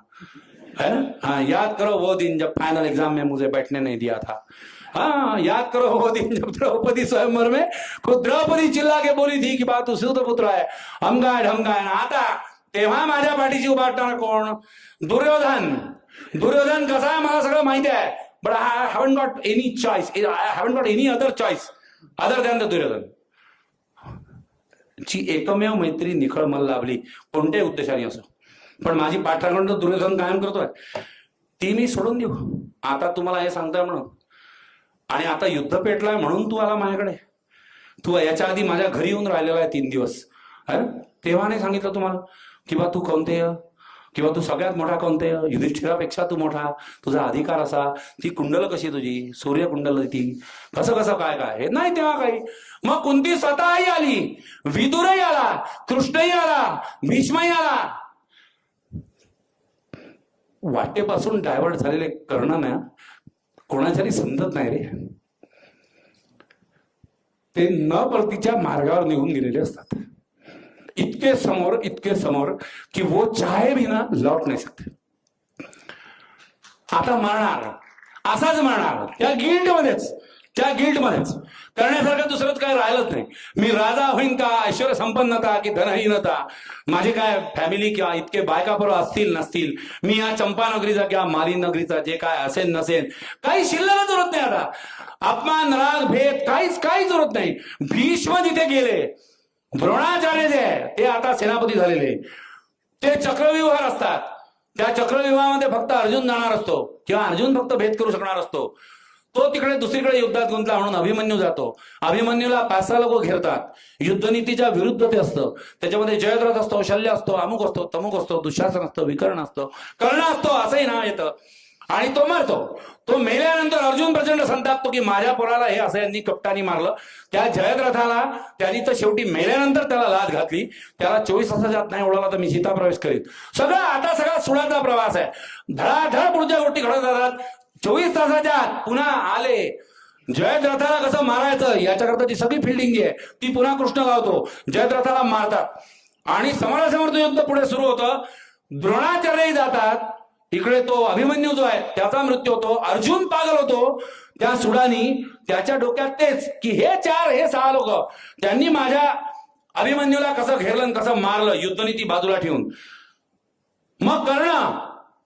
है ना. हाँ याद करो वो दिन जब फाइनल एग्जाम में मुझे बैठने नहीं दिया था. हाँ याद करो वो दिन जब द्रौपदी स्वयंवर में खुद द्रौपदी चिल्ला के बोली थी कि बा तू सूतपुत्र आहे, हम काय. आता तेव्हा माझ्या पाठीशी उभारणार कोण? दुर्योधन. दुर्योधन कसा आहे मला सगळं माहिती आहे, but I haven't got any choice, I haven't got any other choice other than the Duryodhan. ची एकमेव मैत्री निखळ मला लाभली कोणत्याही उद्देशाने असो, पण माझी पाठराखण तर दुर्योधन कायम करतोय, ती मी सोडून देऊ. आता तुम्हाला हे सांगताय म्हणून, आणि आता युद्ध पेटलाय म्हणून तू आला माझ्याकडे. तू याच्या आधी माझ्या घरी येऊन राहिलेला आहे 3 दिवस, अरे तेव्हा नाही सांगितलं तुम्हाला किंवा तू कौंतेय, किंवा तू सगळ्यात मोठा कौंतेय, युधिष्ठिरापेक्षा तू मोठा, तुझा अधिकार असा, ती कुंडल कशी तुझी, सूर्य कुंडल ती कसं कसं काय काय हे नाही तेव्हा काही. मग कुंती स्वतःही आली, विदुरही आला, कृष्णही आला, भीष्मही आला. वाटेपासून डायव्हर्ट झालेले कर्ण ना कोणाच्याही समजत नाही रे, ते न परतीच्या मार्गावर निघून गेलेले असतात. इतके समोर कि वो चाहे भी ना लौट नाही सकते. आता मरणार, असाच मरणार त्या गिल्टमध्येच करण्यासारखं दुसरंच काय राहिलंच नाही. मी राजा होईन का, ऐश्वर्य संपन्नता की धनहीनता, माझे काय फॅमिली किंवा इतके बायका बरोबर असतील नसतील, मी या चंपानगरीचा किंवा मालिन नगरीचा जे काय असेल नसेल काही शिल्लकच उरत नाही. आता अपमान राग भेद काहीच उरत नाही. भीष्म जिथे गेले, द्रोणाचार्य जे आहे ते आता सेनापती झालेले, ते चक्रव्यूहार असतात. त्या चक्रव्यूहामध्ये फक्त अर्जुन जाणार असतो किंवा अर्जुन फक्त भेद करू शकणार असतो. तो तिकडे दुसरीकडे युद्धात गुंतला म्हणून अभिमन्यू जातो. अभिमन्यूला 5-6 लोक घेरतात. युद्धनीतीच्या विरुद्ध ते असतं. त्याच्यामध्ये जयद्रथ असतो, शल्य असतो, अमुक असतो, तमुक असतो, दुःशासन असतो, विकर्ण असतो, कर्ण असतो, असंही नाव येतं. आणि तो मरतो. तो मेल्यानंतर अर्जुन प्रचंड संतापतो की माझ्या पोराला हे असं यांनी कपटानी मारलं. त्या जयद्रथाला त्यांनी तर शेवटी मेल्यानंतर त्याला लाच घातली. त्याला 24 तासाच्या आत नाही उडवला तर मी सीता प्रवेश करीत. आता सगळा सुडाचा प्रवास आहे. धडाधड पुढच्या गोष्टी घडत जातात. 24 तासाच्या आत पुन्हा आले. जयद्रथाला कसं मारायचं याच्याकरता ती सगळी फिल्डिंग जी आहे ती पुन्हा कृष्ण गावतो. जयद्रथाला मारतात आणि समोरासमोर युद्ध पुढे सुरू होतं. द्रोणाचार्यही जातात. इकडे तो अभिमन्यू जो आहे त्याचा मृत्यू होतो. अर्जुन पागल होतो त्या सुडानी. त्याच्या डोक्यात तेच की हे 6 लोक त्यांनी माझ्या अभिमन्यूला कसं घेरलं, कसं मारलं, युद्धनीती बाजूला ठेवून. मग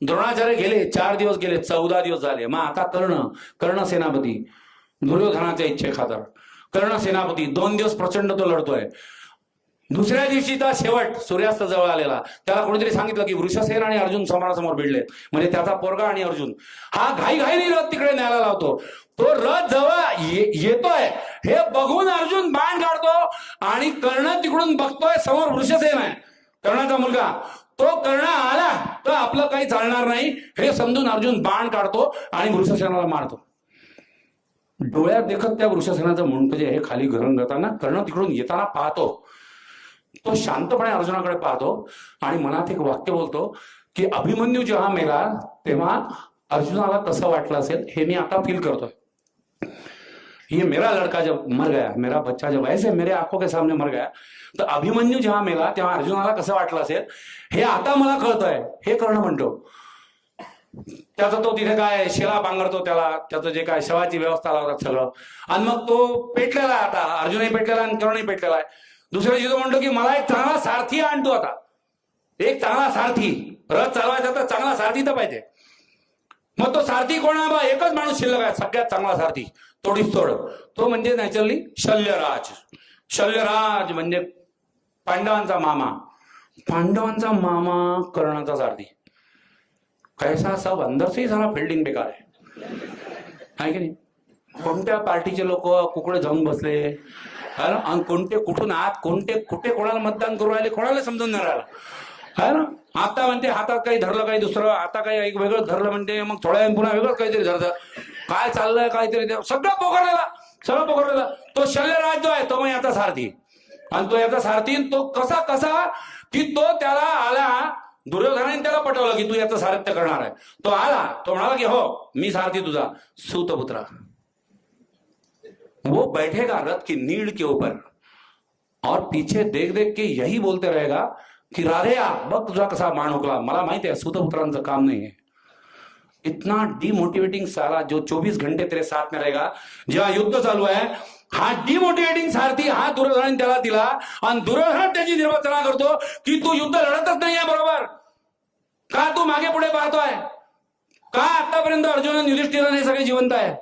द्रोणाचार्य गेले. 4 दिवस गेले, 14 दिवस झाले. मग आता कर्ण सेनापती दुर्योधनाच्या इच्छेखातर कर्ण सेनापती 2 दिवस प्रचंड तो लढतोय. दुसऱ्या दिवशीचा शेवट सूर्यास्त जवळ आलेला. त्याला कोणीतरी सांगितलं की वृषसेन आणि अर्जुन समोरासमोर भिडले, म्हणजे त्याचा पोरगा आणि अर्जुन. हा घाईने तिकडे न्यायला लावतो. तो रथ जवळ येतोय हे बघून अर्जुन बाण काढतो आणि कर्ण तिकडून बघतोय समोर वृषसेन आहे, कर्णाचा मुलगा. तो कर्ण आला तर आपलं काही चालणार नाही हे समजून अर्जुन बाण काढतो आणि वृषसेनाला मारतो. डोळ्यात देखत त्या वृषसेनाचं मुंडक जे हे खाली घरून जाताना कर्ण तिकडून येताना पाहतो. तो शांतपणे अर्जुनाकडे पाहतो आणि मनात एक वाक्य बोलतो की अभिमन्यू जेव्हा मेला तेव्हा अर्जुनाला कसं वाटलं असेल हे मी आता फील करतोय. ये मेरा लड़का जब मर गया, मेरा बच्चा जब ऐसे मेरे आंखों के सामने मर गया, तर अभिमन्यू जेव्हा मेला तेव्हा अर्जुनाला कसं वाटलं असेल हे आता मला कळतंय, हे कर्ण म्हणतो. त्याचा तो तिथे काय शेला पांघरतो, त्याला त्याचं जे काय शवाची व्यवस्था लावतात सगळं, आणि मग तो पेटलेला आहे. आता अर्जुनही पेटलेला आणि कर्णही पेटलेला आहे. दुसऱ्या दिवशी तो म्हणतो की मला एक चांगला सारथी आणतो, आता एक चांगला सारथी, रथ चालवायचा तर चांगला सारथी तर पाहिजे. मग तो सारथी कोण आहे बा, एकच माणूस शिल्लक आहे सगळ्यात चांगला सारथी, तोडीस तोड. तो म्हणजे नॅचरली शल्यराज. शल्यराज म्हणजे पांडवांचा मामा. पांडवांचा मामा कर्णाचा सारथी. कैसा सब अंदर से ही सारा फिल्डिंग बेकार आहे की नाही. कोणत्या पार्टीचे लोक कुकडे जाऊन बसले आणि कोणते कुठून आत, कोणते कुठे कोणाला मतदान करू राहिले कोणाला समजून नाही राहिलं है ना. आता म्हणते हातात काही धरलं, काही दुसरं, आता काही एक वेगळं धरलं म्हणते, मग थोड्या वेळ पुन्हा वेगळं काहीतरी धरतं. काय चाललंय काहीतरी सगळं पोखरलेला. तो शल्यराज जो आहे तो मग याचा सारथी, आणि तो याचा सारथी तो कसा की तो त्याला आला, दुर्योधनाने त्याला पटवलं की तू याचं सारथ्य करणार आहे. तो आला, तो म्हणाला की हो मी सारथी तुझा, सूतपुत्रा. वो बैठेगा रथ की नीड़ के ऊपर और पीछे देख देख के यही बोलते रहेगा की राधेया बघ तुझा कसा मान उकला. मला माहिती आहे सूतपुत्रांचं काम नाही आहे. इतना डिमोटिवेटिंग सारा जो 24 घंटे तेरे साथ में रहेगा, जेव्हा युद्ध चालू आहे, हा डिमोटिवेटिंग सारथी हा दुर्योधनाने त्याला दिला, आणि दुर्योधन त्याची निर्वचना करतो की तू युद्ध लढतच नाही आहे बरोबर, का तू मागे पुढे पाहतोय, का आतापर्यंत अर्जुन युधिष्ठिराने सगळे जिवंत आहे.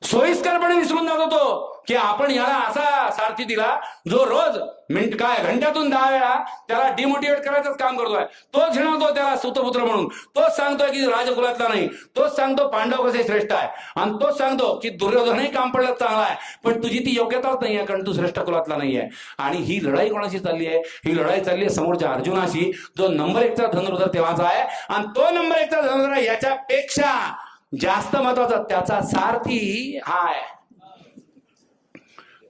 सोयीस्करपणे विसरून जातो तो की आपण याला असा सारथी दिला जो रोज घंट्यातून 10 वेळा त्याला डिमोटिवेट करायचंच काम करतोय. तोच हिणवतो त्याला सूतपुत्र म्हणून, तोच सांगतोय की राजकुलातला नाही, तोच सांगतो पांडव कसे श्रेष्ठ आहे, आणि तोच सांगतो की दुर्योधनही काम पडलं चांगला आहे पण तुझी ती योग्यताच नाही आहे कारण तू श्रेष्ठ कुलातला नाही आहे. आणि ही लढाई कोणाशी चालली आहे, ही लढाई चालली आहे समोरच्या अर्जुनाशी, जो नंबर 1चा धनुर्धर तेव्हाचा आहे, आणि तो नंबर 1चा धनुर्धर याच्यापेक्षा जास्त महत्वाचा त्याचा सारथी हा आहे.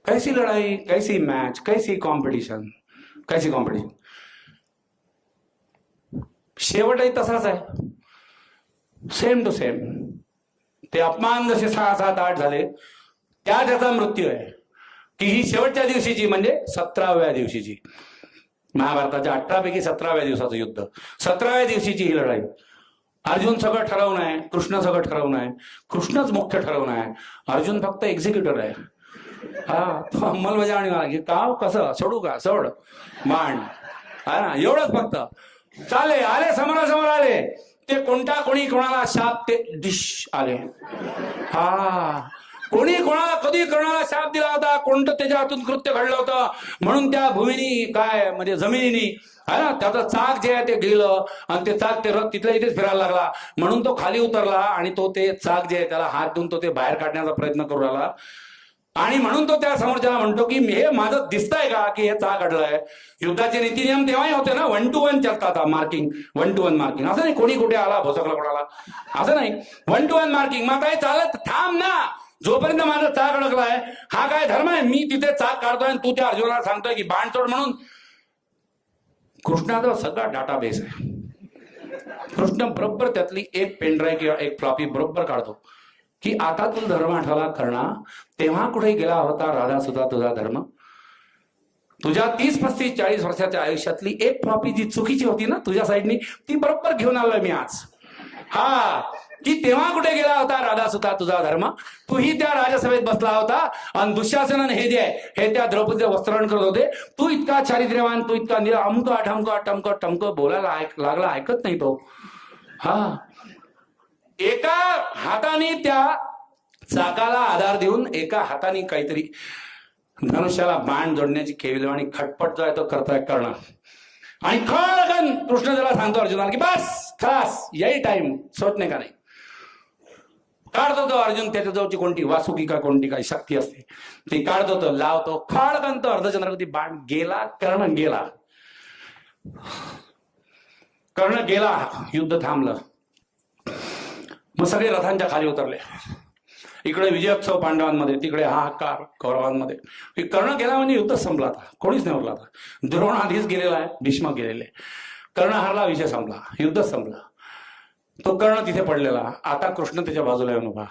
कैसी लड़ाई, कैसी मैच, कैसी कॉम्पिटिशन. शेवटही तसाच आहे, सेम टू सेम. ते अपमान जसे 6, 7, 8 झाले त्याचा मृत्यू आहे की ही शेवटच्या दिवशीची म्हणजे 17व्या दिवशीची, महाभारताच्या 18 पैकी 17व्या दिवसाचं युद्ध, 17व्या दिवशीची ही लढाई. अर्जुन सगळं ठरवून आहे, कृष्ण सगळं ठरवून आहे, कृष्णच मुख्य ठरवून आहे, अर्जुन फक्त एक्झिक्युटर आहे. हा तो अंमलबजावणी की काव कसं सोडू का, सोड मान, हा ना एवढंच फक्त चाले. आले समोरासमोर आले, ते कोणी कोणाला शाप, ते डिश आले. हा कोणी कोणाला कधी कोणाला शाप दिला होता, कोणतं त्याच्या हातून कृत्य घडलं होतं म्हणून त्या भूमीनी काय म्हणजे जमिनीनी है ना त्याचं चाक जे आहे ते गेलं, आणि ते चाक ते रथ तिथल्या इथेच फिरायला लागला म्हणून तो खाली उतरला, आणि तो ते चाक जे आहे त्याला हात देऊन तो ते बाहेर काढण्याचा प्रयत्न करू लागला. आणि म्हणून तो त्या समोरच्याला म्हणतो की हे माझं दिसतंय का की हे चाक अडलंय. युद्धाचे नीती नियम तेव्हाही होते ना, 1 to 1 चालतात मार्किंग, 1 to 1 मार्किंग. असं नाही कोणी कुठे आला भोसकला कोणाला, असं नाही, 1 to 1 मार्किंग. मग काय चालत थांब ना, जोपर्यंत माझं चाक अडकलाय हा काय धर्म आहे, मी तिथे चाक काढतोय आणि तू त्या अर्जुनाला सांगतोय की बाण सोड म्हणून. कृष्णाचा सगळा डाटाबेस आहे. कृष्ण बरोबर त्यातली एक पेनड्राईव्ह किंवा एक फ्लॉपी बरोबर काढतो की आता तू धर्म आठवला करणा, तेव्हा कुठे गेला होता राधा सुद्धा तुझा धर्म. तुझ्या 30, 35, 40 वर्षाच्या आयुष्यातली एक फ्लॉपी जी चुकीची होती ना तुझ्या साईडनी, ती बरोबर घेऊन आलोय मी आज. हा की तेव्हा कुठे गेला होता राधा सुद्धा तुझा धर्म. तूही त्या राजसभेत बसला होता आणि दुःशासनाने हे जे हे त्या द्रौपदीचं वस्त्रण करत होते. तू इतका चारित्र्यवान, तू इतका अमका ठमका टमक टमक बोलायला लागला, ऐकत नाही तो. हा एका हाताने त्या चाकाला आधार देऊन एका हाताने काहीतरी धनुष्याला बाण जोडण्याची केविलवाणी खटपट जो आहे तो करतोय कर्ण. आणि खळगन कृष्ण त्याला सांगतो अर्जुनाला की बस खास यही टाइम सोडणे का नाही. काढतो तो अर्जुन त्याच्या जवळची कोणती वासुकी का कोणती काही शक्ती असते ती काढतो तो, लावतो, खाडकंत अर्धचंद्रावरती बाण गेला, कर्ण गेला. कर्ण गेला, युद्ध थांबलं. मग सगळे रथांच्या खाली उतरले. इकडे विजयोत्सव पांडवांमध्ये, तिकडे हाहाकार कौरवांमध्ये. कर्ण गेला म्हणजे युद्ध संपला. आता कोणीच नाही उरला. आता द्रोण आधीच गेलेला आहे, भीष्म गेलेले. कर्ण हरला, विषय संपला, युद्ध संपला. तो कर्ण तिथे पडलेला. आता कृष्ण त्याच्या बाजूला येऊन उभा.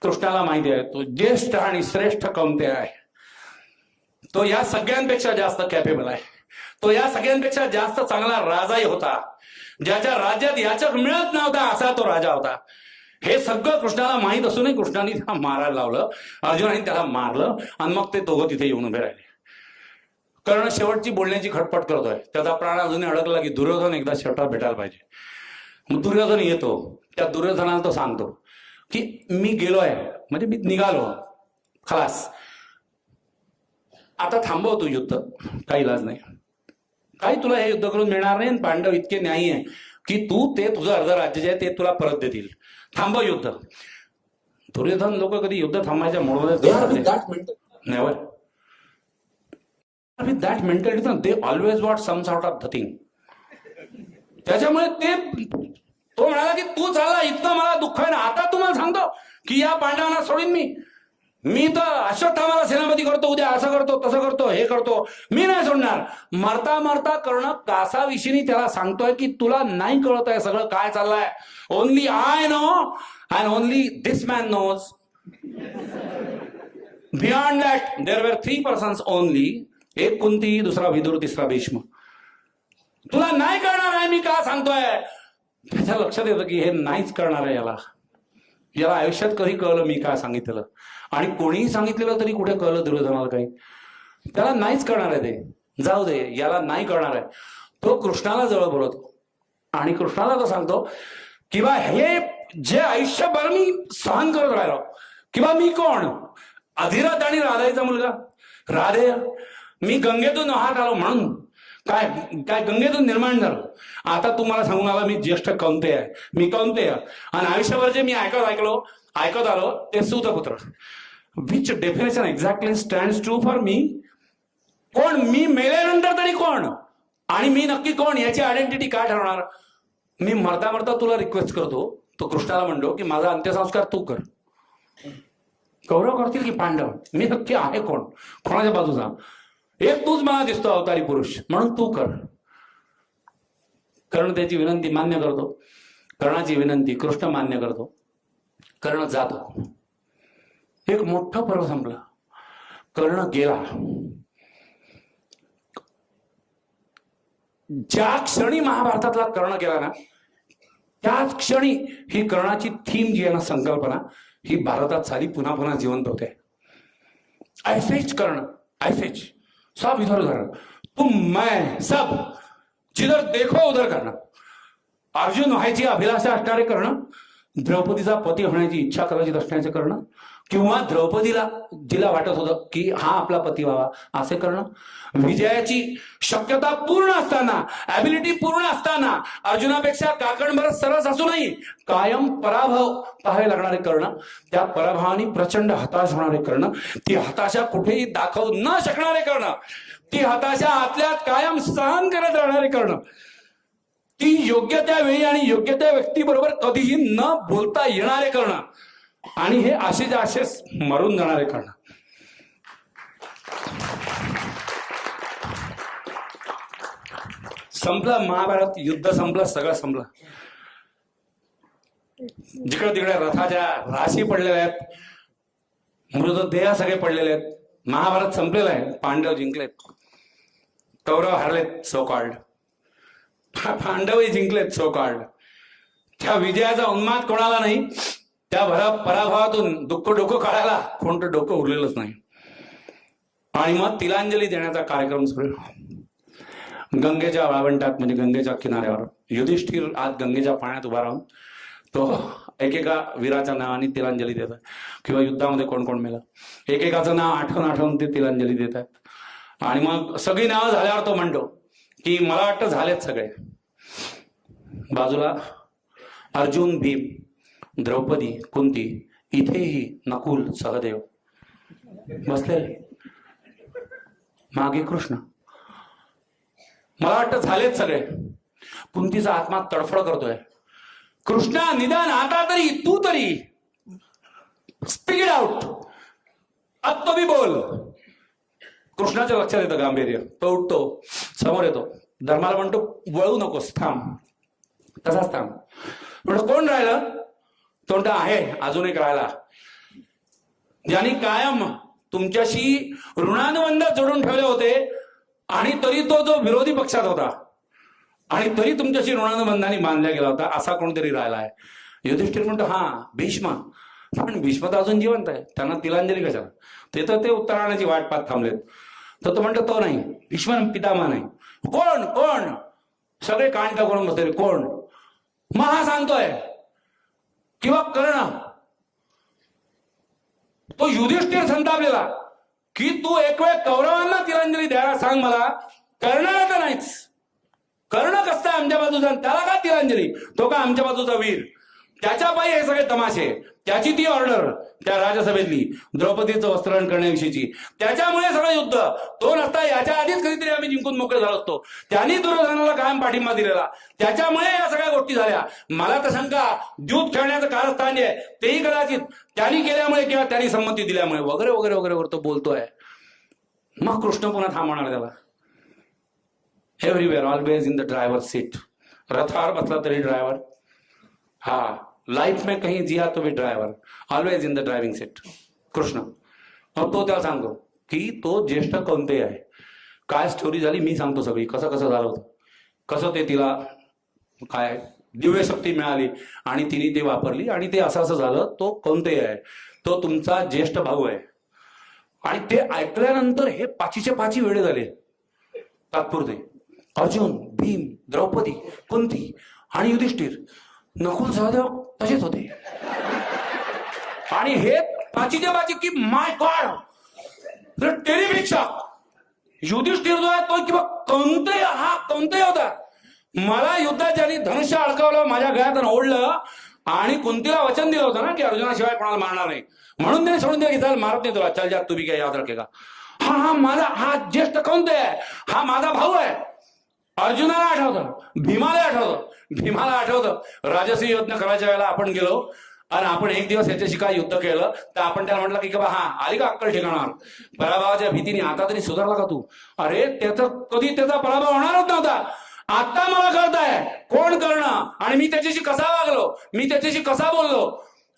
कृष्णाला माहिती आहे तो ज्येष्ठ आणि श्रेष्ठ कौंतेय आहे. तो या सगळ्यांपेक्षा जास्त कॅपेबल आहे. तो या सगळ्यांपेक्षा जास्त चांगला राजाही होता. ज्याच्या राज्यात याचक मिळत नव्हता असा तो राजा होता. हे सगळं कृष्णाला माहीत असूनही कृष्णाने त्याला मारायला लावलं. अर्जुनाने त्याला मारलं आणि मग ते दोघं तिथे येऊन उभे राहिले. कर्ण शेवटची बोलण्याची खटपट करतोय. त्याचा प्राण अजूनही अडकला की दुर्योधन एकदा शेवटात भेटायला पाहिजे. मग दुर्योधन येतो. त्या दुर्योधनाला तो सांगतो की मी गेलोय, म्हणजे मी निघालो, खलास, आता थांबव तू युद्ध, काही इलाज नाही, काही तुला हे युद्ध करून मिळणार नाही. पांडव इतके न्यायी आहे की तू ते तुझं अर्ध राज्य जे आहे ते तुला परत देतील, थांबव युद्ध. दुर्योधन लोक कधी युद्ध थांबायच्या मूडमध्ये never. With that mentality they always what some sort of the thing. त्याच्यामुळे ते तो म्हणाला की तू चालला, इतकं मला दुःख आहे ना, आता तुम्हाला सांगतो की या पांडवांना सोडीन मी तर अश्वत्थामाला सेनापती करतो, उद्या असं करतो, तसं करतो, हे करतो, मी नाही सोडणार. मरता मरता कर्ण कासाविषयी त्याला सांगतोय की तुला नाही कळत आहे सगळं काय चाललंय. Only I know and only this man knows. Beyond that there were 3 persons only. एक कुंती, दुसरा विदुर, तिसरा भीष्म. तुला नाही कळणार आहे मी का सांगतोय. त्याच्या लक्षात येतं की हे नाहीच कळणार आहे. याला आयुष्यात कधी कळलं मी काय सांगितलं, आणि कोणीही सांगितलेलं तरी कुठे कळलं दुर्योधनाला काही. त्याला नाहीच कळणार आहे ते. जाऊ दे, याला नाही कळणार आहे. तो कृष्णाला जवळ बोलवतो आणि कृष्णाला तो सांगतो किंवा हे जे आयुष्यभर मी सहन करत राहिलो, किंवा मी कोण, अधिरथ आणि राधेचा मुलगा, राधेय, मी गंगेतून वाहत आलो म्हणून काय काय गंगेतून निर्माण झालो. आता तुम्हाला सांगून आला मी ज्येष्ठ कौंतेय आहे, मी कौंतेय, आणि आयुष्यभर जे मी ऐकत आलो ते सूतपुत्र. Which definition exactly stands true for me. कोण मी मेल्यानंतर तरी कोण, आणि मी नक्की कोण याची आयडेंटिटी काय ठरवणार. मी मरता मरता तुला रिक्वेस्ट करतो, तो कृष्णाला म्हणतो की माझा अंत्यसंस्कार तू कर. कौरव करतील की पांडव, मी नक्की आहे कोण, कोणाच्या बाजूचा. एक तूच मला दिसतो अवतारी पुरुष, म्हणून तू कर. कर्ण त्याची विनंती मान्य करतो. कर्णाची विनंती कृष्ण मान्य करतो. कर्ण जातो. एक मोठं पर्व संपलं. कर्ण गेला. ज्या क्षणी महाभारतातला कर्ण गेला ना, त्याच क्षणी ही कर्णाची थीम जी आहे ना, संकल्पना, ही भारतात साली पुन्हा पुन्हा जिवंत होते. ऐसेच कर्ण, ऐसेच सब इधर उधर, तुम मैं सब जिधर देखो उधर कर्ण. अर्जुन व्हायची अभिलाषा असणारे कर्ण, द्रौपदीचा पती होण्याची इच्छा करायची असण्याचे कर्ण, किंवा द्रौपदीला जिला वाटत होतं की हा आपला पती व्हावा असे कर्ण, विजयाची शक्यता पूर्ण असताना, ॲबिलिटी पूर्ण असताना, अर्जुनापेक्षा काकणभर सरस असूनही कायम पराभव पाहावे लागणारे कर्ण, त्या पराभवाने प्रचंड हताश होणारे कर्ण, ती हताशा कुठेही दाखवू न शकणारे कर्ण, ती हताशा आतल्यात कायम सहन करत राहणारे कर्ण, ती योग्य त्या वेळी आणि योग्य त्या व्यक्तीबरोबर कधीही न बोलता येणारे कर्ण, आणि हे असेच असेच मरून जाणारे कर्ण. संपलं महाभारत, युद्ध संपलं, सगळं संपलं. जिकडे तिकडे रथाच्या राशी पडलेल्या आहेत, मृतदेह सगळे पडलेले आहेत. महाभारत संपलेलं आहे. पांडव जिंकलेत, कौरव हरलेत सो कॉल्ड, पांडवही जिंकलेत सो कॉल्ड. त्या विजयाचा उन्माद कोणाला नाही. त्या पराभवातून डोकं काढायला कोणतं डोकं उरलेलंच नाही. आणि मग तिलांजली देण्याचा कार्यक्रम सुरू. गंगेच्या वाळवंटात, म्हणजे गंगेच्या किनाऱ्यावर युधिष्ठिर आज गंगेच्या पाण्यात उभा राहून तो एकेका वीराच्या नावाने तिलांजली देतात, किंवा युद्धामध्ये कोण कोण मेलं एकेकाचं नाव आठवून ते तिलांजली देतात. आणि मग सगळी नावं झाल्यावर तो म्हणतो की मला वाटतं झालेत सगळे. बाजूला अर्जुन, भीम, द्रौपदी, कुंती इथेही नकुल सहदेव बसले, मागे कृष्ण. मला वाटतं झालेच सगळे. कुंतीचा आत्मा तडफड करतोय, कृष्णा निदान आता तरी तू तरी स्पीक इट आउट, अब तो भी बोल. कृष्णाच्या लक्षात येतं गांभीर्य. तो उठतो, समोर येतो, धर्माला म्हणतो वळू नकोस, थांब, तसाच थांब. म्हणतो कोण राहिलं? तो म्हणतो आहे अजून एक राहिला, ज्यांनी कायम तुमच्याशी ऋणानुबंध जोडून ठेवले होते आणि तरी तो जो विरोधी पक्षात होता आणि तरी तुमच्याशी ऋणानुबंधाने बांधला गेला होता, असा कोणतरी राहिला आहे. युधिष्ठिर म्हणतो हा भीष्म. पण भीष्म तर अजून जिवंत आहे, त्यांना तिलांजली कशाला? ते तर ते उत्तरायणाची वाट पाहत थांबलेत. तर तो म्हणतो तो नाही, भीष्म पितामह नाही. कोण कोण? सगळे कान टाकून बसले. कोण? मग हा सांगतोय किंवा कर्ण. तो युधिष्ठिर संतापलेला की तू एक वेळ कौरवांना तिलांजली द्यायला सांग मला, कर्णाला तर नाहीच. कर्ण कसं आमच्या बाजूचा, त्याला का तिलांजली? तो का आमच्या बाजूचा वीर? त्याच्या पायी हे सगळे तमाशे, त्याची ती ऑर्डर त्या राजसभेतली द्रौपदीचं वस्त्रण करण्याविषयीची, त्याच्यामुळे सगळं युद्ध. तो नसता याच्या आधीच कधीतरी आम्ही जिंकून मोकळे झालो असतो. त्यांनी दुर्योधनाला कायम पाठिंबा दिलेला, त्याच्यामुळे या सगळ्या गोष्टी झाल्या. मला तर शंका द्यूत खेळण्याचं कारस्थान आहे तेही कदाचित त्यांनी केल्यामुळे किंवा त्यांनी संमती दिल्यामुळे वगैरे वगैरे वगैरे वर तो बोलतोय. मग कृष्ण पुन्हा थांबवणार त्याला. Everywhere always in the driver seat. रथावर बसला तरी ड्रायव्हर. हा लाइफ में कहीं जिया तो भी driver, always in the driving seat. Krishna. मग तो त्याला सांगतो की तो ज्येष्ठ कौंतेय आहे. काय स्टोरी झाली मी सांगतो सगळी, कसं कसं झालं होतं, कसं ते तिला काय दिव्य शक्ती मिळाली आणि तिने ते वापरली आणि ते असं असं झालं. तो कौंतेय आहे, तो तुमचा ज्येष्ठ भाऊ आहे. आणि ते ऐकल्यानंतर हे पाचीच्या पाची वेळे झाले तात्पुरते. अर्जुन, भीम, द्रौपदी, कुंती आणि युधिष्ठिर, नकुल सहदेव तसेच होते. आणि हे पाचीच्या पाची की माय गॉड टेरिफिक. युधिष्ठिर जो आहे तो किंवा कौंतेय, हा कौंतेय होता. मला युद्धात ज्यांनी धनुष्य अडकवलं, माझ्या गळ्यात ओढलं आणि कुंतीला वचन दिलं होतं ना की अर्जुनाशिवाय कोणाला मारणार नाही, म्हणून त्याने सोडून दिलं की चल मारत नाही तुला, चल जा तू भी काय याद रखेगा. हा हा माझा हा ज्येष्ठ कौंतेय आहे, हा माझा भाऊ आहे. अर्जुनाला आठवतं, भीमाला आठवतं. भीमाला आठवतं राजसी यज्ञ करायच्या वेळेला आपण गेलो आणि आपण एक दिवस याच्याशी काय युद्ध केलं तर आपण त्याला म्हटलं की हा आली का अक्कल ठिकाणावर, पराभवाच्या भीतीने आता तरी सुधारला का तू? अरे कधी त्याचा पराभव होणारच नव्हता. आता मला कळतंय कोण करणं आणि मी त्याच्याशी कसा वागलो, मी त्याच्याशी कसा बोललो.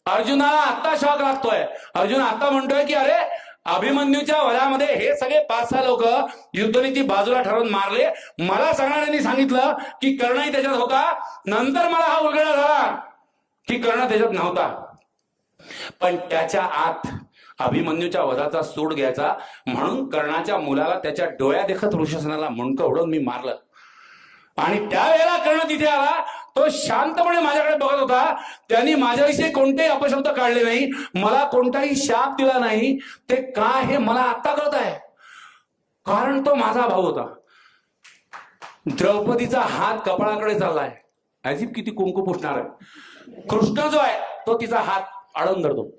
अर्जुनाला आता शॉक लागतोय. अर्जुन आता म्हणतोय की अरे अभिमन्यूच्या वधामध्ये हे सगळे 5-6 लोक युद्धनीती बाजूला ठरवून मारले. मला सांगणाऱ्यांनी सांगितलं की कर्णही त्याच्यात होता. नंतर मला हा उलगडा झाला की कर्ण त्याच्यात नव्हता. पण त्याच्या आत अभिमन्यूच्या वधाचा सूड घ्यायचा म्हणून कर्णाच्या मुलाला त्याच्या डोळ्या देखत ऋषसेनाला मुंडकं उडवून मी मारलं. आणि त्यावेळेला कर्ण तिथे आला. तो शांतपणे माझ्याकडे बघत होता. त्यांनी माझ्याविषयी कोणतेही अपशब्द काढले नाही, मला कोणताही शाप दिला नाही. ते काय हे मला आता कळत आहे, कारण तो माझा भाऊ होता. द्रौपदीचा हात कपाळाकडे चाललाय, अजिब किती कुंकू पुसणार आहे. कृष्ण जो आहे तो तिचा हात आडून धरतो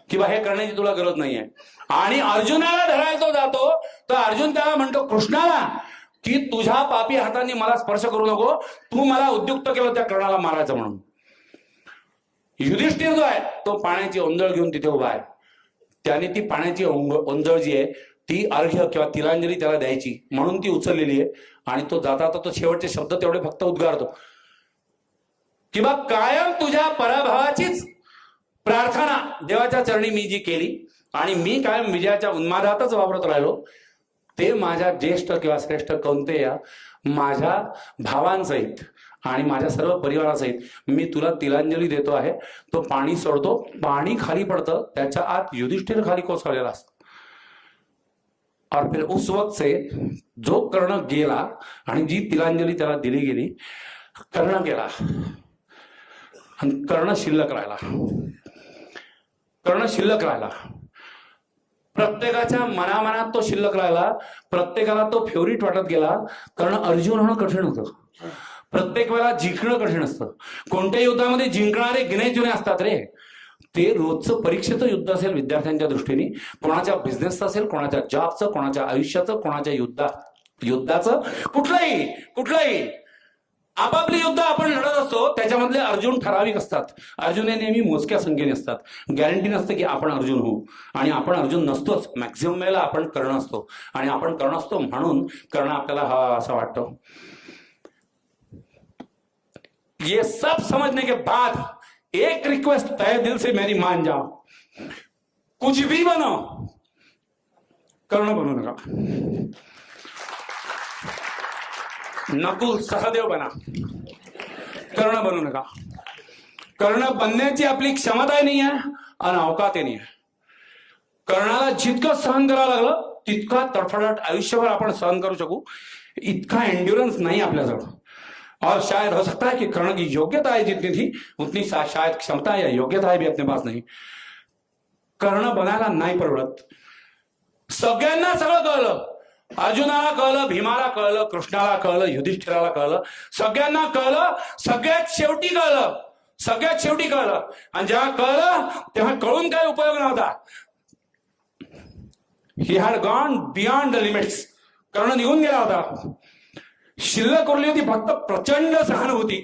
किंवा हे करण्याची तुला गरज नाहीये. आणि अर्जुनाला धरायला तो जातो तर अर्जुन त्याला म्हणतो कृष्णाला की तुझ्या पापी हातांनी मला स्पर्श करू नको, तू मला उद्युक्त केलं त्या कर्णाला मारायचं म्हणून. युधिष्ठिर जो आहे तो पाण्याची ओंजळ घेऊन तिथे उभा आहे. त्याने ती पाण्याची ओंजळ जी आहे ती अर्घ्य किंवा तिलांजली त्याला द्यायची म्हणून ती उचललेली आहे. आणि तो जाता तो शेवटचे शब्द तेवढे फक्त उद्गारतो किंवा कायम तुझ्या पराभवाचीच प्रार्थना देवाच्या चरणी मी जी केली आणि मी कायम विजयाच्या उन्मादातच वावरत राहिलो, ते माझ्या ज्येष्ठ किंवा श्रेष्ठ कौंतेय माझ्या भावांसहित आणि माझ्या सर्व परिवारासहित मी तुला तिलांजली देतो आहे. तो पाणी सोडतो, पाणी खाली पडतं, त्याच्या आत युधिष्ठिर खाली कोसळलेला असतो. और फिर उस वक्त से जो कर्ण गेला आणि जी तिलांजली त्याला दिली गेली, कर्ण गेला आणि कर्ण शिल्लक राहिला. कर्ण शिल्लक राहिला. प्रत्येकाच्या मनामनात तो शिल्लक राहिला. प्रत्येकाला तो फेवरिट वाटत गेला. कारण अर्जुन होणं कठीण होतं. प्रत्येक वेळेला जिंकणं कठीण असतं. कोणत्याही युद्धामध्ये जिंकणारे गिणे चुने असतात रे. ते रोजचं परीक्षेचं युद्ध असेल विद्यार्थ्यांच्या दृष्टीने, कोणाच्या बिझनेसचं असेल, कोणाच्या जॉबचं, कोणाच्या आयुष्याचं, कोणाच्या युद्धाचं, कुठलंही आपापली युद्ध आपण लढत असतो. त्याच्यामधले अर्जुन ठराविक असतात. अर्जुन हे नेहमी मोजक्या संख्येने असतात. गॅरंटी नसते की आपण अर्जुन होऊ, आणि आपण अर्जुन नसतोच. मॅक्झिमम वेळेला आपण कर्ण असतो, आणि आपण कर्ण असतो म्हणून कर्ण आपल्याला हा असं वाटतो. ये सब समझने के बाद एक रिक्वेस्ट तहे दिल से मेरी मान जाओ, कुछ भी बनो, कर्ण बनू नका. नकुल सहदेव बना, कर्ण बनू नका. कर्ण बनण्याची आपली क्षमता नाही आहे आणि अवकात नाही आहे. कर्णाला जितकं सहन करावं लागलं तितका तडफडाट आयुष्यभर आपण सहन करू शकू इतका एंड्योरेंस नहीं आपल्याजवळ. और शायद हो सकता है कि कर्ण की योग्यता है जितनी थी उतनी शायद क्षमता या योग्यता है भी अपने पास नहीं. कर्ण बनायला नाही परवडत. सगळ्यांना सगळं कळलं. अर्जुनाला कळलं, भीमाला कळलं, कृष्णाला कळलं, युधिष्ठिराला कळलं, सगळ्यांना कळलं. सगळ्यात शेवटी कळलं. आणि जेव्हा कळलं तेव्हा कळून काय उपयोग नव्हता. He had gone beyond the limits. Karna निघून गेला होता. शिल्लक उरली होती फक्त प्रचंड सहानुभूती.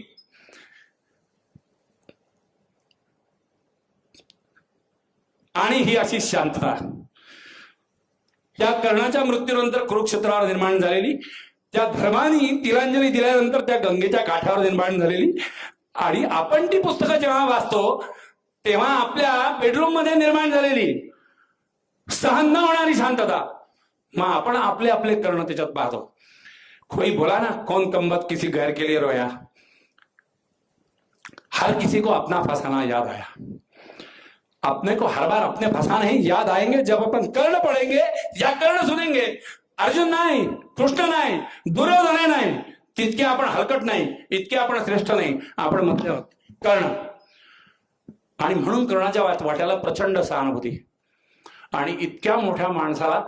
आणि ही अशी शांतता त्या कर्णाच्या मृत्यूनंतर कुरुक्षेत्रावर निर्माण झालेली, त्या धर्माने तिलांजली दिल्यानंतर त्या गंगेच्या काठावर निर्माण झालेली, आणि आपण ती पुस्तकं जेव्हा वाचतो तेव्हा आपल्या बेडरूम मध्ये निर्माण झालेली सहन न होणारी शांतता. मग आपण आपले आपले कर्ण त्याच्यात पाहतो. कोई बोला ना, कौन कमबख्त किसी गैर के लिए रोया, हर किसी को अपना फसाना याद आया. अपने को हर बार अपने फसाने ही याद आएंगे जब अपन कर्ण पढ़ेंगे या कर्ण सुनेंगे. अर्जुन नाही, कृष्ण नाही, दुर्योधन नाही, तितके आपण हलकट नाही, इतके आपण श्रेष्ठ नाही, आपण मधले कर्ण. आणि म्हणून कर्णाच्या वाट्याला प्रचंड सहानुभूती. आणि इतक्या मोठ्या माणसाला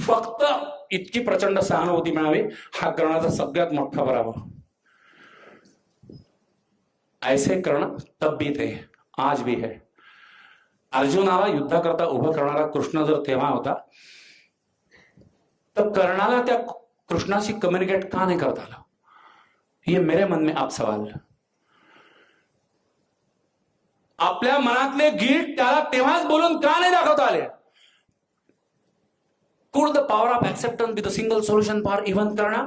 फक्त इतकी प्रचंड सहानुभूती मिळावी हा कर्णाचा सगळ्यात मोठा पराभव. ऐसे कर्ण तब भी थे, आज भी है. अर्जुनाला युद्धाकरता उभं करणारा कृष्ण जर तेव्हा होता तर कर्णाला त्या कृष्णाशी कम्युनिकेट का नाही करता आलं, ये मेरे मन में अब सवाल. आपल्या मनातले गीत त्याला तेव्हाच बोलून का नाही दाखवता आले. Could the power of acceptance be the single solution for even Karna?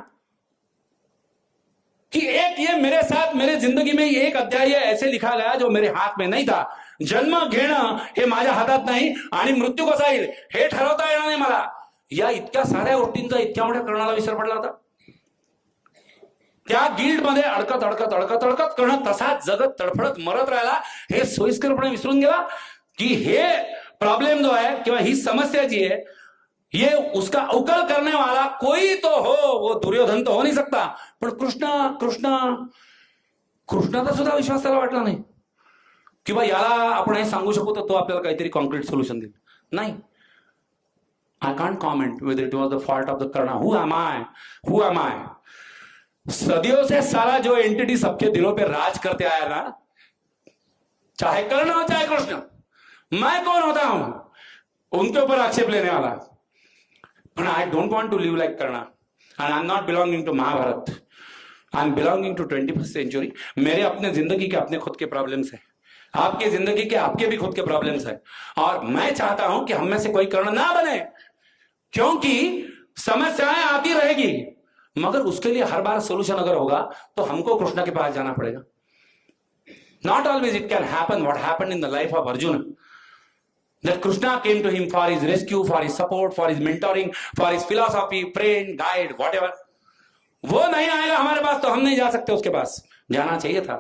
कि एक ये मेरे साथ मेरे जिंदगी में एक अध्याय ऐसे लिखा गया जो मेरे हाथ में नहीं था. जन्म घेणं हे माझ्या हातात नाही आणि मृत्यू कसा येईल हे ठरवता येणार नाही मला. या इतक्या साऱ्या गोष्टींचा इतक्या मोठ्या कर्णाला विसर पडला होता. त्या गिल्ड मध्ये अडकत कर्ण तसा जगत तडफडत मरत राहिला. हे सोयीस्करपणे विसरून गेला की हे प्रॉब्लेम जो आहे किंवा ही समस्या जी आहे ये उसका अवकल करने वाला कोई तो हो, वो दुर्योधन तो हो नहीं सकता. पण कृष्णाचा सुद्धा विश्वास त्याला वाटला नाही की बा याला आपण हे सांगू शकू तर तो आपल्याला काहीतरी कॉन्क्रीट सोल्युशन देईल. नाही, I can't comment whether it was the fault of the Karna. Who am I. सदियों से सारा जो एंटिटी सबके दिलों पे राज करते आया ना, चाहे कर्ण हो चाहे कृष्ण, मैं कौन होता हूं उनके ऊपर आक्षेप लेने वाला. But I don't want to live like Karna, and I'm not belonging to Mahabharata. I'm belonging to 21st century. मेरे अपने जिंदगी के अपने खुद के प्रॉब्लम्स हैं, आपके जिंदगी के आपके भी खुद के प्रॉब्लम्स हैं, और मैं चाहता हूं कि हम में से कोई कर्ण ना बने, क्योंकि समस्याएं आती रहेगी, मगर उसके लिए हर बार सोल्यूशन अगर होगा तो हमको कृष्ण के पास जाना पड़ेगा. Not always it can happen what happened in the life of Arjuna. That Krishna came to him for his rescue, for his support, for his mentoring, for his philosophy, friend, guide, whatever. वो नहीं आएगा हमारे pass तो हम नहीं जा सकते उसके pass. जाना चाहिए था.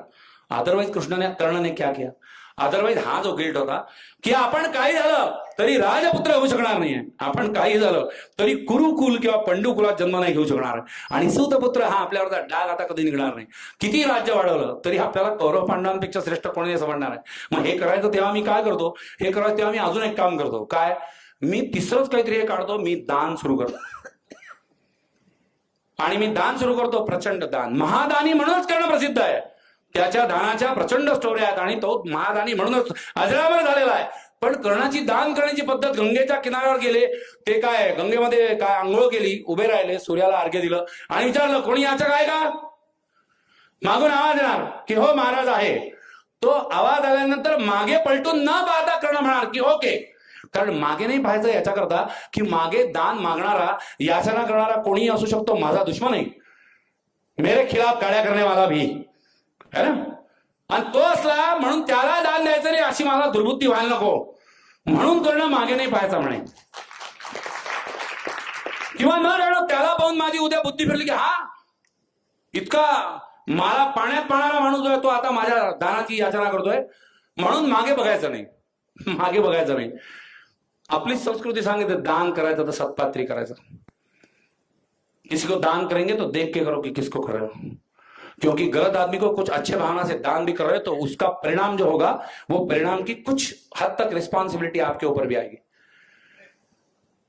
अदरवाइज कर्ण ने क्या किया. अदरवाइज हा जो गिल्ट होता की आपण काही झालं तरी राजपुत्र होऊ शकणार नाहीये, आपण काही झालं तरी कुरुकुल किंवा पंडुकुलात जन्म नाही घेऊ शकणार, आणि सूतपुत्र हा आपल्यावरचा डाग आता कधी निघणार नाही. किती राज्य वाढवलं तरी आपल्याला कौरव पांडवांपेक्षा श्रेष्ठ कोणी नाही समजणार आहे. मग हे करायचं तेव्हा मी काय करतो, हे करायचं तेव्हा मी अजून एक काम करतो. काय, मी तिसरंच काहीतरी हे काढतो, मी दान सुरू करतो. आणि मी दान सुरू करतो, प्रचंड दान. महादानी म्हणूनच कर्ण प्रसिद्ध आहे. त्याच्या दानाच्या प्रचंड स्टोऱ्या आहेत आणि तो महादानी म्हणूनच अजरामर झालेला आहे. पण कर्णाची दान करण्याची पद्धत, गंगेच्या किनाऱ्यावर गेले, ते काय गंगेमध्ये काय आंघोळ केली, उभे राहिले, सूर्याला अर्घ्य दिलं आणि विचारलं कोणी याचक आहे का? मागून आवाज येणार की हो महाराज आहे. तो आवाज आल्यानंतर मागे पलटून न पाहता कर्ण म्हणाल की ओके. कारण मागे नाही पाहायचं याच्याकरता की मागे दान मागणारा, याचना करणारा कोणीही असू शकतो, माझा दुश्मन नाही, मेरे खिलाफ काड्या करणे वाला भी है ना. आणि तो असला म्हणून त्याला दान द्यायचं नाही अशी मला दुर्बुद्धी व्हायला नको, म्हणून करणं मागे नाही पाहायचा म्हणे. किंवा न राहणं त्याला पाहून माझी उद्या बुद्धी फिरली की हा इतका मला पाण्यात पाहणारा माणूस जो आहे तो आता माझ्या दानाची याचना करतोय, म्हणून मागे बघायचं नाही, मागे बघायचं नाही. आपली संस्कृती सांगितलं दान करायचं तर सत्पात्री करायचं. किसी को दान करेंगे तो देख के करो कि किसको कर रहे हो, क्योंकि गलत आदमी को कुछ अच्छे भावना से दान भी कर रहे हो तो उसका परिणाम जो होगा वो परिणाम की कुछ हद तक रिस्पॉन्सिबिलिटी आपके ऊपर भी आएगी.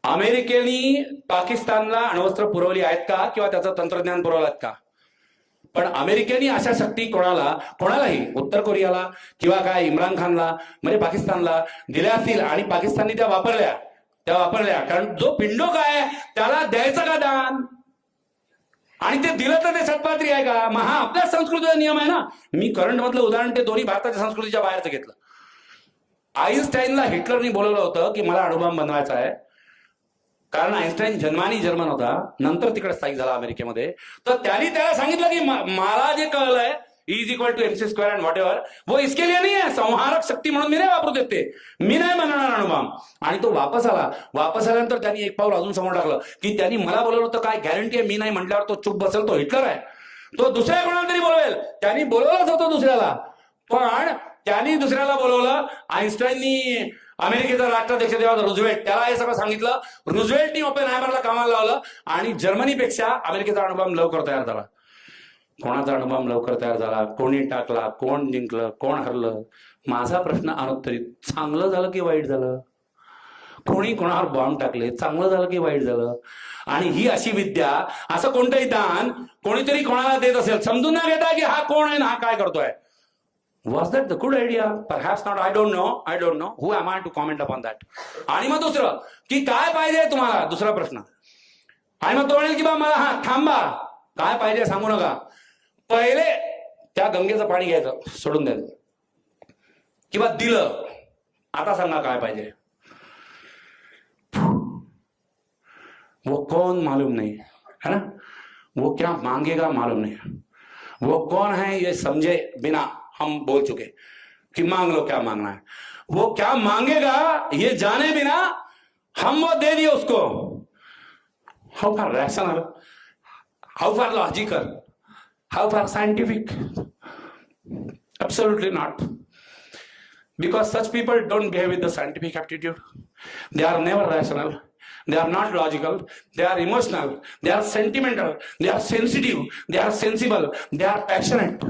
अमेरिकेने पाकिस्तानला अण्वस्त्र पुरवली आहेत का किंवा त्याचं तंत्रज्ञान पुरवलं आहेत का? पण अमेरिकेने अशा शक्ती कोणालाही उत्तर कोरियाला किंवा काय इम्रान खानला म्हणजे पाकिस्तानला दिल्या असतील आणि पाकिस्तानने त्या वापरल्या. कारण जो पिंडो काय त्याला द्यायचं का दान, आणि ते दिलं तर ते सत्पात्री आहे का? मग हा आपल्या संस्कृतीचा नियम आहे ना. मी करंट मधलं उदाहरण ते दोन्ही भारताच्या संस्कृतीच्या बाहेरचं घेतलं. आईन्स्टाईनला हिटलरनी बोलवलं होतं की मला अणुबॉम्ब बनवायचा आहे, कारण आईन्स्टाईन जन्मानी जर्मन होता, नंतर तिकडे स्थायिक झाला अमेरिकेमध्ये. तर त्यांनी त्याला सांगितलं की मला जे कळलंय E=mc² अँड व्हॉट एव्हर वो इसके लिए नहीं है, संहारक शक्ती म्हणून मी नाही वापरू देते, मी नाही बनवणार अणुबॉम्ब. आणि तो वापस आल्यानंतर त्यांनी एक पाऊल अजून समोर टाकलं की त्यांनी मला बोलवलं होतं, काय गॅरंटी आहे मी नाही म्हटल्यावर तो चूप बसेल, तो हिटलर आहे, तो दुसऱ्या कोणाला तरी बोलवेल. त्यांनी बोलवलंच होतं दुसऱ्याला, पण त्यांनी दुसऱ्याला बोलवलं. आईन्स्टाईननी अमेरिकेचा राष्ट्राध्यक्ष तेव्हा रुझवेल्ट, त्याला हे सगळं सांगितलं. रुझवेल्टनी ओपेनहायमरला कामाला लावलं आणि जर्मनीपेक्षा अमेरिकेचा अणुबॉम्ब लवकर तयार झाला. कोणाचा अणुबॉम्ब लवकर तयार झाला, कोणी टाकला, कोण जिंकलं, कोण हरलं, माझा प्रश्न अनुत्तरित. चांगलं झालं की वाईट झालं? कोणी कोणावर बॉम्ब टाकले, चांगलं झालं की वाईट झालं? आणि ही अशी विद्या, असं कोणतंही दान कोणीतरी कोणाला देत असेल, समजून न घेता की हा कोण आहे ना हा काय करतोय. Was that the good idea? Perhaps not. I don't know. Who am I to comment upon that? आणि मग दुसरं की काय पाहिजे तुम्हाला, दुसरा प्रश्न. आणि मग तो म्हणेल की बा मला हा थांबा, काय पाहिजे सांगू नका, पहिले त्या गंगेचं पाणी घ्यायचं, सोडून द्यायचं, किंवा दिलं, आता सांगा काय पाहिजे. वो कौन मालूम नहीं है ना, वो क्या मांगेगा मालूम नहीं, वो कौन है ये समझे बिना हम बोल चुके कि मांग लो क्या मांगना है. वो क्या मांगेगा ये जाने बिना हम वो दे दिए उसको. How far rational, how far logical, how far scientific? Absolutely not. Because such people don't behave with the scientific aptitude. They are never rational. They are not logical. They are emotional. They are sentimental. They are sensitive. They are sensible. They are passionate.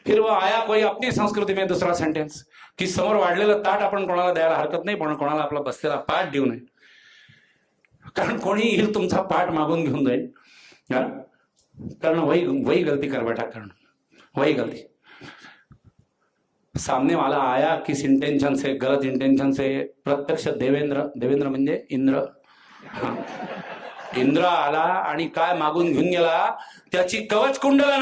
फिर वो आया कोई अपनी संस्कृती में दुसरा sentence की समोर वाढलेलं ताट आपण कोणाला द्यायला हरकत नाही, पण कोणाला आपला बसलेला पाठ देऊ नये, कारण कोणी येईल तुमचा पाठ मागून घेऊन जाईल. कारण वही गलती कर बैठा, कारण वही गलती. सामने वाला आया किस इंटेंशन से, गलत इंटेंशन से, प्रत्यक्ष देवेंद्र म्हणजे इंद्र, इंद्र आला आणि काय मागून घेऊन गेला, त्याची कवच कुंडल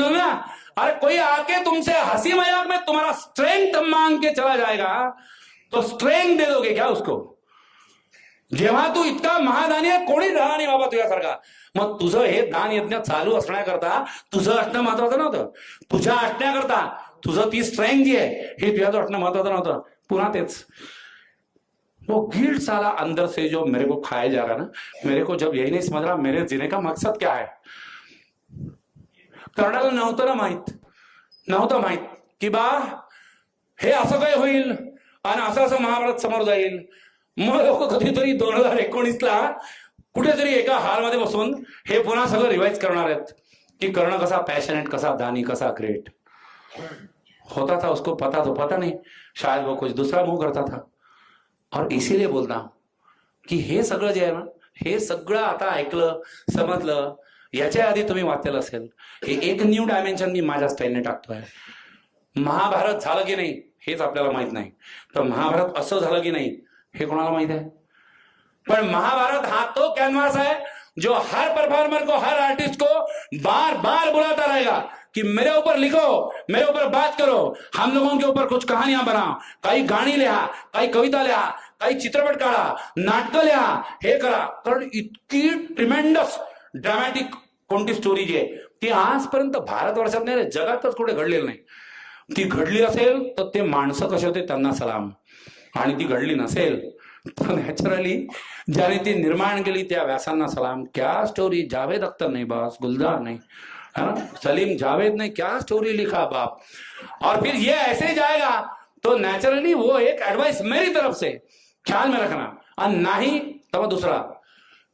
ना. अरे कोई आके तुमसे हंसी मजाक में तुम्हारा स्ट्रेंथ मांग के चला जाएगा तो स्ट्रेंथ दे दोगे क्या उसको? जेव्हा तू इतका महादानी आहे, कोणी झाला नाही बाबा तुझ्यासारखा. मग तुझं हे दान यज्ञ चालू असण्याकरता तुझं असणं महत्वाचं नव्हतं, तुझ्या असण्याकरता तुझं ती स्ट्रेंथ जी आहे हे तुझ्याचं असणं महत्वाचं नव्हतं. पुन्हा तेच वो गिल्ट साला अंदर से जो मेरे को खाया जा रहा ना, मेरे को जब यही नहीं समझ रहा मेरे जीने का मकसद क्या है. कर्णाला नव्हतं माहित की बा हे असं काय होईल आणि असं महाभारत समोर जाईल. मग लोक कधीतरी 2019ला कुठेतरी एका हॉलमध्ये बसून हे पुन्हा सगळं रिवाइज करणार आहेत की कर्ण कसा पॅशनेट, कसा दानी, कसा ग्रेट होता था. उसको पता नहीं, शायद वो कुछ दूसरा मूव करता था. और इसीलिए बोलता हूं की हे सगळं जे आहे ना, हे सगळं आता ऐकलं, समजलं याच्या आधी तुम्ही वाचलेलं असेल, हे एक न्यू डायमेन्शन मी माझ्या स्टाईलने टाकतोय. महाभारत झालं की नाही हेच आपल्याला माहित नाही, तर महाभारत असं झालं की नाही हे कोणाला माहित आहे. पर महाभारत हा तो कैनवास है जो हर परफॉर्मर को, हर आर्टिस्ट को बार बार बुलाता रहेगा कि मेरे ऊपर लिखो, मेरे ऊपर बात करो, हम लोगों के ऊपर कुछ कहानियां बनाओ, काही गाणी लिहा, काही कविता लिहा, काही चित्रपट काढा, नाटकं लिहा, हे करा. कारण इतकी ट्रिमेंडस ड्रामॅटिक कोणती स्टोरी जी आहे ती आजपर्यंत भारतवर्षात नाही, जगातच कुठे घडलेलं नाही. ती घडली असेल तर ते माणसं कसे होते त्यांना सलाम, आणि ती घडली नसेल तर नॅचरली ज्याने ती निर्माण केली त्या व्यासांना सलाम. क्या स्टोरी, जावेद अख्तर नहीं बस, गुलजार नहीं, है ना, सलीम जावेद ने क्या स्टोरी लिखा बाप. और फिर ये ऐसे जाएगा तो नेचुरली वो एक एडवाइस मेरी तरफ से ख्याल में रखना. आणि नाही तर दुसरा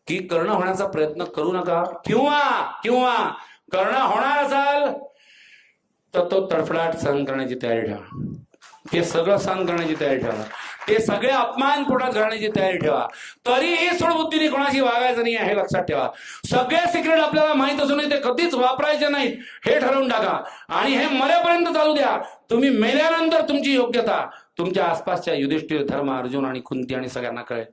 की कर्ण होण्याचा प्रयत्न करू नका, किंवा कर्ण होणार असाल तर तो तडफडाट सहन करण्याची तयारी ठेवा, ते सगळं सहन करण्याची तयारी ठेवा, ते सगळे अपमान पोटात घालण्याची तयारी ठेवा. तरीही सूडबुद्धीने कोणाशी वागायचं नाही हे लक्षात ठेवा. सगळे सिक्रेट आपल्याला माहित असूनही ते कधीच वापरायचे नाहीत हे ठरवून टाका, आणि हे मरेपर्यंत चालू द्या. तुम्ही मेल्यानंतर तुमची योग्यता तुमच्या आसपासच्या युधिष्ठिर, धर्म, अर्जुन आणि कुंती आणि सगळ्यांना कळेल.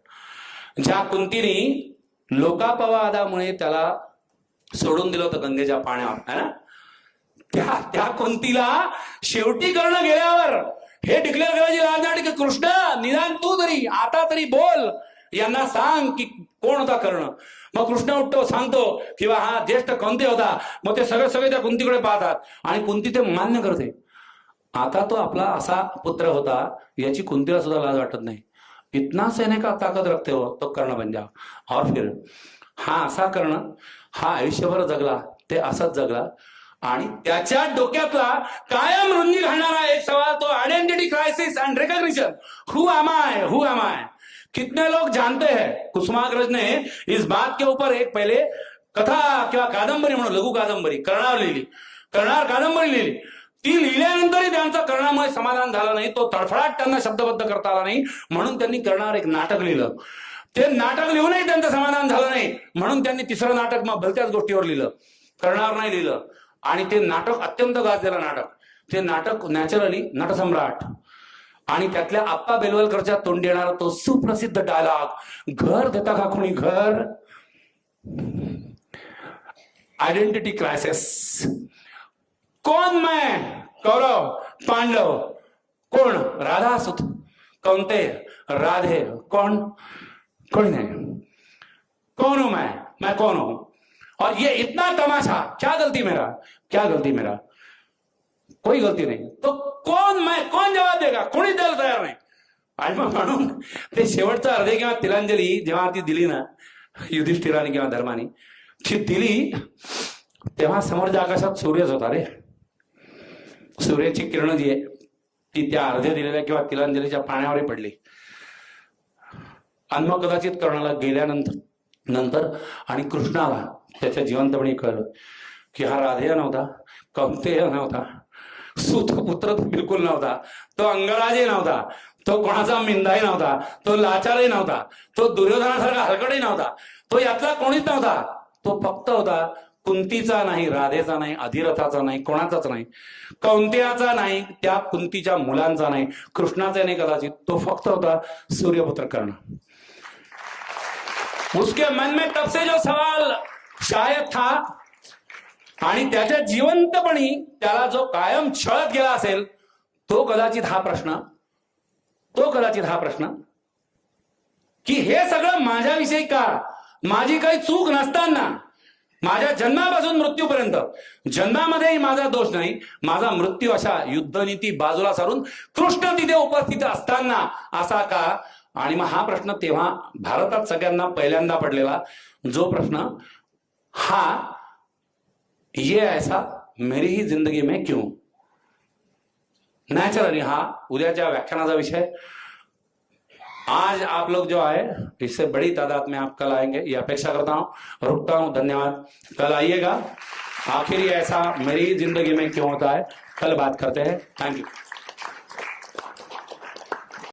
ज्या कुंतीने लोकापवादामुळे त्याला सोडून दिलं होतं गंगेच्या पाण्यावर, है ना, त्या कुंतीला शेवटी कर्ण गेल्यावर हे डिक्लेअर करायची लाज वाटली की कृष्ण निदान तू तरी आता तरी बोल, यांना सांग की कोण होता कर्ण. मग कृष्ण उठतो, सांगतो किंवा हा ज्येष्ठ कुंती होता. मग ते सगळे त्या कुंतीकडे पाहतात आणि कुंती ते मान्य करते. आता तो आपला असा पुत्र होता याची कुंतीला सुद्धा लाज वाटत नाही. इतना सहने का ताकद रखते हो तो कर्ण बन जाओ. और फिर हा असा कर्ण हा आयुष्यभर जगला, ते असाच जगला, आणि त्याच्या डोक्यातला कायम रुंदी घालणारा एक सवाल तो identity crisis and recognition. Who am I. कितने लोग जानते हैं कुसुमाग्रज ने इस बात के ऊपर एक पहले कथा किंवा कादंबरी म्हणून लघु कादंबरी कर्णावर कादंबरी लिहिली. ती लिहिल्यानंतरही त्यांचं कर्णामुळे समाधान झालं नाही, तो तडफडाट त्यांना शब्दबद्ध करता आला नाही, म्हणून त्यांनी कर्णावर एक नाटक लिहिलं. ते नाटक लिहूनही त्यांचं समाधान झालं नाही, म्हणून त्यांनी तिसरं नाटक मग भलत्याच गोष्टीवर लिहिलं, कर्णावर नाही लिहिलं. आणि ते नाटक अत्यंत गाजलेलं नाटक. ते नाटक नॅचरली नटसम्राट आणि त्यातल्या आप्पा बेलवलकरच्या तोंडी येणारा तो सुप्रसिद्ध डायलॉग, घर देता का कोणी घर, आयडेंटिटी क्रायसिस. कौन मैं, कौरव पांडव, कौन राधा सुत, कौनते राधे, कौन कोई नहीं, कौन हूं मैं कौन हूं. और ये इतना तमाशा, क्या गलती मेरा, कोई गलती नहीं. तो कौन जवाब देगा, कोणी द्यायला तयार नाही. आणि मग म्हणून ते शेवटचा अर्धे किंवा तिलांजली जेव्हा ती दिली ना युधिष्ठिराने किंवा धर्माने ती दिली, तेव्हा समोरच्या आकाशात सूर्यच होता रे. सूर्याची किरण जी आहे ती त्या अर्ध्या दिलेल्या किंवा तिलांजलीच्या पाण्यावरही पडली. आणि मग कदाचित कर्णाला गेल्यानंतर आणि कृष्णाला त्याच्या जिवंतपणी कळलं की हा राधेय नव्हता, कौंतेय नव्हता, सूतपुत्र बिलकुल नव्हता, तो अंगराजही नव्हता, तो कोणाचा मिंदाही नव्हता, तो लाचारही नव्हता, तो दुर्योधनासारखा हलकटही नव्हता, तो यातला कोणीच नव्हता. तो फक्त होता कुंतीचा नाही, राधेचा नाही, अधिरथाचा नाही, कोणाचाच नाही, कौंतेयाचा नाही, त्या कुंतीच्या मुलांचा नाही, कृष्णाचा नाही कदाचित, तो फक्त होता सूर्यपुत्र कर्ण. उसके मन में तब से जो सवाल शायद था, आणि त्याच्या जिवंतपणी त्याला जो कायम छळत गेला असेल तो कदाचित हा प्रश्न की हे सगळं माझ्याविषयी का, माझी काही चूक नसताना, माझ्या जन्मापासून मृत्यूपर्यंत, जन्मामध्येही माझा दोष नाही, माझा मृत्यू अशा युद्धनीती बाजूला सारून कृष्ण तिथे उपस्थित असताना असा का. आणि मग हा प्रश्न तेव्हा भारतात सगळ्यांना पहिल्यांदा पडलेला जो प्रश्न, हा ये ऐसा मेरी ही जिंदगी में क्यों. नेचुरली हा उद्याच्या व्याख्यानाचा विषय. आज आप लोग जो आए इससे बड़ी तादाद में आप कल आएंगे ये अपेक्षा करता हूं. रुकता हूं, धन्यवाद. कल आइएगा. आखिर ये ऐसा मेरी जिंदगी में क्यों होता है, कल बात करते हैं. Thank you.